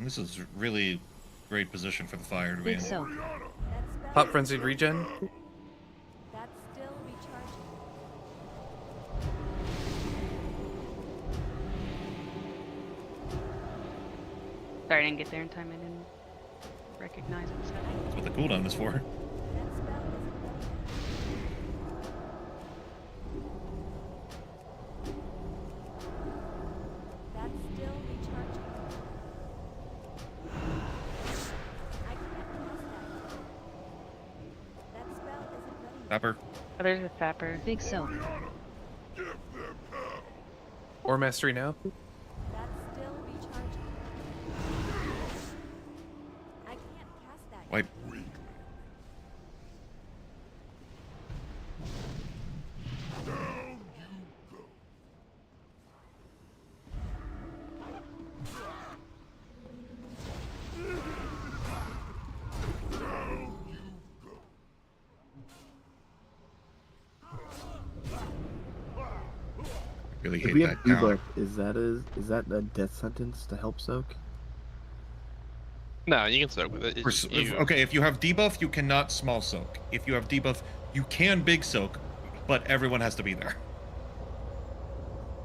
This is really great position for the fire to be Big in. soak. That spell Pop Frenzied Regen. That's still recharging. Sorry, I didn't get there in time. I didn't recognize it. So. That's what the cooldown is for. That spell isn't ready yet. That's still recharging. I can't cast that yet. That spell isn't ready yet. Pepper. Oh, there's a Fapper. Big soak. Give them hell. Or Mastery now. That's still recharging. I can't cast that yet. Wipe. Down you go. Down you go. Really If hate we that have count. debuff, is that a death sentence to help soak? No, you can soak with it. Okay, if you have debuff, you cannot small soak. If you have debuff, you can big soak, but everyone has to be there.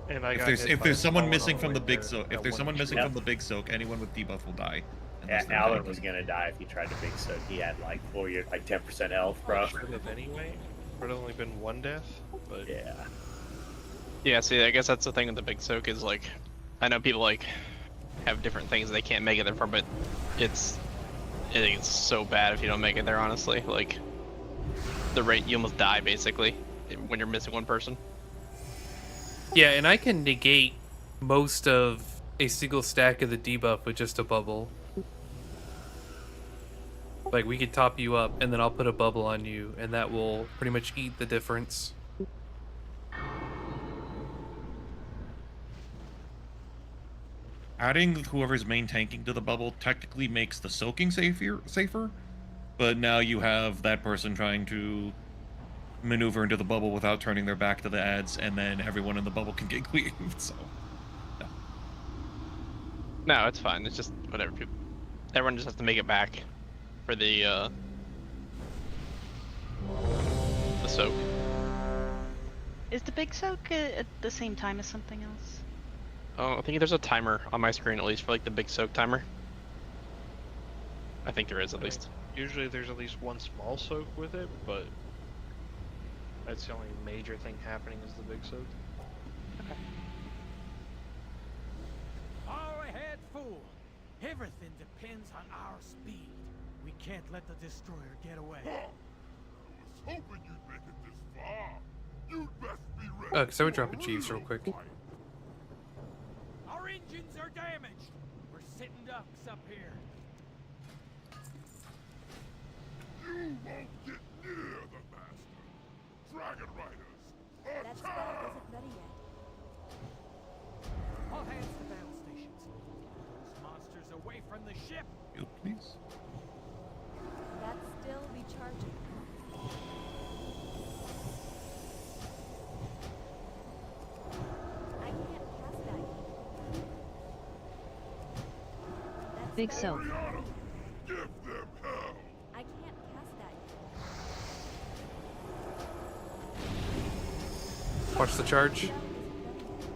And I If got there's hit if by there's a someone fallen missing all from the way big there, soak, if that there's one someone missing tree. from the big soak, anyone with debuff will die. Yeah, unless they're Alan dead. was gonna die if he tried to big soak. He had like 10% health, bro. Should have anyway. Would have only been one death, but Yeah. Yeah, see, I guess that's the thing with the big soak is like, I know people like have different things they can't make it there for, but I think it's so bad if you don't make it there. Honestly, like the rate you almost die basically when you're missing one person. Yeah, and I can negate most of a single stack of the debuff with just a bubble. Like, we could top you up, and then I'll put a bubble on you, and that will pretty much eat the difference. Adding whoever's main tanking to the bubble technically makes the soaking safer, but now you have that person trying to maneuver into the bubble without turning their back to the ads, and then everyone in the bubble can get cleaved. So, no. No, it's fine. It's just whatever. Everyone just has to make it back for the soak. Is the big soak at the same time as something else? Oh, I think there's a timer on my screen at least for like the big soak timer. I think there is at least. usually there's at least one small soak with it, but that's the only major thing happening is the big soak. Okay. All ahead, fool. Everything depends on our speed. We can't let the destroyer get away. I was hoping you'd make it this far. You'd best be ready. So we're dropping Chiefs real quick. Our engines are damaged. We're sitting ducks up here. You won't get near the master. Dragon Riders, That spell attack! isn't ready yet. All hands to battle stations. Those monsters away from the ship. You please. That's still recharging. I can't cast that yet. That Big spell soap. isn't ready yet. Give them hell! I can't cast that yet. Watch the charge. Spell isn't ready yet.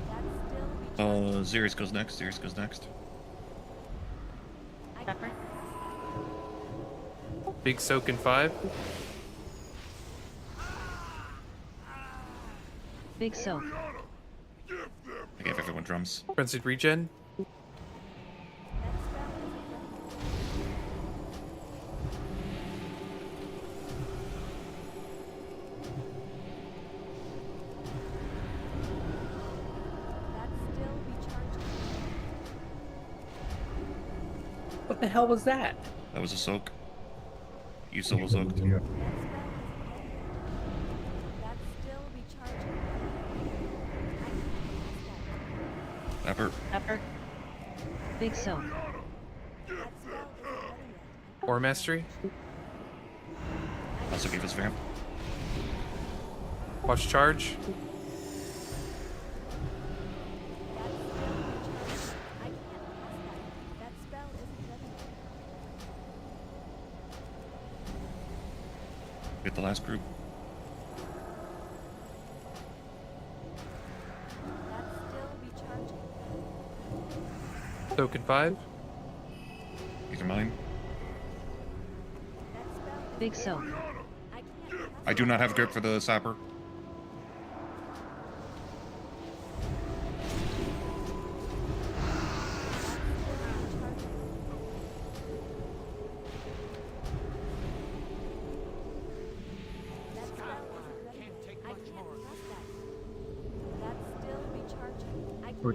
That's still recharging. Xeris goes next. Xeris goes next. Big soak in 5. Big soak. I gave everyone drums. Frenzied regen. What the hell was that? That was a soak. You solo soaked. Pepper. Pepper. Big soak. Or mastery. Also gave us vamp. Watch charge. Get the last group. Soak in 5. These are mine. Big soak. I do not have grip for the sapper.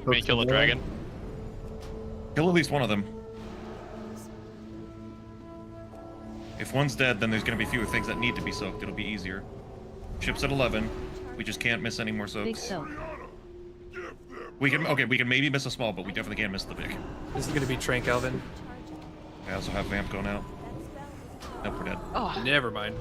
May kill the dragon. Kill at least one of them. If one's dead, then there's going to be fewer things that need to be soaked. It'll be easier. Ship's at 11. We just can't miss any more soaks. Big soak. We can maybe miss a small, but we definitely can't miss the big. This is going to be Trank Alvin. I also have vamp going out. Nope, we're dead. Oh, never mind.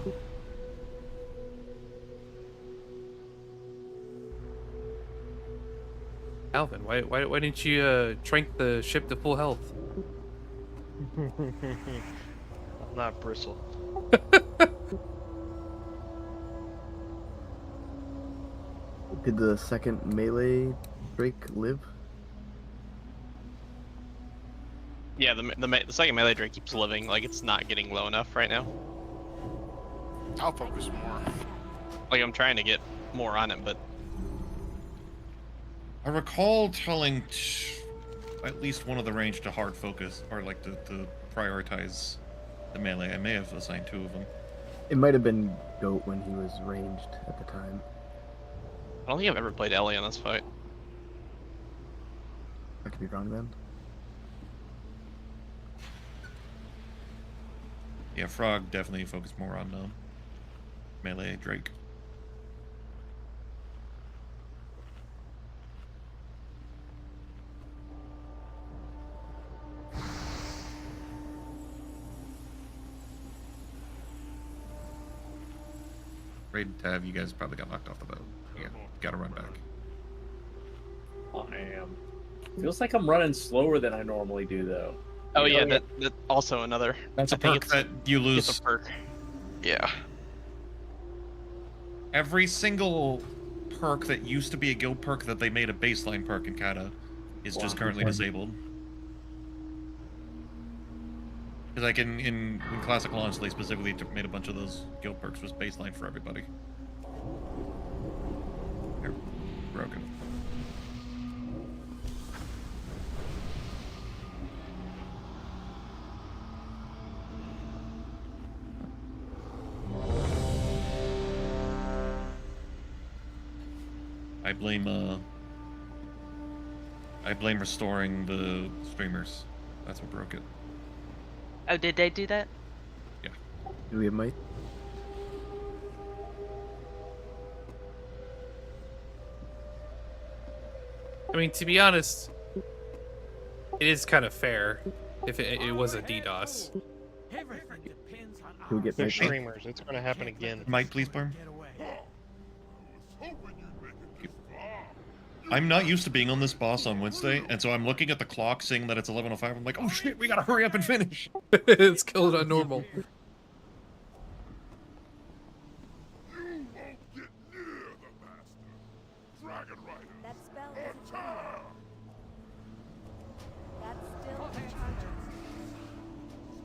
Alvin, why didn't you trank the ship to full health? I'm not Bristle. Did the second melee Drake live? Yeah, the second melee Drake keeps living. Like, it's not getting low enough right now. I'll focus more. Like, I'm trying to get more on it, but... I recall telling at least one of the range to hard focus, or like to prioritize the melee. I may have assigned 2 of them. It might have been Goat when he was ranged at the time. I don't think I've ever played Ellie in this fight. I could be wrong then. Yeah, Frog definitely focused more on melee Drake. Raid tab, you guys probably got knocked off the boat. Yeah, gotta run back. I am. Feels like I'm running slower than I normally do, though. Oh yeah, that also another. That's a perk that you lose. It's a perk. Yeah. Every single perk that used to be a guild perk that they made a baseline perk in Kata is just currently disabled. Because like in Classic Launch, they specifically made a bunch of those guild perks was baseline for everybody. They're broken. I blame restoring the streamers. That's what broke it. Oh, did they do that? Yeah. Do we have might? I mean, to be honest, it is kind of fair if it was a DDoS. Do we get They're might? streamers. It's going to happen again. Might please, Barm? I'm not used to being on this boss on Wednesday, and so I'm looking at the clock, seeing that it's 11:05. I'm like, oh shit, we gotta hurry up and finish. It's killed on normal. That spell is charged. That's still charging.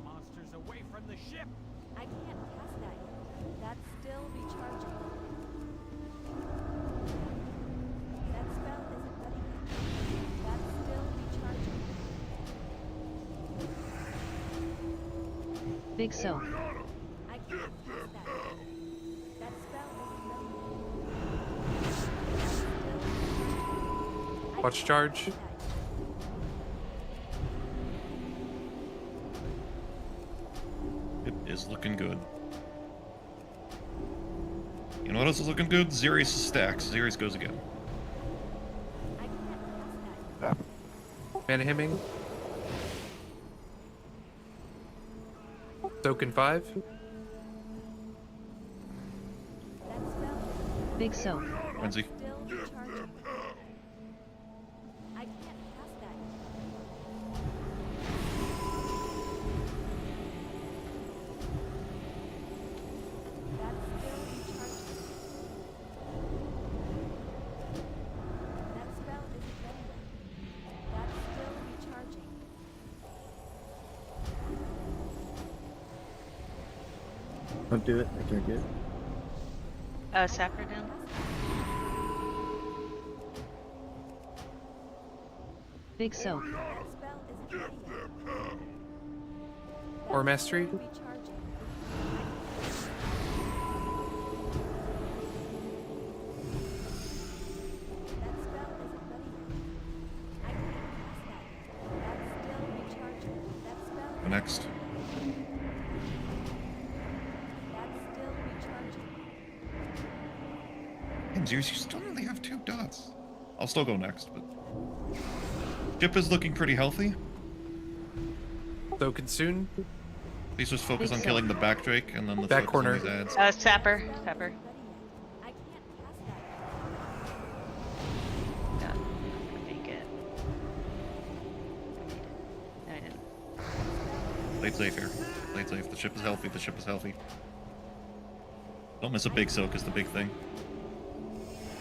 Monsters away from the ship. I can't cast that yet. That's still recharging. That spell isn't ready yet. That's still recharging. Big Soap. I can't cast that yet. That spell isn't ready yet. Watch charge. It is looking good. You know what else is looking good? Xerius stacks. Xerius goes again. Mana hemming. Token 5. Big Soap. Wenzi. Still recharging. I can't cast that yet. That's still recharging. That spell isn't ready yet. That's still recharging. Don't do it. I can't do it. Sapper down. Big Soap. That spell isn't ready yet. Or mastery. Recharging. That spell isn't ready yet. I can't cast that yet. That's still recharging. That spell Go next. That's still recharging. And Xerius, you still only have 2 dots. I'll still go next, but... Ship is looking pretty healthy. Token soon. Please just focus on killing the back Drake and then the Back focus corner. on these ads. Sapper. Sapper. I can't cast that yet. God, I'm gonna make it. I made it. No, I didn't. Play it safe here. Play it safe. The ship is healthy. The ship is healthy. Don't miss a big soak is the big thing.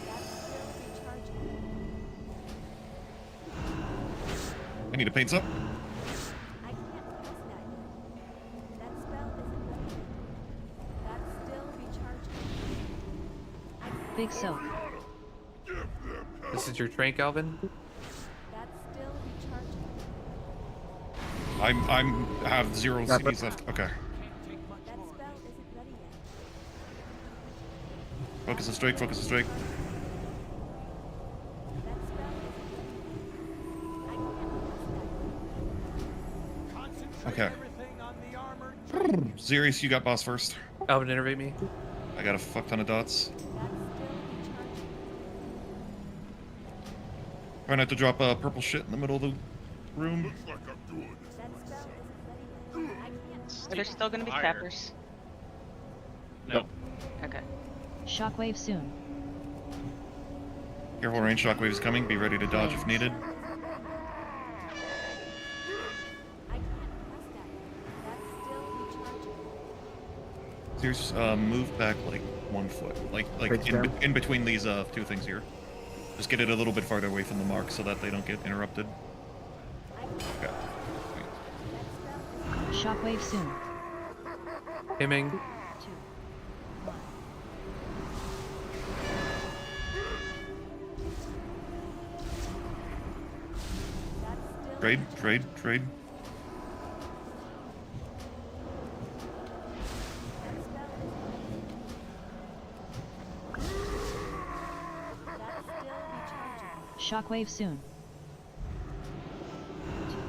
That's still recharging. I need a paint up. I can't cast that yet. That spell isn't ready yet. That's still recharging. I can't Big Soap. This is your trank, Alvin. That's still recharging. I'm have 0 CDs left. Okay. That spell isn't ready yet. Focus the strike. Focus the strike. That spell isn't ready yet. I can't cast that yet. Okay. Xerius, you got boss first. Alvin, innervate me. I got a fuck ton of dots. That's still recharging. Try not to drop purple shit in the middle of the room. That spell isn't ready yet. I can't. Are there still gonna be sappers? No. Okay. Shockwave soon. Careful, range shockwave is coming. Be ready to dodge if needed. I can't cast that yet. That's still recharging. Xerius, move back like 1 foot, like Right down. in between these 2 things here. Just get it a little bit farther away from the mark so that they don't get interrupted. Okay. Shockwave soon. Hemming. 2, 1. Trade, trade, trade. Shockwave soon. 2, 1.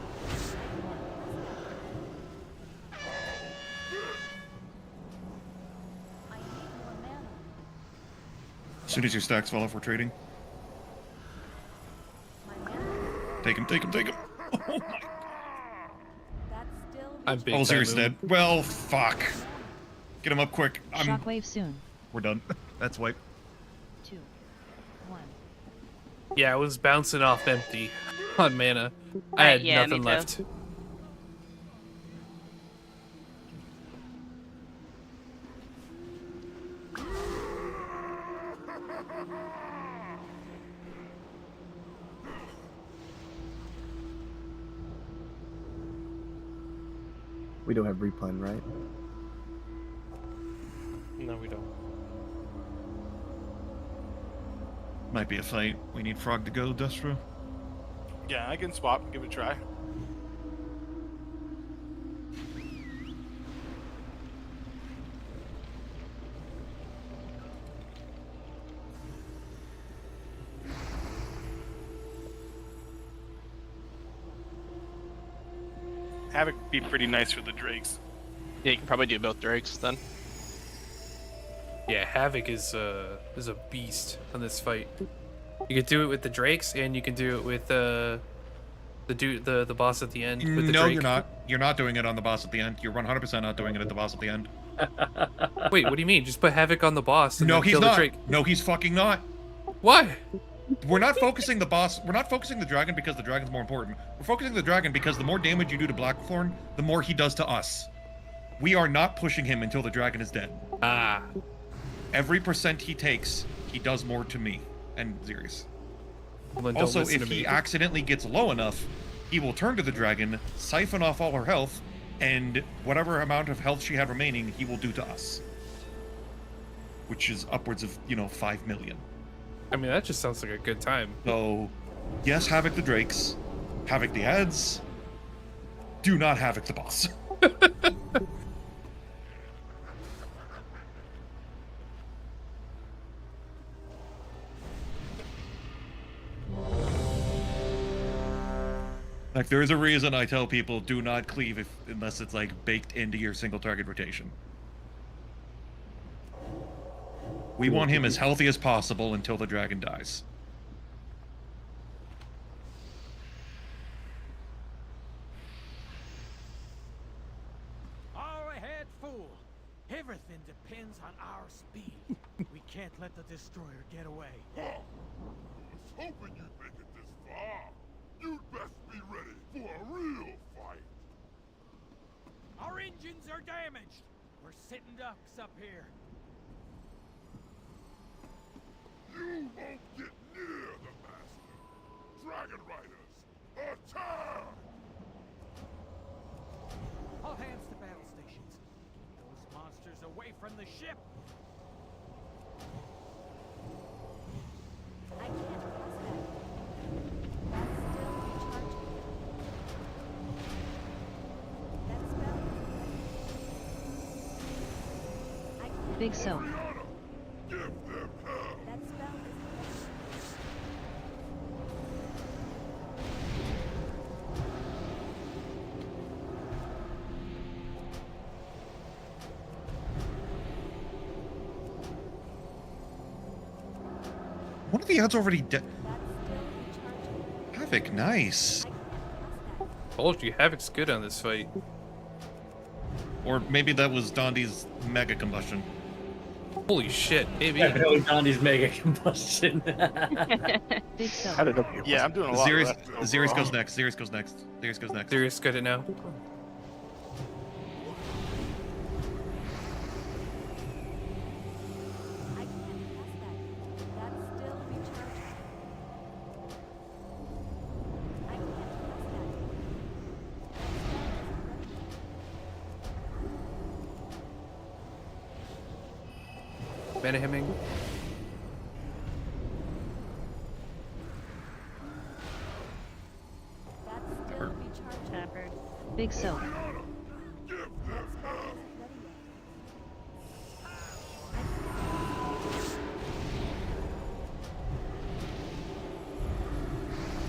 As soon as your stacks fall off, we're trading. Take him, take him, take him. Oh my. I'm big. Oh, fat Xerius moon. dead. Well, fuck. Get him up quick. Shockwave soon. We're done. That's wipe. 2, 1. Yeah, I was bouncing off empty on mana. I had yeah, me nothing too. left. We don't have replan, right? No, we don't. Might be a fight. We need Frog to go, Destro. Yeah, I can swap and give it a try. Havoc would be pretty nice for the Drakes. Yeah, you can probably do both Drakes then. Yeah, Havoc is a beast on this fight. You could do it with the Drakes, and you can do it with the boss at the end. With the No, Drake. you're not. You're not doing it on the boss at the end. You're 100% not doing it at the boss at the end. Wait, what do you mean? Just put Havoc on the boss and No, then he's kill not. the Drake. No, he's fucking not. Why? We're not focusing the boss. We're not focusing the dragon because the dragon's more important. We're focusing the dragon because the more damage you do to Blackthorn, the more he does to us. We are not pushing him until the dragon is dead. Ah. Every percent he takes, he does more to me and Xerius. Well, then don't Also, listen if to he me. accidentally gets low enough, he will turn to the dragon, siphon off all her health, and whatever amount of health she had remaining, he will do to us. Which is upwards of, 5 million. I mean, that just sounds like a good time. So, yes, Havoc the Drakes, Havoc the ads, do not Havoc the boss. Like, there's a reason I tell people do not cleave unless it's like baked into your single target rotation. We want him as healthy as possible until the dragon dies. All ahead, fool. Everything depends on our speed. We can't let the destroyer get away. I was hoping you'd make it this far. You'd best be ready for a real fight. Our engines are damaged. We're sitting ducks up here. You won't get near the master. Dragon Riders, attack! All hands to battle stations. Keep those monsters away from the ship. I can't cross that. That's still recharging. That spell is I can't. Big soap. Give them hell! That spell is One of the ads already dead. That's still recharging. Havoc, nice. I can't cross that. Told you, Havoc's good on this fight. Or maybe that was Dondi's mega combustion. Holy shit, maybe. Yeah, that was Gandhi's mega combustion. Big soap. How did it Yeah, I'm doing a lot Xerius, left Xerius overall. goes next. Xerius goes next. Xerius goes next. Serious, got it now. I can't cross that. That's still recharging. I can't cross that. Manahemming. That's still recharging. Tabard. Big soap. Give them hell! Ready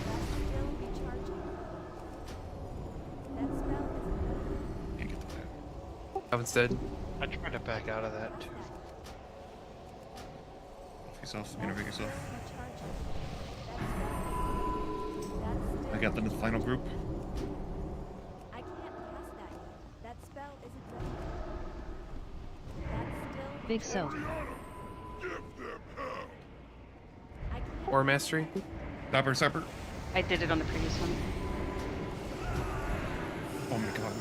That's still recharging. That spell isn't ready. Can't get to that. Haven's dead. I tried to back out of that too. Face off. Interview yourself. Recharging. That's I got them in the final group. I can't cast that yet. That spell isn't ready. That's still Big soap. Give them hell! I can't Or Mastery. Stopper, stopper. I did it on the previous one. Oh my god.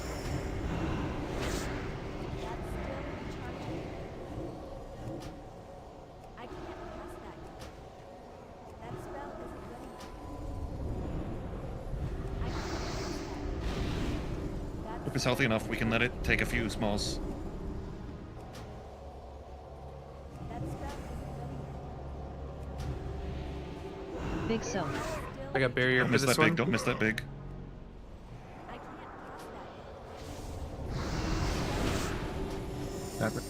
That's still recharging. I can't cast that yet. That spell isn't ready yet. I can't cast that. Hope it's healthy enough. We can let it take a few smalls. Big soak. I got barrier Don't for miss this that big. one. Don't miss that big. Fabric.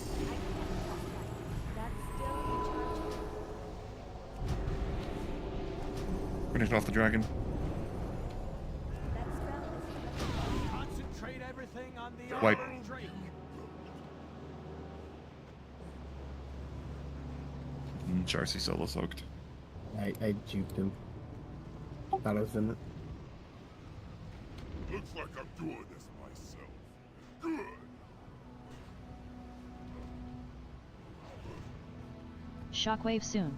Finish off the dragon. Concentrate everything on the Wipe. Iron Drake. Charcy solo soaked. I juked him. Thought I was in it. Looks like I'm doing this myself. Good. Shockwave soon.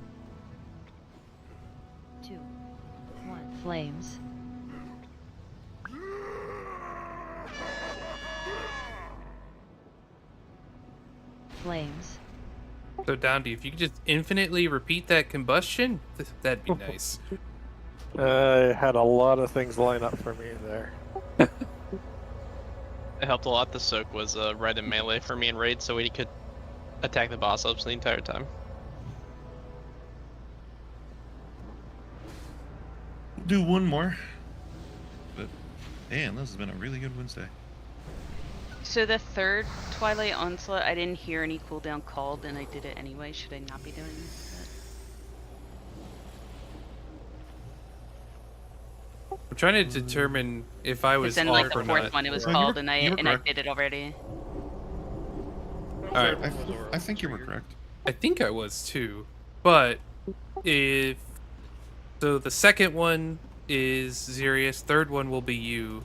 2, 1. Flames. Flames. So Dondi, if you could just infinitely repeat that combustion, that'd be nice. I had a lot of things line up for me there. It helped a lot. The soak was right in melee for me in raid, so we could attack the boss ups the entire time. Do one more. But man, this has been a really good Wednesday. So the third Twilight Onslaught, I didn't hear any cooldown called, and I did it anyway. Should I not be doing that? I'm trying to determine if I was Because then, off like the or fourth not. one, it was Well, called, you and were I correct. did it already. All right. I think you were correct. I think I was too, but if so, the second one is Xerius. Third one will be you.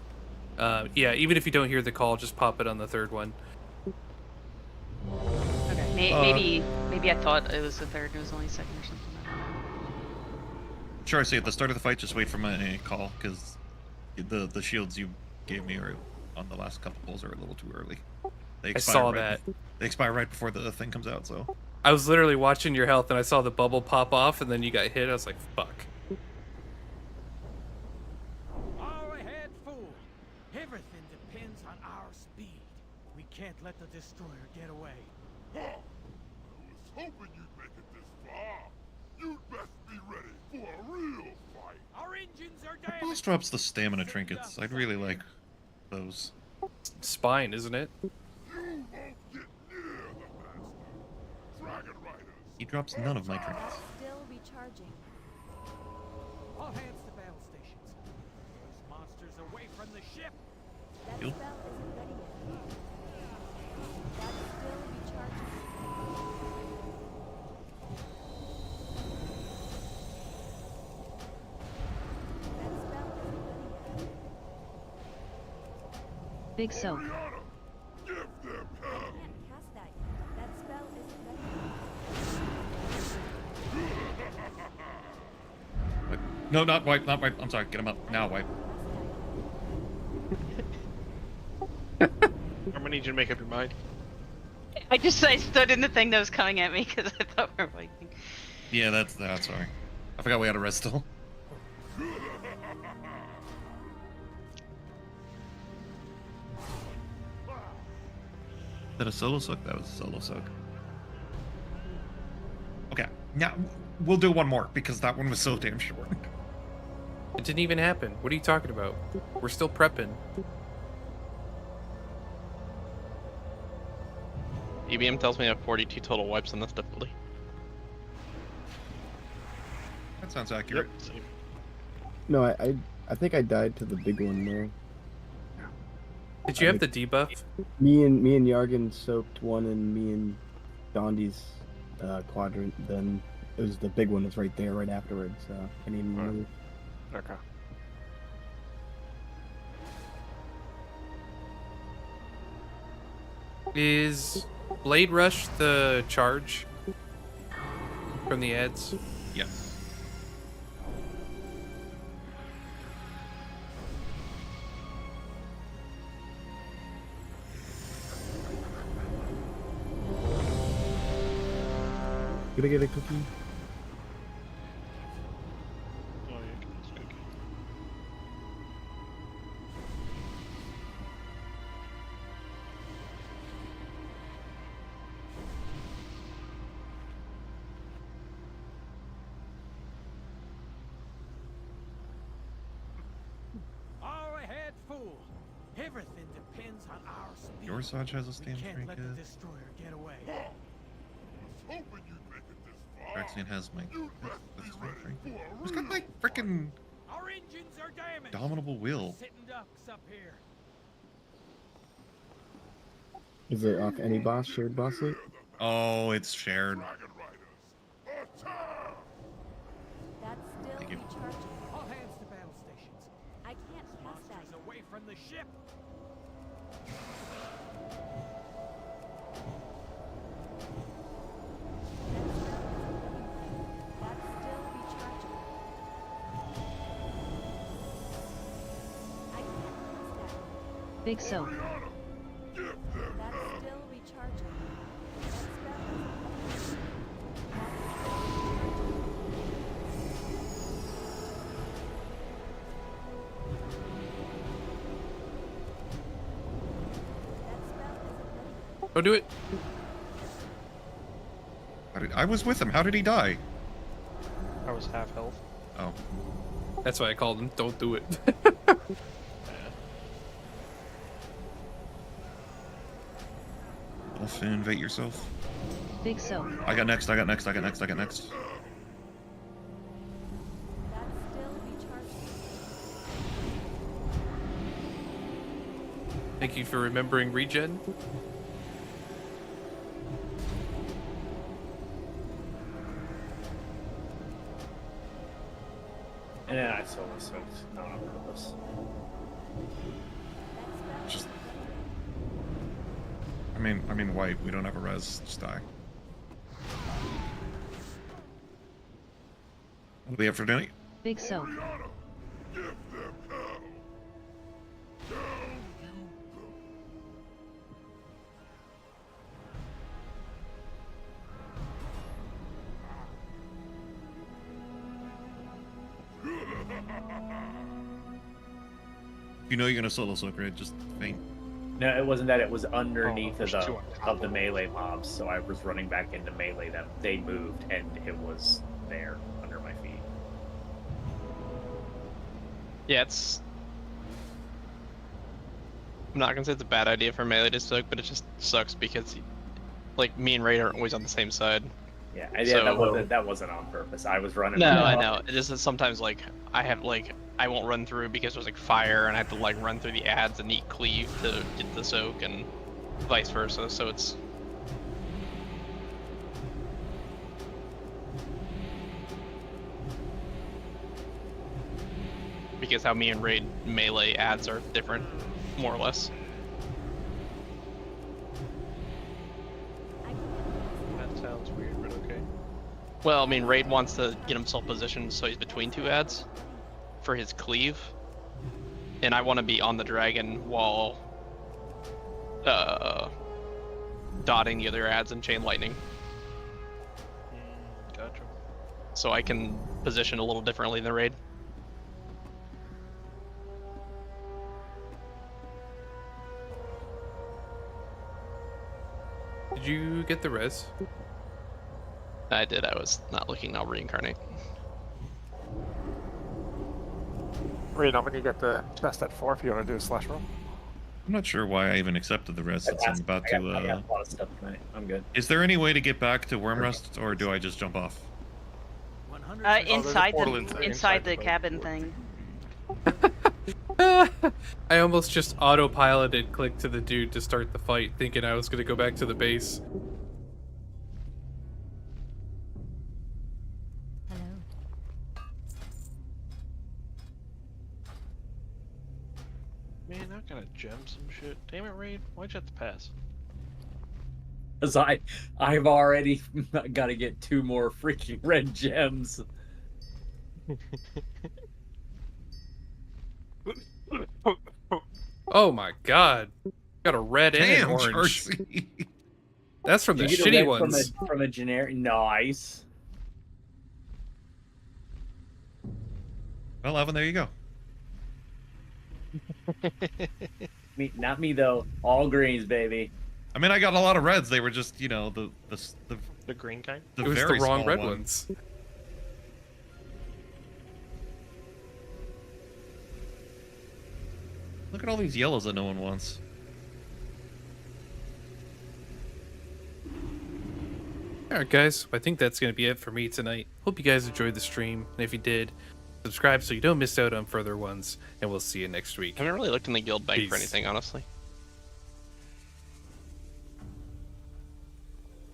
Yeah, even if you don't hear the call, just pop it on the third one. Okay. Maybe I thought it was the third. It was only second or something. I don't know. Charcy, at the start of the fight, just wait for my call, because the shields you gave me are on the last couple pulls are a little too early. They I saw right that. They expire right before the thing comes out, so. I was literally watching your health, and I saw the bubble pop off, and then you got hit. I was like, "Fuck." Our head full. Everything depends on our speed. We can't let the destroyer get away. Huh. I was hoping you'd make it this far. You'd best be ready for a real fight. Our engines are The damaged. boss drops the stamina trinkets. I'd really like those. Spine, isn't it? You won't get near the master. Dragon Riders. He drops none of my trinkets. Still recharging. All hands to battle stations. Those monsters away from the ship. That You? spell isn't ready yet. That's still recharging. That spell isn't ready yet. Big soak. Oriana, give them I hell. can't cast that yet. That spell isn't ready yet. Wipe. No, not wipe, not wipe. I'm sorry, get him up. Now wipe. I'm gonna need you to make up your mind. I stood in the thing that was coming at me because I thought we were wiping. Yeah, that's sorry. I forgot we had a rest still. Is that a solo soak? That was a solo soak. Okay, now we'll do one more because that one was so damn short. It didn't even happen. What are you talking about? We're still prepping. EBM tells me I have 42 total wipes on this difficulty. That sounds accurate. Yep. Same. No, I think I died to the big one there. Did you have the debuff? Me and Yargan soaked one, and me and Dondi's quadrant. Then it was the big one was right there, right afterwards. So I didn't even move. Okay. Is Blade Rush the charge from the ads? Yes. Could I get a cookie? Oh yeah, give me this cookie. Everything depends on our speed. Your Sarge has a stand We can't let the trinket. destroyer get away. Draxian has my that's stand trinket. Who's got like freaking Our engines are damaged. dominable will? Sitting ducks up here. Is it off any boss, shared boss loot? Oh, it's shared. That's still Thank you. recharging. All hands to battle stations. I can't pass that. Monsters away from the ship. That's still recharging. I can't pass that. Big soap. That's still recharging. That spell is Go do it. I was with him. How did he die? I was half health. Oh. That's why I called him. Don't do it. Wolf, invade yourself. Big soap. I got next. I got next. I got next. I got next. That's still recharging. Thank you for remembering regen. And then I solo soaked, not on purpose. Just. I mean, wipe. We don't have a res. Just die. What do we have for tonight? Big soap. If you know you're gonna solo soak, right? Just faint. No, it wasn't that. It was underneath there's of two the on top of the of it. melee mobs, so I was running back into melee them. They moved, and it was there under my feet. Yeah, it's. I'm not gonna say it's a bad idea for melee to soak, but it just sucks because, like, me and Raid aren't always on the same side. Yeah, and So- that wasn't on purpose. I was running. No, I know. It just that sometimes like I won't run through because there's like fire and I have to like run through the ads and eat cleave to get the soak and vice versa. So it's because how me and Raid melee ads are different, more or less. That sounds weird, but okay. Well, I mean, Raid wants to get himself positioned so he's between two ads for his cleave, and I want to be on the dragon while dotting the other ads and chain lightning, Gotcha. so I can position a little differently than Raid. Did you get the res? I did. I was not looking. I'll reincarnate. Raid, I'm gonna get the chest at 4 if you want to do a slash roll. I'm not sure why I even accepted the rest since I'm about to. I got a lot of stuff tonight. I'm good. Is there any way to get back to Worm Rest, or do I just jump off? Inside portal the inside the the cabin thing. I almost just autopiloted click to the dude to start the fight, thinking I was gonna go back to the base. Hello. Man, I gotta gem some shit. Damn it, Raid. Why'd you have to pass? Because I've already got to get 2 more freaking red gems. Oh my god. Got a red and Damn, an orange. Charcy. That's from the You get a shitty red ones. from a generic. Nice. Well, Evan, there you go. Not me though. All greens, baby. I mean, I got a lot of reds. They were just, you know, the The green kind? It was the very wrong small red ones. ones. Look at all these yellows that no one wants. Alright guys, I think that's going to be it for me tonight. Hope you guys enjoyed the stream, and if you did, subscribe so you don't miss out on further ones, and we'll see you next week. I haven't really looked in the guild bank for Peace. anything, honestly.